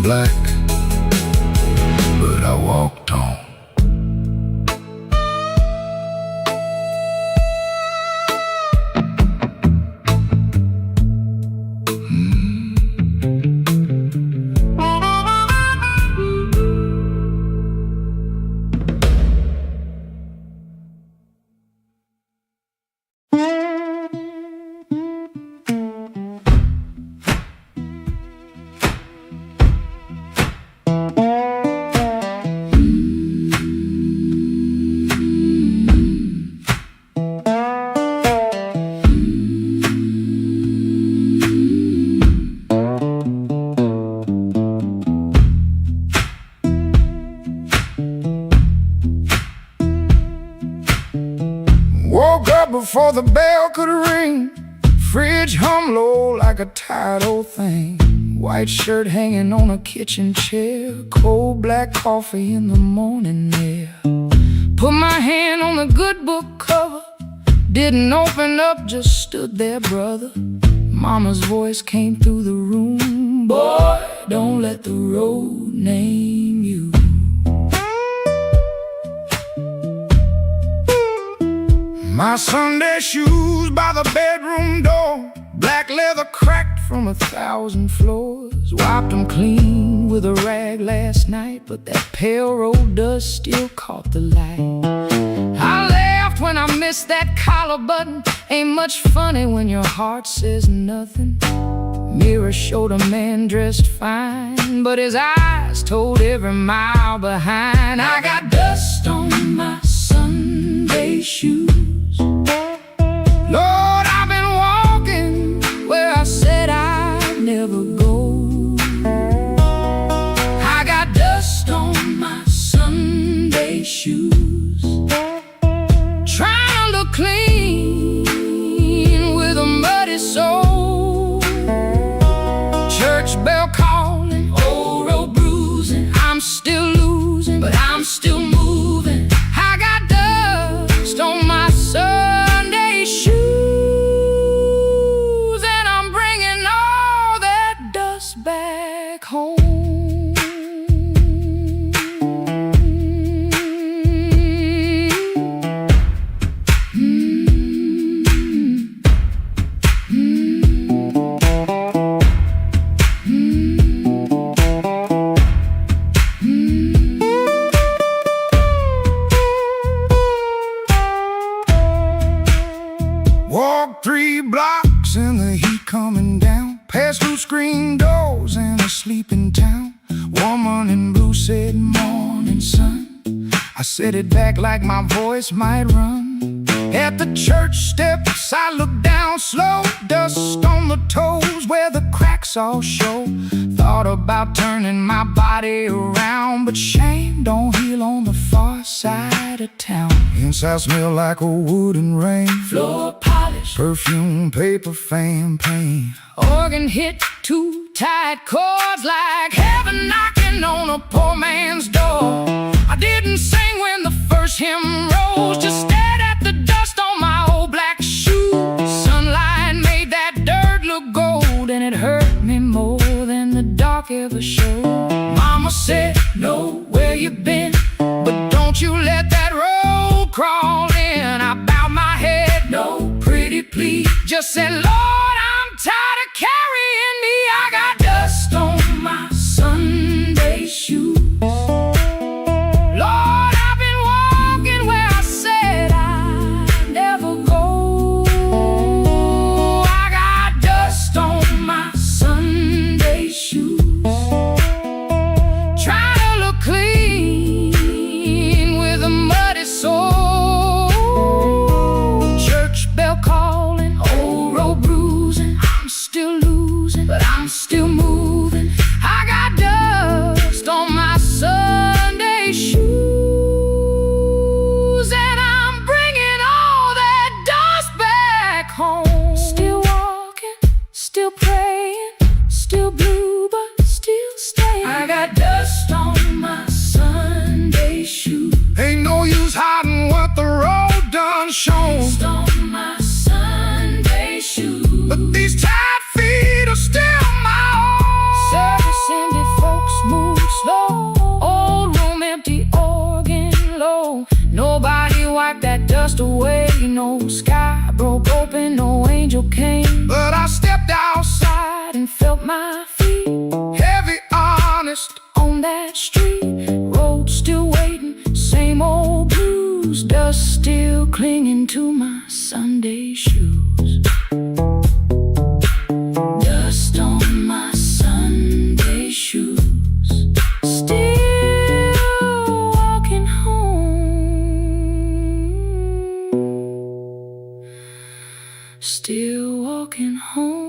Black, but I walked on. Woke up before the bell could ring. Fridge hum low like a tired old thing. White shirt hanging on a kitchen chair. Cold black coffee in the morning air. Put my hand on the good book cover. Didn't open up, just stood there, brother. Mama's voice came through the room. Boy, don't let the road name you. My Sunday shoes by the bedroom door. Black leather cracked from 1,000 floors. Wiped them clean with a rag last night, but that pale road dust still caught the light. I laughed when I missed that collar button. Ain't much funny when your heart says nothing. Mirror showed a man dressed fine, but his eyes told every mile behind. I got dust on my Sunday shoes. Lord, I've been walking where I said I'd never go. I got dust on my Sunday shoes. Trying to look clean with a muddy soul. Church bell calling, old road bruising. I'm still losing, but I'm still moving. I got dust on my Sunday shoes. Back home. Walk 3 blocks in the heat coming down. Past 2 screen doors in a sleeping town. Woman in blue said, morning sun. I set it back like my voice might run. At the church steps I look down slow. Dust on the toes where the cracks all show. Thought about turning my body around, but shame don't heal on the far side of town. Inside smell like a wood and rain. Floor polish, perfume, paper, fan, pain. Organ hit 2 tight chords like heaven knocking on a poor man's door. I didn't sing when the first hymn rose, just stared at the dust on my old black shoes. Sunlight made that dirt look gold, and it hurt me more than the dark ever showed. Mama said, know where you been, but don't you let that road crawl in. I bowed my head, no pretty please, just said, Lord, I'm tired of carrying me. I got dust on my Sunday shoes. Lord, I've been walking where I said I'd never go. I got dust on my Sunday shoes. Trying to look clean with a muddy soul. dust away. No sky broke open, no angel came. But I stepped outside And felt my feet heavy, honest. on that street. Road still waiting, same old blues. Dust still clinging to my Sunday shoes. Dust on my Sunday shoes. Still walking home. Still walking home.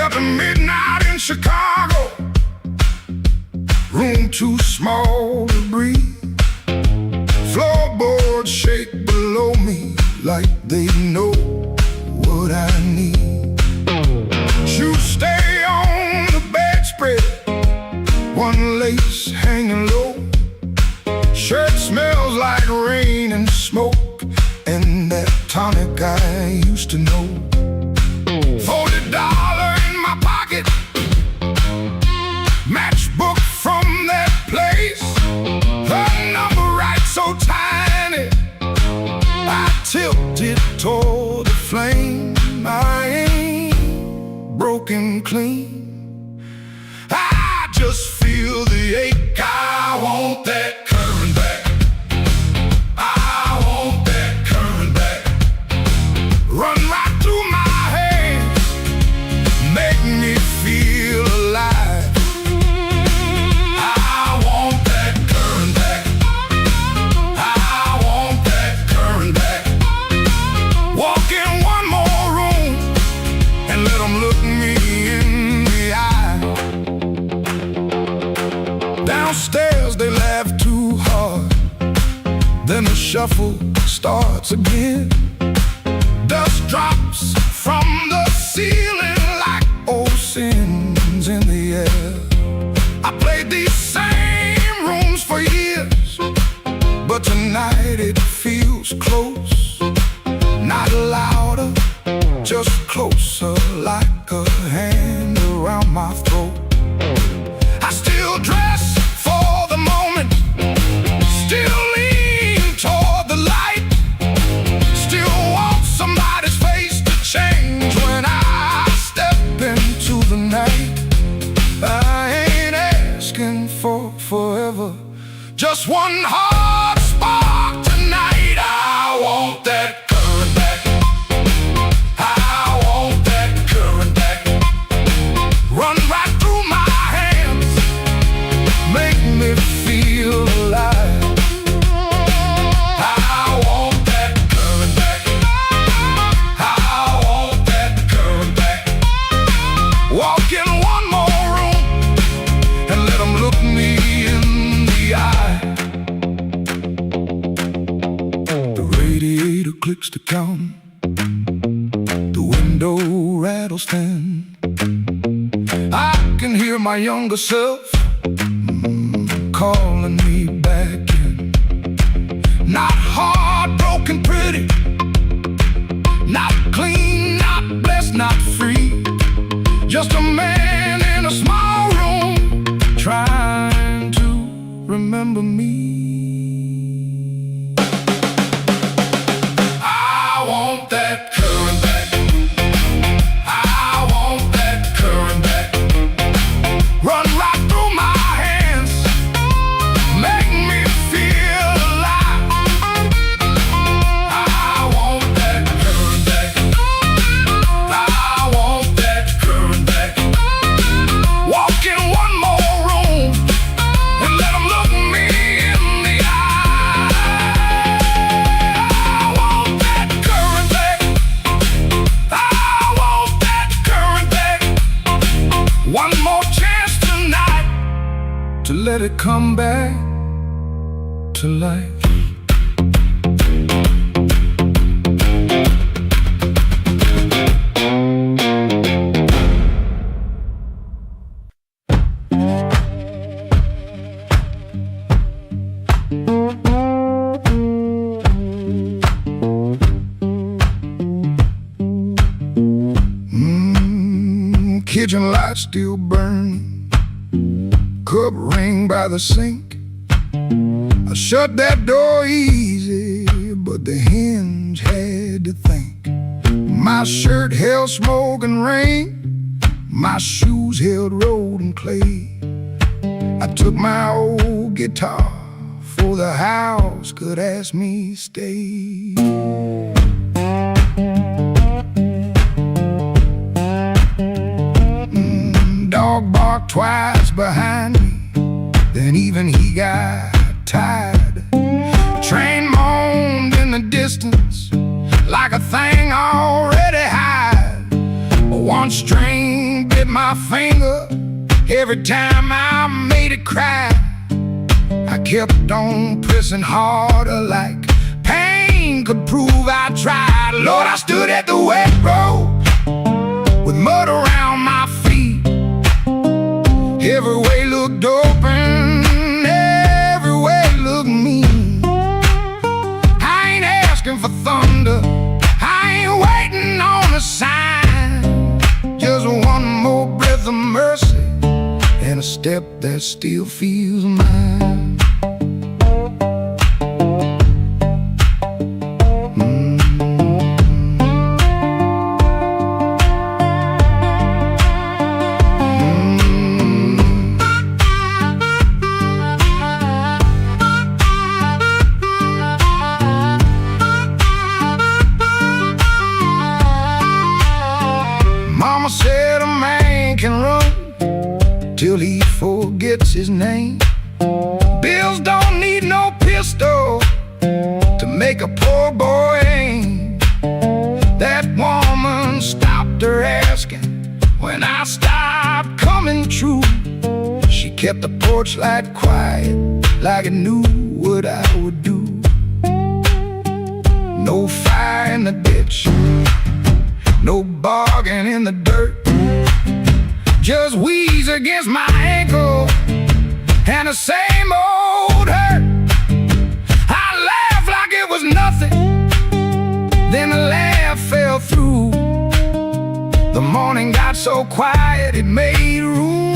After midnight in Chicago, room too small to breathe. Floorboards shake below me like they know what I need. Shoes stay on the bedspread, one lace hanging low. Shirt smells like rain and smoke, and that tonic I used to know. $40 in my pocket, matchbook from that place. The number right so tiny, I tilted toward the flame. I ain't broken clean, I just feel the ache. I want that current back. I want that current back. Run right through my hands, make me feel alive. I want that current back. I want that current back. Walk in one more room and let them look me in the eye. Downstairs they laugh too hard, then the shuffle starts again. Dust drops from the ceiling like old sins in the air. I played these same rooms for years, but tonight it feels close. Not louder, just closer, like a hand around my throat. I still dress for the moment, still lean toward the light, still want somebody's face to change when I step into the night. I ain't asking for forever, just one hard spark tonight. I want that current back. I want that current back. Run right through my hands, make me feel alive. I want that current back. I want that current back. Walk in one more room and let them look me in the eye. The radiator clicks to count, the window rattles 10. I can hear my younger self calling me back in. Not heartbroken pretty, not clean, not blessed, not free. Just a man in a small room trying to remember me. I want that current back. I want that current back. Run right through my hands, make me feel alive. I want that current back. I want that current back. Walk in one more room and let them look me in to let it come back to life. Kitchen light still burning, cup ring by the sink. I shut that door easy, but the hinge had to think. My shirt held smoke and rain, my shoes held road and clay. I took my old guitar, for the house could ask me stay. Dog barked twice behind me, then even he got tired. Train moaned in the distance like a thing already hired. One string bit my finger every time I made it cry. I kept on pressing harder like pain could prove I tried. Lord, I stood at the wet road with mud around my feet. Every way looked open, every way looked mean. I ain't asking for thunder, I ain't waiting on a sign. Just one more breath of mercy and a step that still feels mine. Mama said a man can run till he forgets his name. Bills don't need no pistol to make a poor boy aim. That woman stopped her asking when I stopped coming true. She kept the porch light quiet like it knew what I would do. No fire in the ditch, no bargain in the dirt, just wheeze against my ankle and the same old hurt. I laughed like it was nothing, then the laugh fell through. The morning got so quiet it made room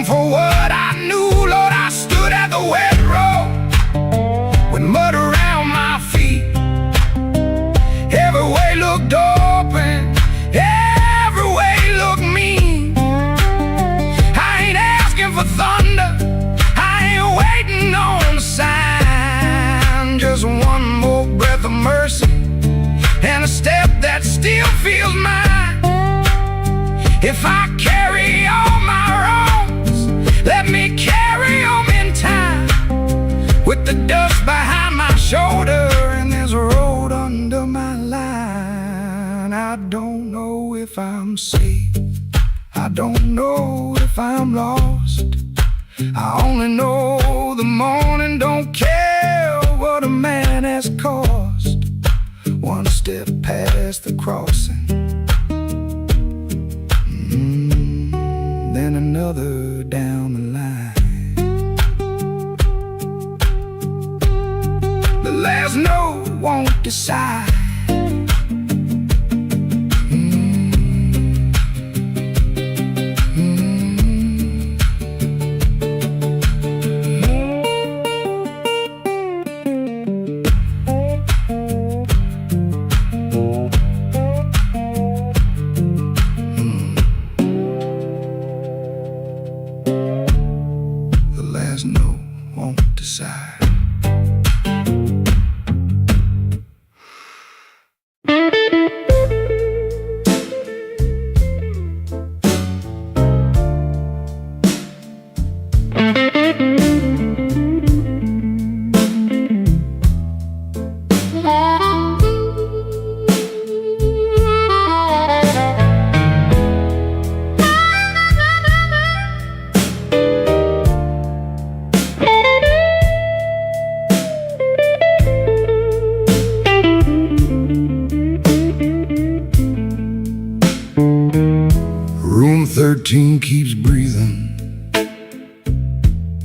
for what I knew. Lord, I stood at the wet road with mud around my feet. Every way looked open, every way looked mean. I ain't asking for thunder, I ain't waiting on a sign. Just one more breath of mercy and a step that still feels mine. If I carry all my wrongs, let me carry them in time. With the dust behind my shoulder and there's a road under my line. I don't know if I'm safe, I don't know if I'm lost. I only know the morning don't care what a man has cost. One step past the crossing, then another down the line. The last note won't decide. No, won't decide.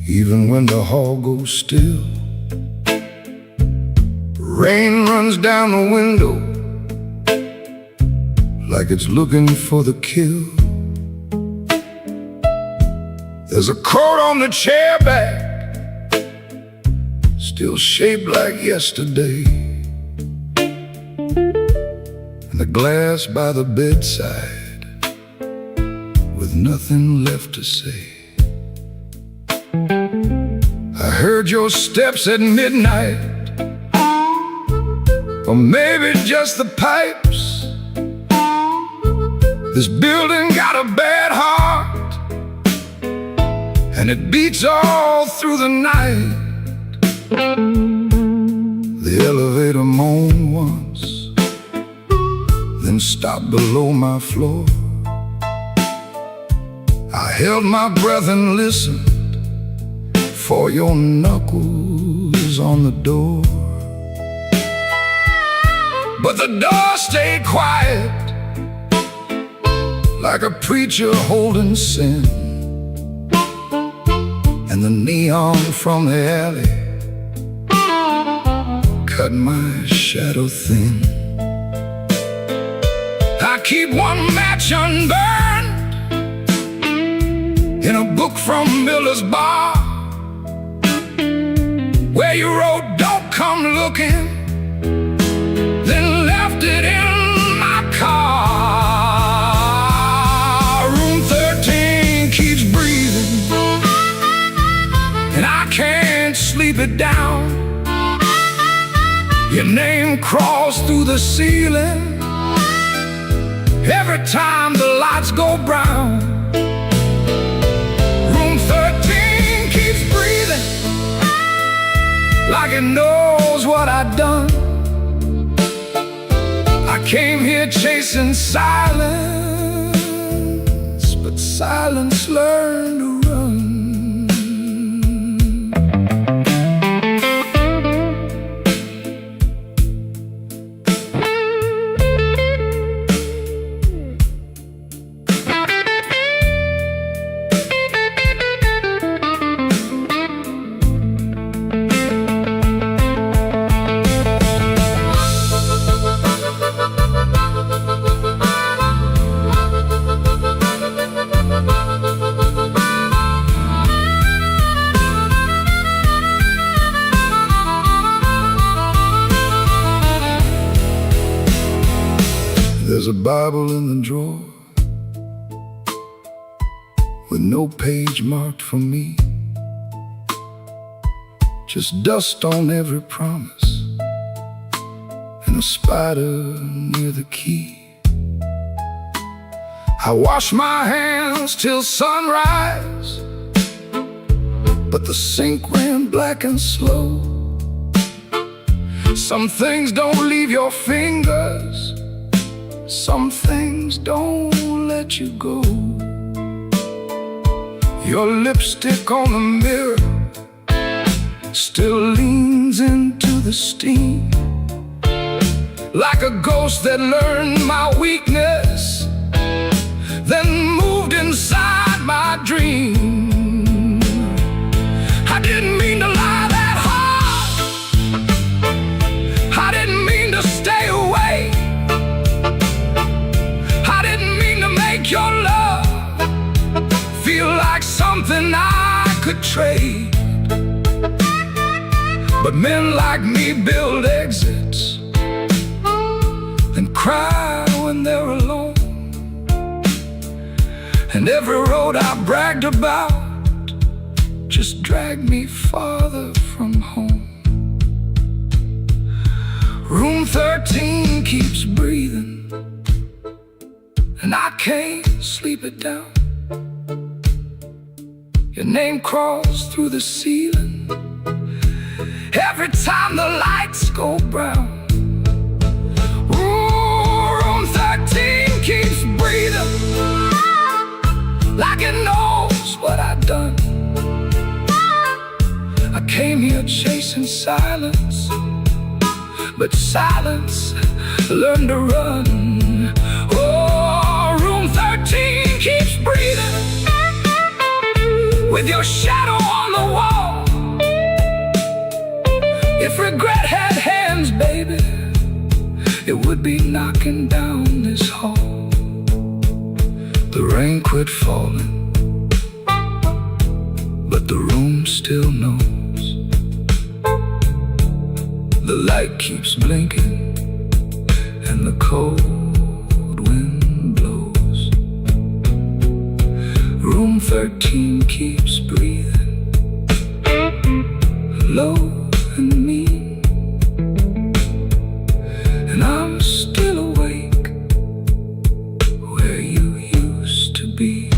even when the hall goes still. Rain runs down the window like it's looking for the kill. There's a coat on the chair back, still shaped like yesterday, and the glass by the bedside with nothing left to say. I heard your steps at midnight, or maybe just the pipes. This building got a bad heart, and it beats all through the night. The elevator moaned once, then stopped below my floor. I held my breath and listened for your knuckles on the door. But the door stayed quiet, like a preacher holding sin. And the neon from the alley cut my shadow thin. I keep one match unburned in a book from Miller's bar, where you wrote, "Don't come looking," then left it in my car. Room 13 keeps breathing, and I can't sleep it down. Your name crawls through the ceiling every time the lights go brown. Room 13 keeps breathing like it knows what I've done. I came here chasing silence, but silence learned to run. There's a Bible in the drawer with no page marked for me, just dust on every promise and a spider near the key. I wash my hands till sunrise, but the sink ran black and slow. Some things don't leave your fingers, some things don't let you go. Your lipstick on the mirror still leans into the steam, like a ghost that learned my weakness, then moved inside my dream. I didn't mean to lie that hard, I didn't mean to stay away, I didn't mean to make your love feel like something I could trade. But men like me build exits and cry when they're alone. And every road I bragged about just dragged me farther from home. Room 13 keeps breathing, and I can't sleep it down. Your name crawls through the ceiling every time the lights go brown. Ooh, room 13 keeps breathing like it knows what I've done. I came here chasing silence, but silence learned to run. Oh, room 13 keeps breathing with your shadow on the wall. If regret had hands, baby, it would be knocking down this hall. The rain quit falling, but the room still knows. The light keeps blinking and the cold wind blows. Room 13 keeps breathing low and mean, and I'm still awake where you used to be.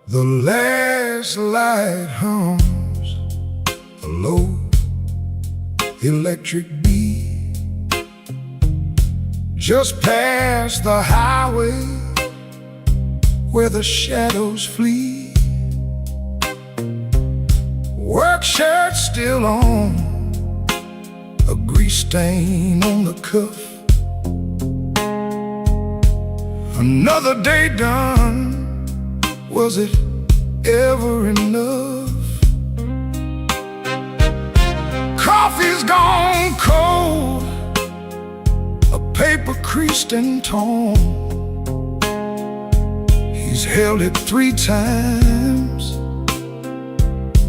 The last light hums a low electric beat just past the highway where the shadows flee. Work shirt still on, a grease stain on the cuff. Another day done. Was it ever enough? Coffee's gone cold, a paper creased and torn. He's held it 3 times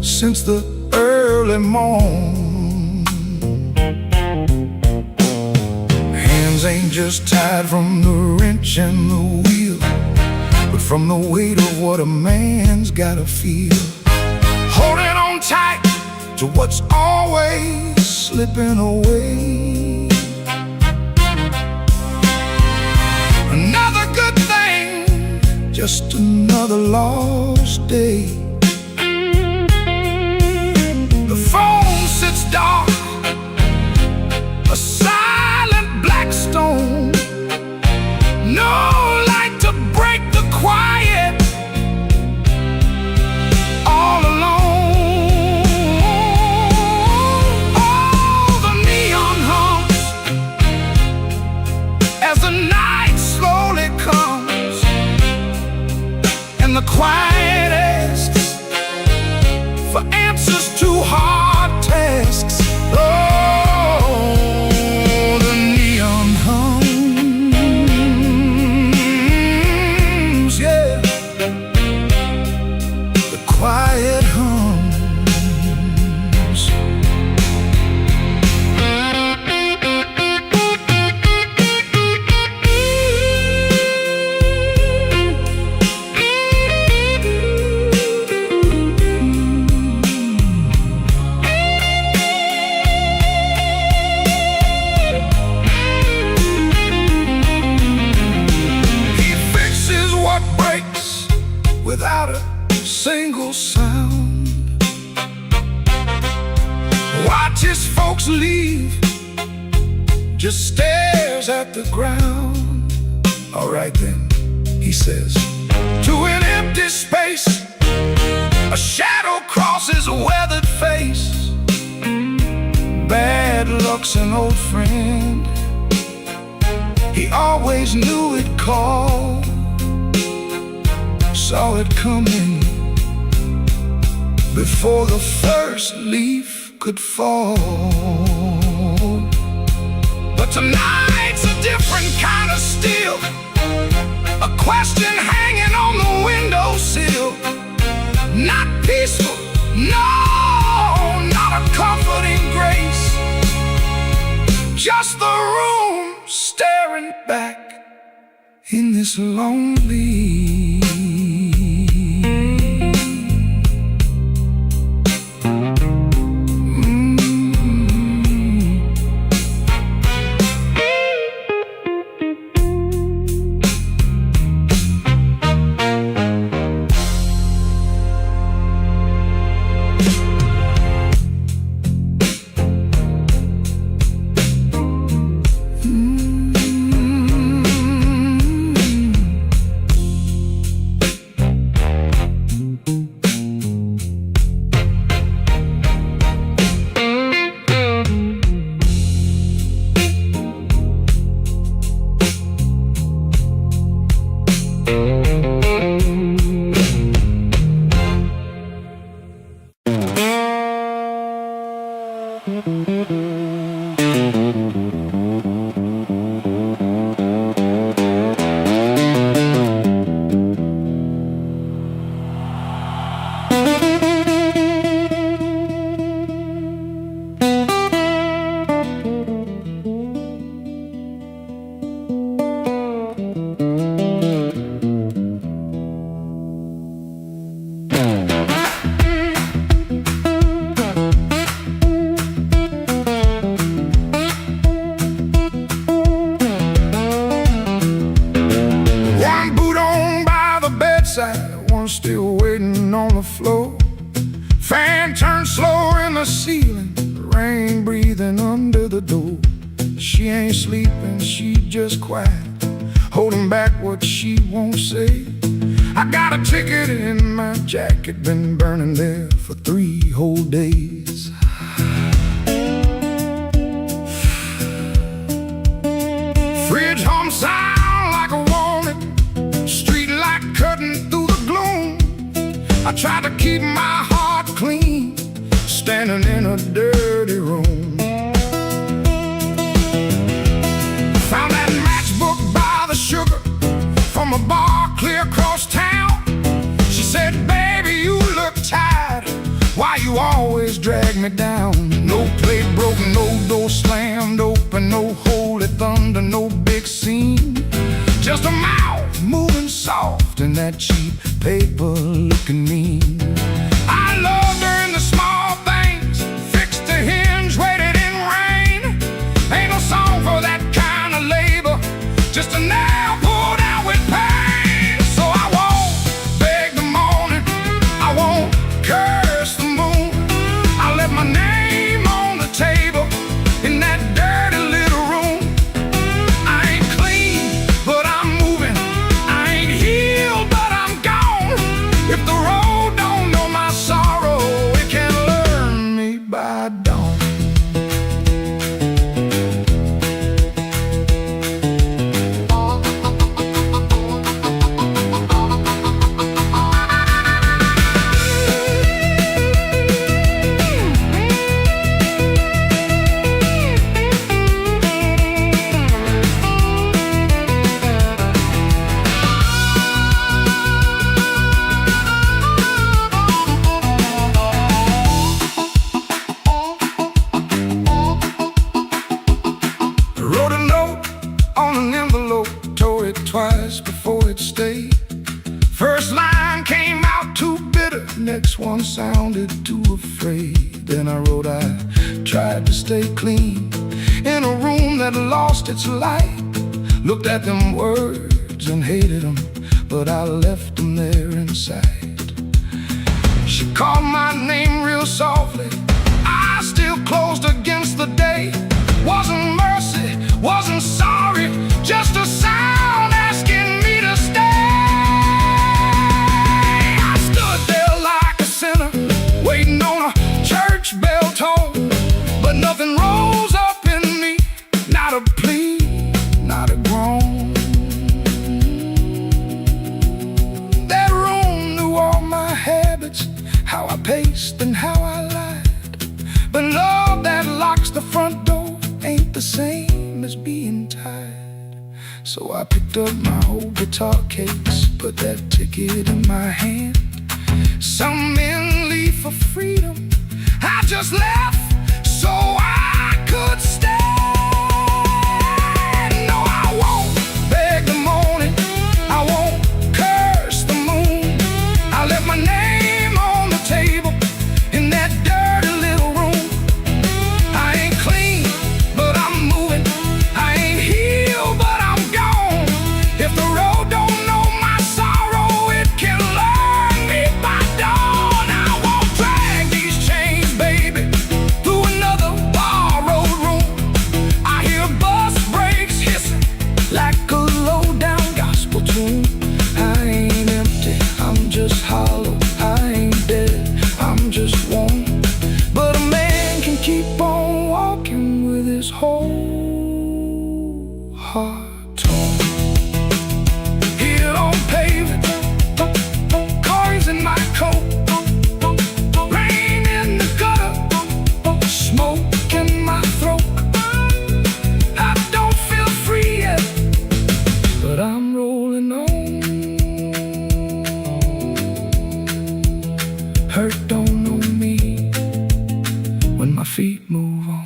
since the early morn. Hands ain't just tied from the wrench and the wheel, but from the weight of what a man's gotta feel. Holding on tight to what's always slipping away. Another good thing, just another lost day. The phone sits dark, a silent black stone. No light to break the quiet, all alone. Oh, the neon hums as the night slowly comes, and the quiet asks for answers to hard tasks. Oh, the neon hums, yeah, the quiet hums. He fixes what breaks without a single sound. Watches folks leave, just stares at the ground. All right then, he says, to an empty space, a shadow crosses a weathered face. Bad luck's an old friend, he always knew it'd call. Saw it coming, before the first leaf could fall. But tonight's a different kind of still, a question hanging on the windowsill. Not peaceful, no, not a comforting grace. Just the room staring back in this lonely. One still waiting on the floor. Fan turned slow in the ceiling, rain breathing under the door. She ain't sleeping, she just quiet, holding back what she won't say. I got a ticket in my jacket, been burning there for 3 whole days. Fridge hum sound like a warning, street light cutting through the gloom. I try to keep my heart clean, standing in a dirty room. Found that matchbook by the sugar, from a bar clear across town. She said, baby, you look tired, why you always drag me down? No plate broken, no door slammed open, no holy thunder, no big scene. Just a mouth moving soft and that cheap paper looking mean. I loved her in the small things, fixed a hinge, waited in rain. Ain't no song for that kind of labor, just a nail pulled out with pain. So I won't beg the morning, I won't curse the moon. I left my name on the table in that dirty little room. I ain't clean, but I'm moving. I ain't healed, but I'm gone. If the road don't know my sorrow, it can learn me by dawn. Wrote a note on an envelope, tore it twice before it stayed. First line came out too bitter, next one sounded too afraid. Then I wrote, I tried to stay clean in a room that lost its light. Looked at them words and hated them, but I left them there inside. She called my name real softly, I still closed against the day. Wasn't mercy, wasn't sorry, just a sound asking me to stay. I stood there like a sinner, waiting on a church bell tone, but nothing rose up in me, not a plea, not a groan. That room knew all my habits, how I paced So I picked up my old guitar case, put that ticket in my hand. Some men leave for freedom, I just left so I could stand. No, I won't beg the morning, I won't curse the moon. I left my name on the table in that dirty little room. I ain't clean, but I'm moving. I ain't healed, but I'm gone. If the road don't know my sorrow, it can learn me by dawn. I won't drag these chains, baby, through another borrowed room. I hear bus brakes hissing like a low-down gospel tune. I ain't empty, I'm just hollow. I ain't dead, I'm just warm. But a man can keep on walking with his whole heart torn. Here on pavement, coins in my coat, rain in the gutter, smoke in my throat. I don't feel free yet, but I'm rolling on. Hurt don't know me when my feet move on.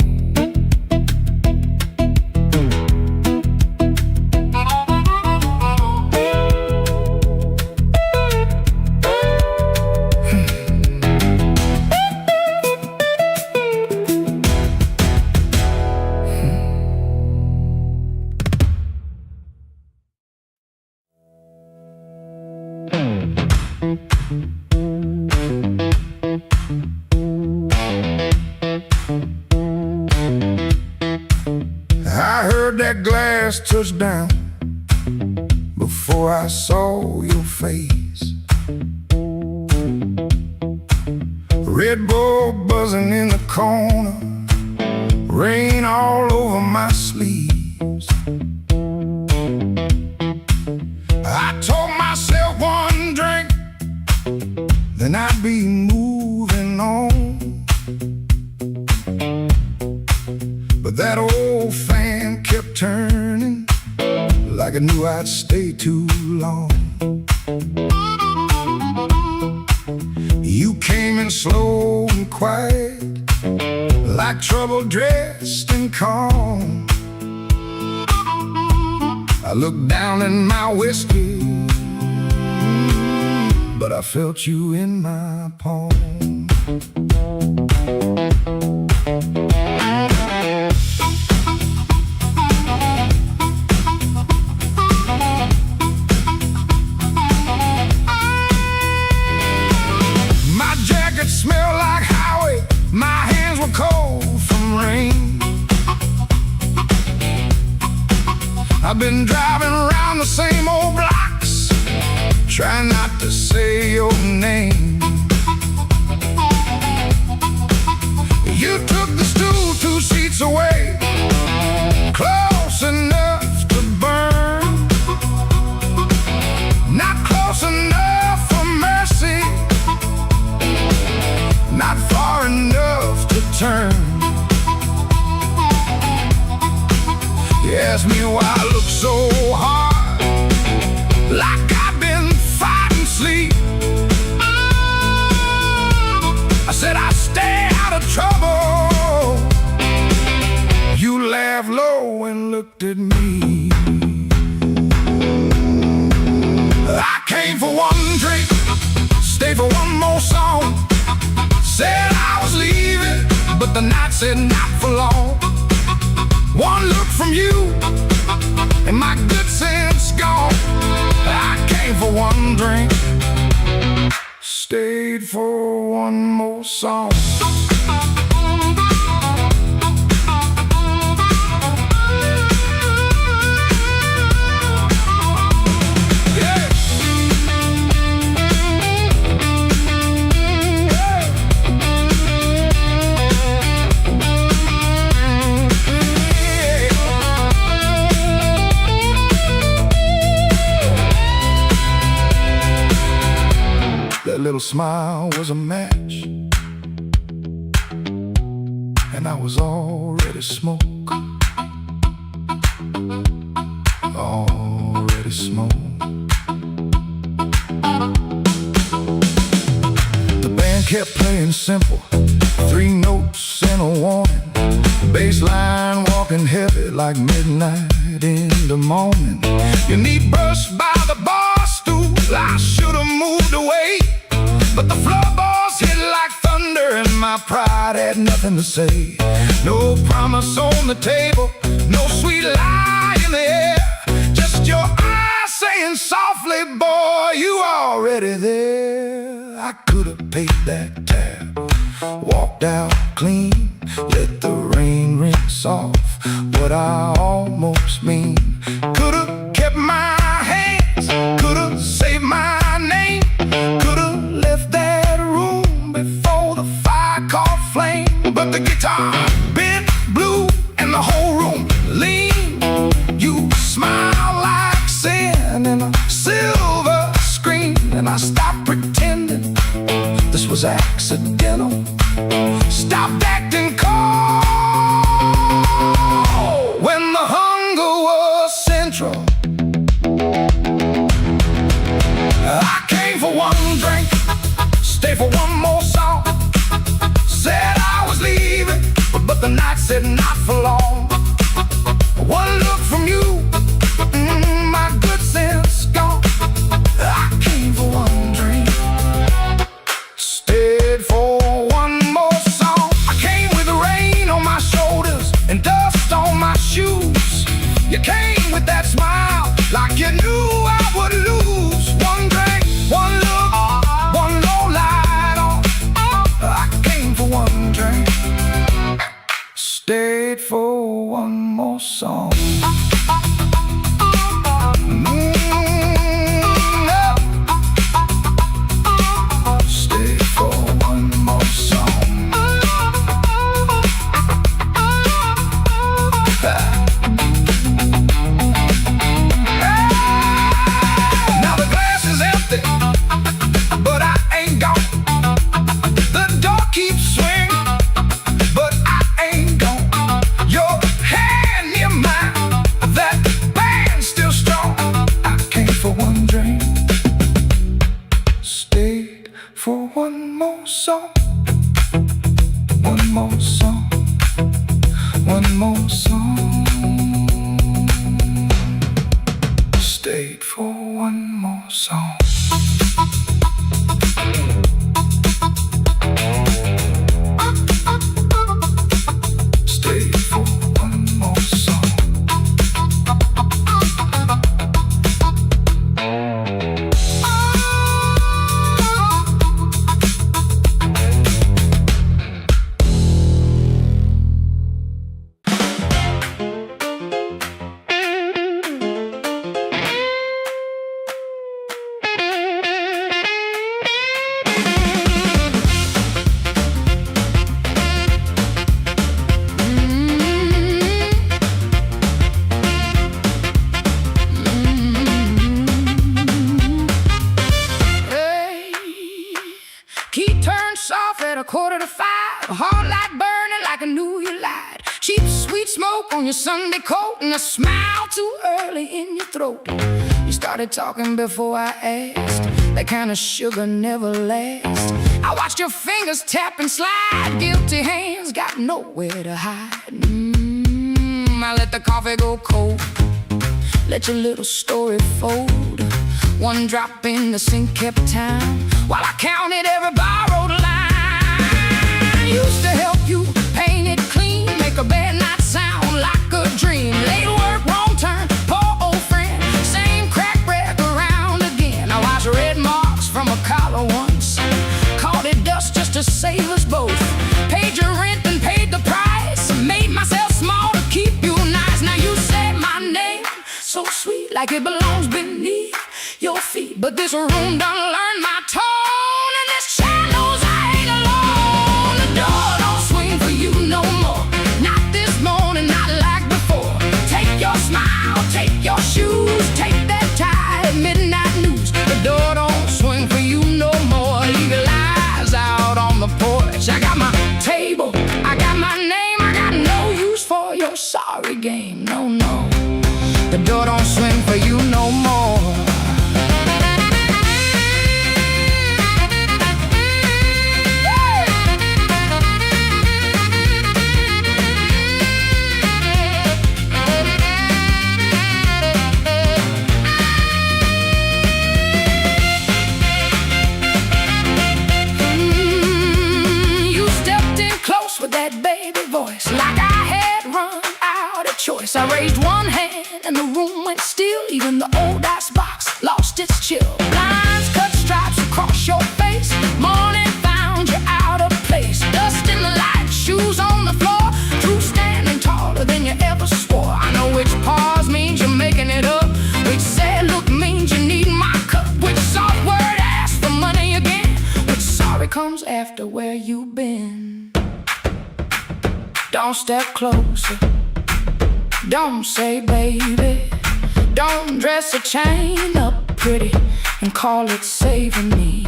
I heard that glass touch down before I saw your face. Red Bull buzzing in the corner, rain all over my sleeves. I told myself one drink, then I'd be moving on. But that old fan kept turning, like I knew I'd stay too long. You came in slow and quiet, like trouble dressed in calm. I looked down in my whiskey, but I felt you in my palm. My jacket smelled like highway, my hands were cold from rain. I've been driving around the same old blocks, trying not to say your name. You took the stool 2 seats away, close enough to burn, not close enough for mercy, not far enough to turn. You asked me why I look so hard, like I've been fighting sleep. I said I stay out of trouble. You laughed low and looked at me. I came for one drink, stayed for one more song. Said I was leaving, but the night said not for long. One look from you, and my good sense gone. I came for one drink, stayed for one more song. That little smile was a match, and I was already smoke. Oh. softly smoke. The band kept playing simple, 3 notes and a warning. Bass line walking heavy like midnight in the morning. You need brushed by the bar stool, I should've moved away, but the floorboards hit like thunder and my pride had nothing to say. No promise on the table, no sweet lie in the air, just your eyes saying softly, boy, you already there. I could've paid that tab, walked out clean, let the rain rinse off what I almost mean. Could've kept my hands, could've saved my name, could've left that room before the fire caught flame. But the guitar bent blue and the whole room leaned. You smile like sin in a silver screen, and I stopped pretending this was accidental. Stopped acting cold when the hunger was central. I came for one drink, stay for one more song. Said I was leaving, but the night said not for long. One look from you, my good sense gone. I came for one drink, stayed for one more song. I came with the rain on my shoulders and dust on my shoes. You came with that smile like you knew I would lose. One drink, one look, one low light on. I came for one drink, stayed for one more song. Stayed for one more song. Now the glass is empty, but I ain't gone. The door keeps swinging, but I ain't gone. Your hand near mine, that band's still strong. I came for one drink, stayed for one more song. One more song, one more song. Stayed for one more song. Stayed for one more song. Key turned soft at 4:45. A heart light burning like I knew you lied. Cheap sweet smoke on your Sunday coat and a smile too early in your throat. You started talking before I asked. That kind of sugar never lasts. I watched your fingers tap and slide. Guilty hands got nowhere to hide. I let the coffee go cold, let your little story fold. One drop in the sink kept time while I counted every borrowed line. Used to help you paint it clean, make a bad night sound like a dream. Late work, wrong turn, poor old friend, same crack wreck around again. I watched red marks from a collar once, called it dust just to save us both. Paid your rent and paid the price, made myself small to keep you nice. Now you say my name so sweet, like it belongs beneath your feet. But this room done learned my tone, and this chair knows I ain't alone. The door don't swing for you no more, not this morning, not like before. Take your smile, take your shoes, take that tie, midnight news. The door don't swing for you no more. Leave your lies out on the porch. I got my table, I got my name, I got no use for your sorry game. No, no, the door don't swing for you no more. that baby voice, like I had run out of choice. I raised one hand and the room went still. Even the old icebox lost its chill. Lines cut stripes across your face. Morning found you out of place. Dust in the light, shoes on the floor. Truth standing taller than you ever swore. I know which pause means you're making it up. Which sad look means you need my cup. Which soft word asks for money again. Which sorry comes after where you've been. Don't step closer. Don't say baby. Don't dress a chain up pretty and call it saving me.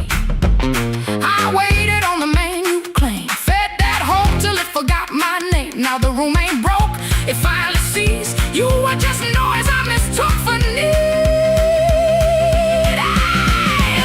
I waited on the man you claim. Fed that hope till it forgot my name. Now the room ain't broke, it finally sees you were just noise I mistook for need.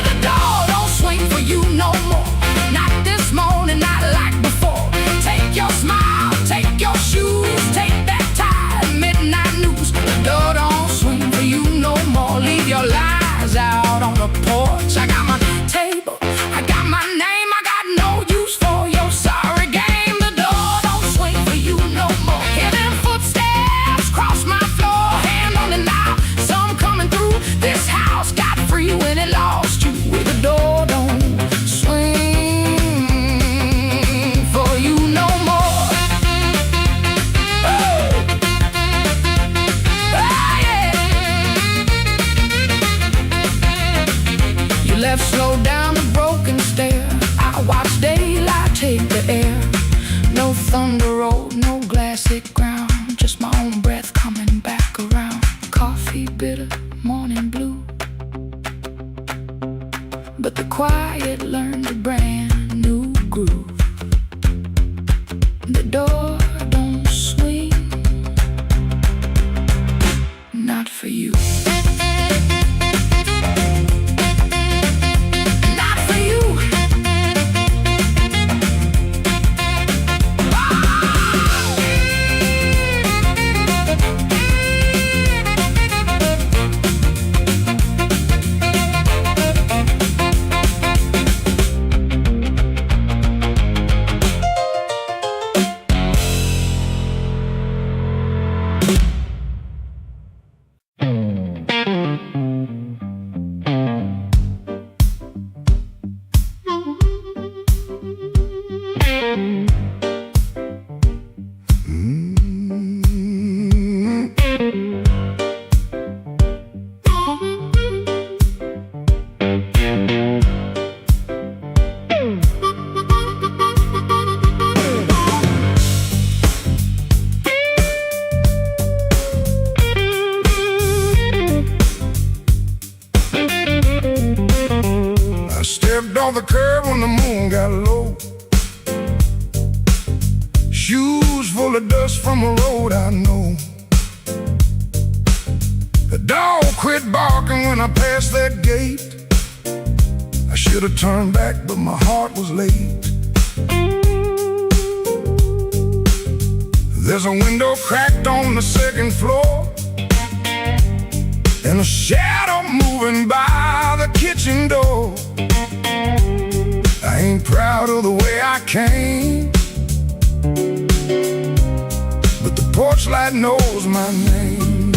The door don't swing for you no more. Not this morning, not like before. Take your smile, take your shoes, take that tie, midnight news. The door don't swing for you no more. Leave your lies out on the porch. I got my table, I got my name, I got no use for your sorry game. The door don't swing for you no more. Hear them footsteps cross my floor, hand on the knob, some coming through. This house got free when it lost you. The door don't swing for you no more. Oh, yeah. You left slow down the broken stair. I watched daylight take the air. No thunder road, no glassy ground. Just my own breath coming back around. Coffee bitter, morning blue. But the quiet learned a brand new groove. The door don't swing, not for you. Not for you. I stepped off the curb when the moon got low. Shoes full of dust from a road I know. The dog quit barking when I passed that gate. I should have turned back, but my heart was late. There's a window cracked on the second floor, and a shadow moving by the kitchen door. I ain't proud of the way I came, but the porch light knows my name.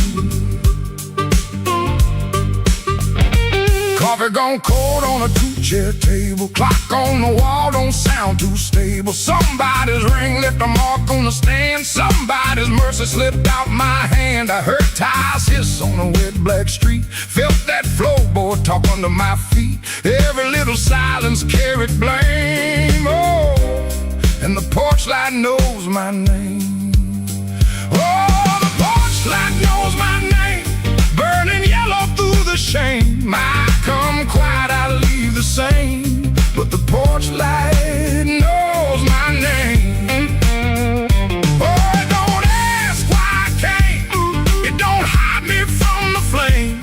Coffee gone cold on a two-chair table. Clock on the wall don't sound too stable. Somebody's ring left a mark on the stand. Somebody's mercy slipped out my hand. I heard tires hiss on a wet black street. Felt that floorboard talk under my feet. Every little silence carried blame. Oh, and the porch light knows my name. Oh, the porch light knows my name. Burning yellow through the shame. I come quiet, I leave the same. But the porch light knows my name. Oh, it don't ask why I came. It don't hide me from the flame.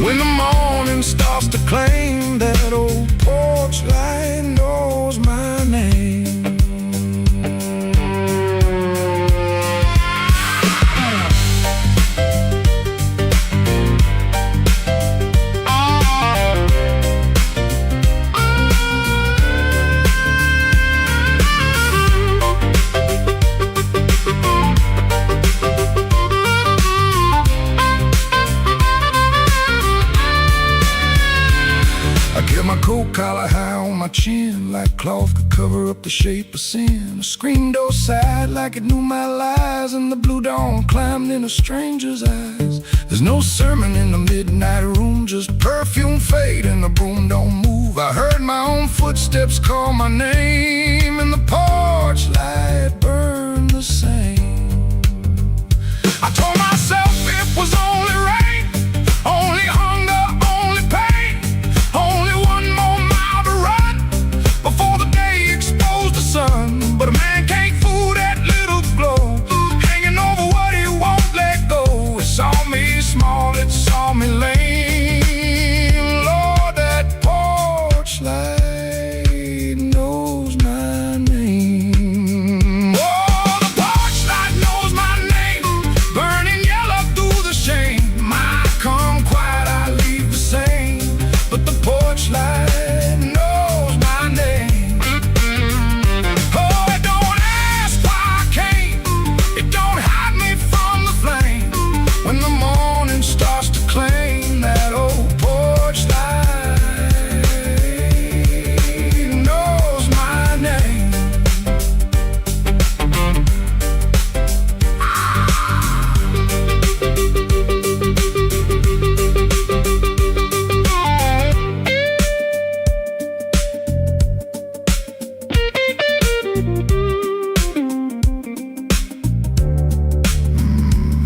When the morning starts to claim, that old porch light knows my name. cloth could cover up the shape of sin. A screen door sighed like it knew my lies, and the blue dawn climbed in a stranger's eyes. There's no sermon in the midnight room, just perfume fade and the broom don't move. I heard my own footsteps call my name, and the porch light burned the same. I told myself it was only rain, only hunger, only pain, only one more mile to run before the day exposed the sun. But a man can't fool that little glow, hanging over what he won't let go. It saw me small, it saw me lame. Lord, that porch light knows my name. Oh, the porch light knows my name, burning yellow through the shame. I come quiet, I leave the same, but the porch light knows my name. Oh, it don't ask why I came, it don't hide me from the flame. When the morning starts to claim, that old porch light knows my name.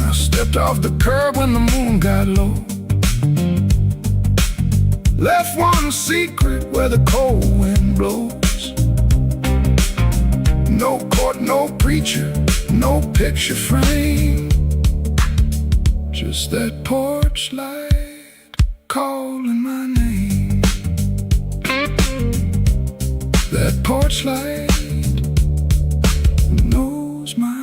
I stepped off the curb when the moon got low, left one secret where the cold wind blows. No court, no preacher, no picture frame, just that porch light calling my name. That porch light knows my name.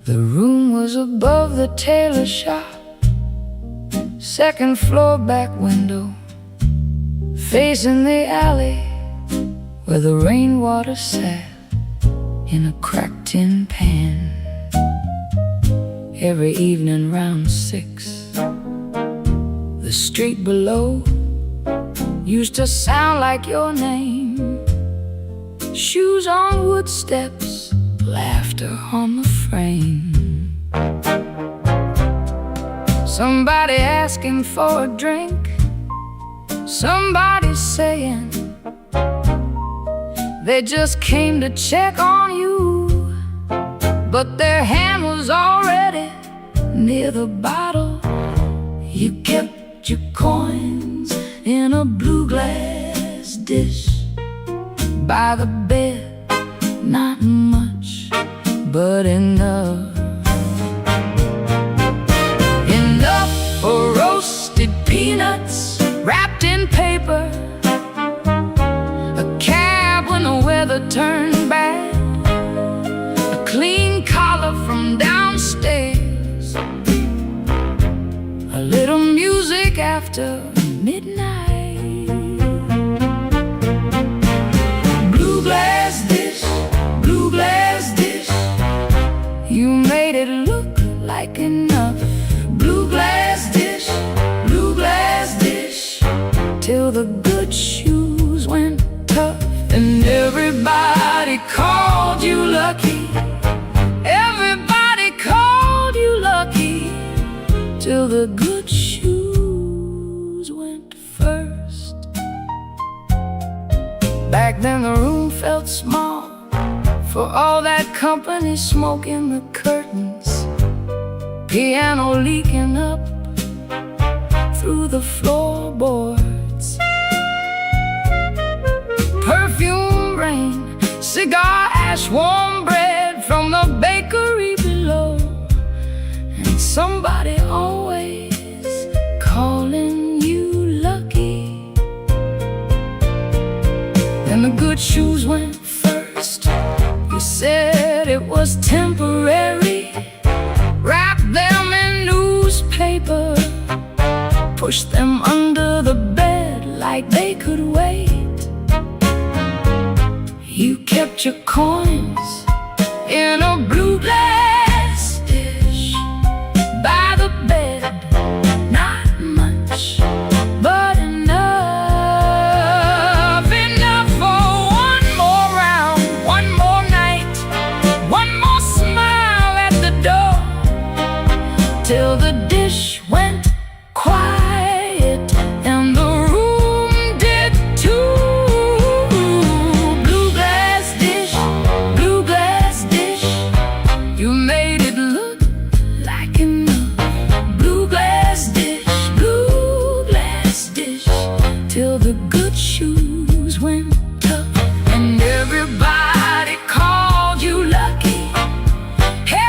The room was above the tailor shop, second floor back window, facing the alley where the rainwater sat in a cracked tin pan. Every evening round 6, the street below used to sound like your name. Shoes on wood steps, laughter on the frame. Somebody asking for a drink, somebody saying they just came to check on you, but their hand was already near the bottle. You kept your coins in a blue glass dish by the bed, not much, but enough. Enough for roasted peanuts wrapped in paper, a cab when the weather turned bad, a clean collar from downstairs, a little music after midnight. Blue glass dish, you made it look like enough. Blue glass dish, till the good shoes went tough. And everybody called you lucky, everybody called you lucky, till the good first. Back then the room felt small, for all that company smoking the curtains, piano leaking up through the floorboards, perfume rain, cigar ash, warm bread from the bakery below, and somebody always calling you lucky. Then the good shoes went first. You said it was temporary. Wrap them in newspaper, push them under the bed like they could wait. You kept your coins in a blue glass dish by the bed. Not much, but enough. Enough for one more round, one more night, one more smile at the door, till the dish went quiet and the room did too. Blue glass dish, you made it look like enough. Blue glass dish, till the good shoes went tough. And everybody called you lucky.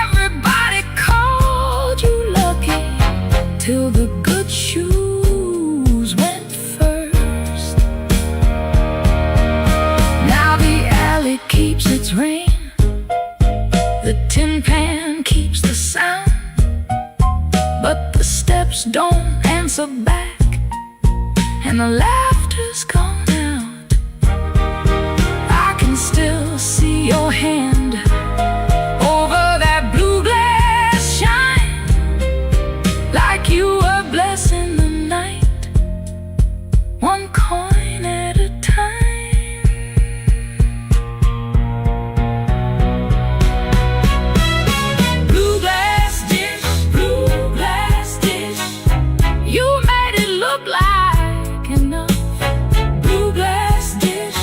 Everybody called you lucky, till the good shoes went first. Now the alley keeps its rain, the tin pan keeps the sound, but the steps don't answer back, and the laughter's gone out. I can still see your hand over that blue glass shine, like you were blessing the night, one coin at a time. Blue glass dish, you made it look like enough. Blue glass dish,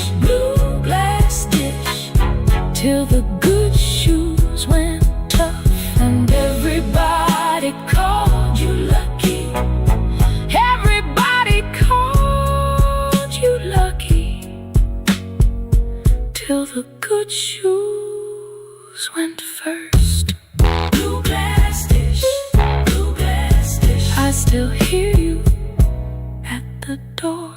till the good shoes went tough. And everybody called you lucky. Everybody called you lucky, till the good shoes went first. Blue glass dish, I still hear you at the door.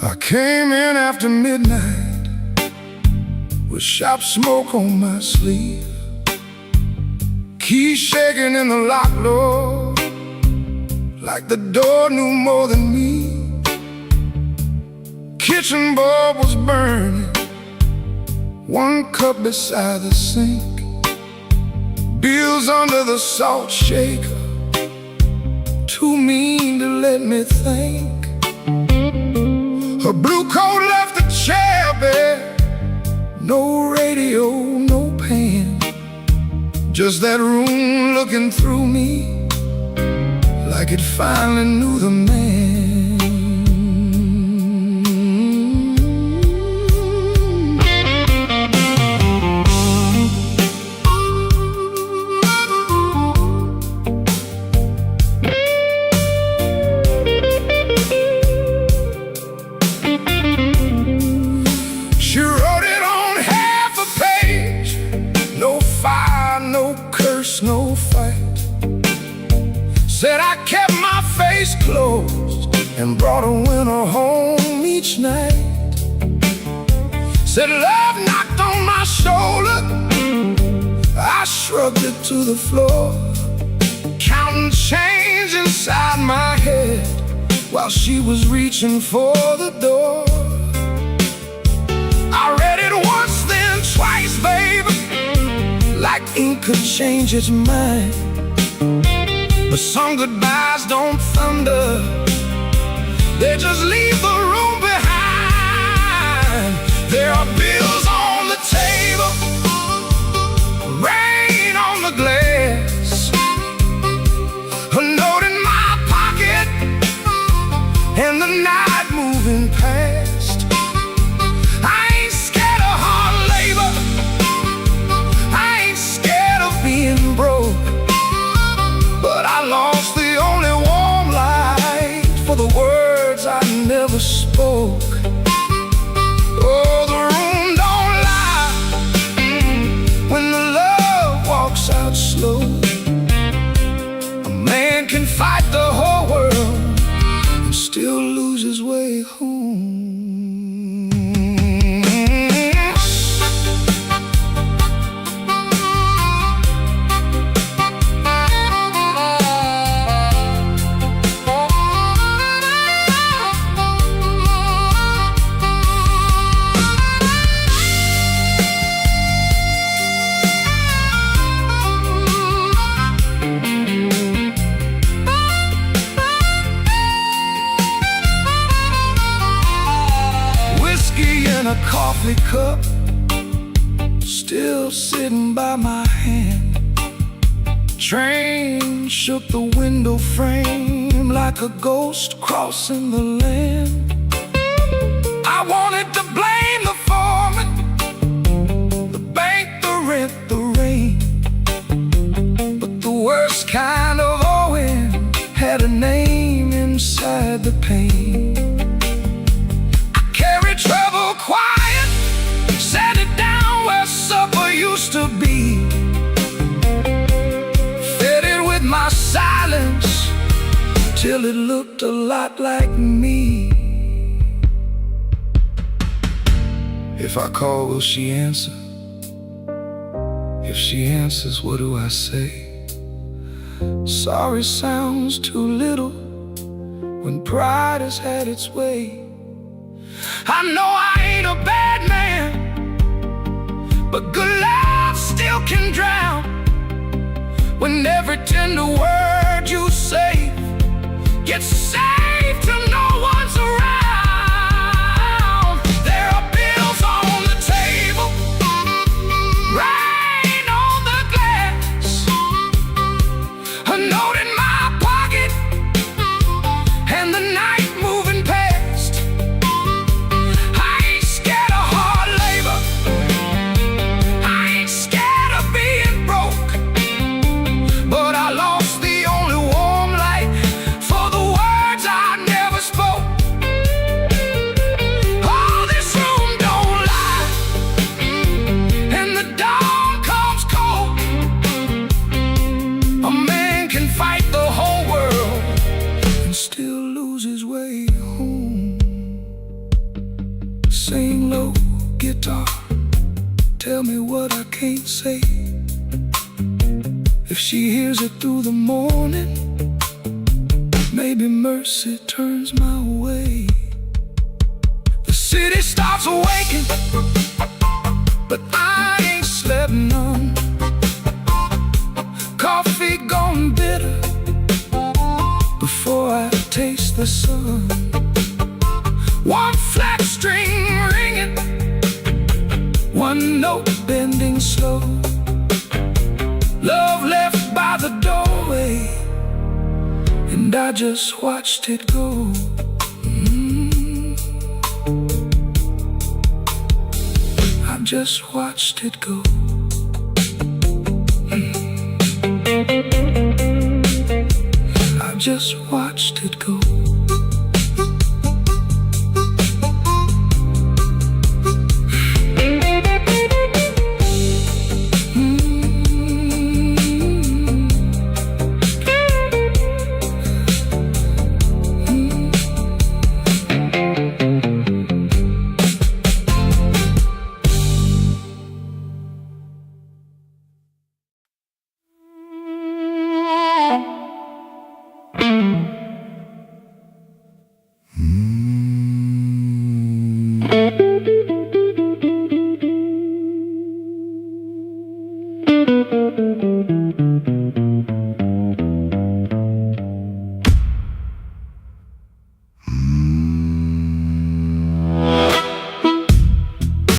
I came in after midnight with sharp smoke on my sleeve, keys shaking in the lock, Lord, like the door knew more than me. Kitchen bulb was burning, one cup beside the sink, bills under the salt shaker, too mean to let me think. Her blue coat left the chair bare, no radio, no pan, just that room looking through me like it finally knew the man. She wrote it on half a page, no fire, no curse, no fight. Said I kept my face closed and brought a winner home each night. Said love knocked on my shoulder, I shrugged it to the floor, counting change inside my head while she was reaching for the door. I read it once, then twice, baby, like ink could change its mind. But some goodbyes don't thunder, they just leave the room behind. There are bills on the table, rain on the glass, a note in my pocket, and the night moving past. I ain't scared of hard labor, I ain't scared of being broke, but I lost the only warm light for the words I never spoke. Oh, the room don't lie when the love walks out slow. A man can fight the whole world and still lose his way home. A coffee cup still sitting by my hand. Train shook the window frame like a ghost crossing the land. I wanted to blame the foreman, the bank, the rent, the rain, but the worst kind of owing had a name inside the pain. Trouble quiet, set it down where supper used to be, fed it with my silence till it looked a lot like me. If I call, will she answer? If she answers, what do I say? Sorry sounds too little when pride has had its way. I know I ain't a bad man, but good love still can drown when every tender word you say gets saved till no one's around. There are bills on the table, rain on the glass, a note in my pocket, and the night moving past. Sing low, guitar, tell me what I can't say. If she hears it through the morning, maybe mercy turns my way. The city starts awaking, but I ain't slept none. Coffee gone bitter before I taste the sun. One flat string ringing, one note bending slow. Love left by the doorway, and I just watched it go. I just watched it go. I just watched it go.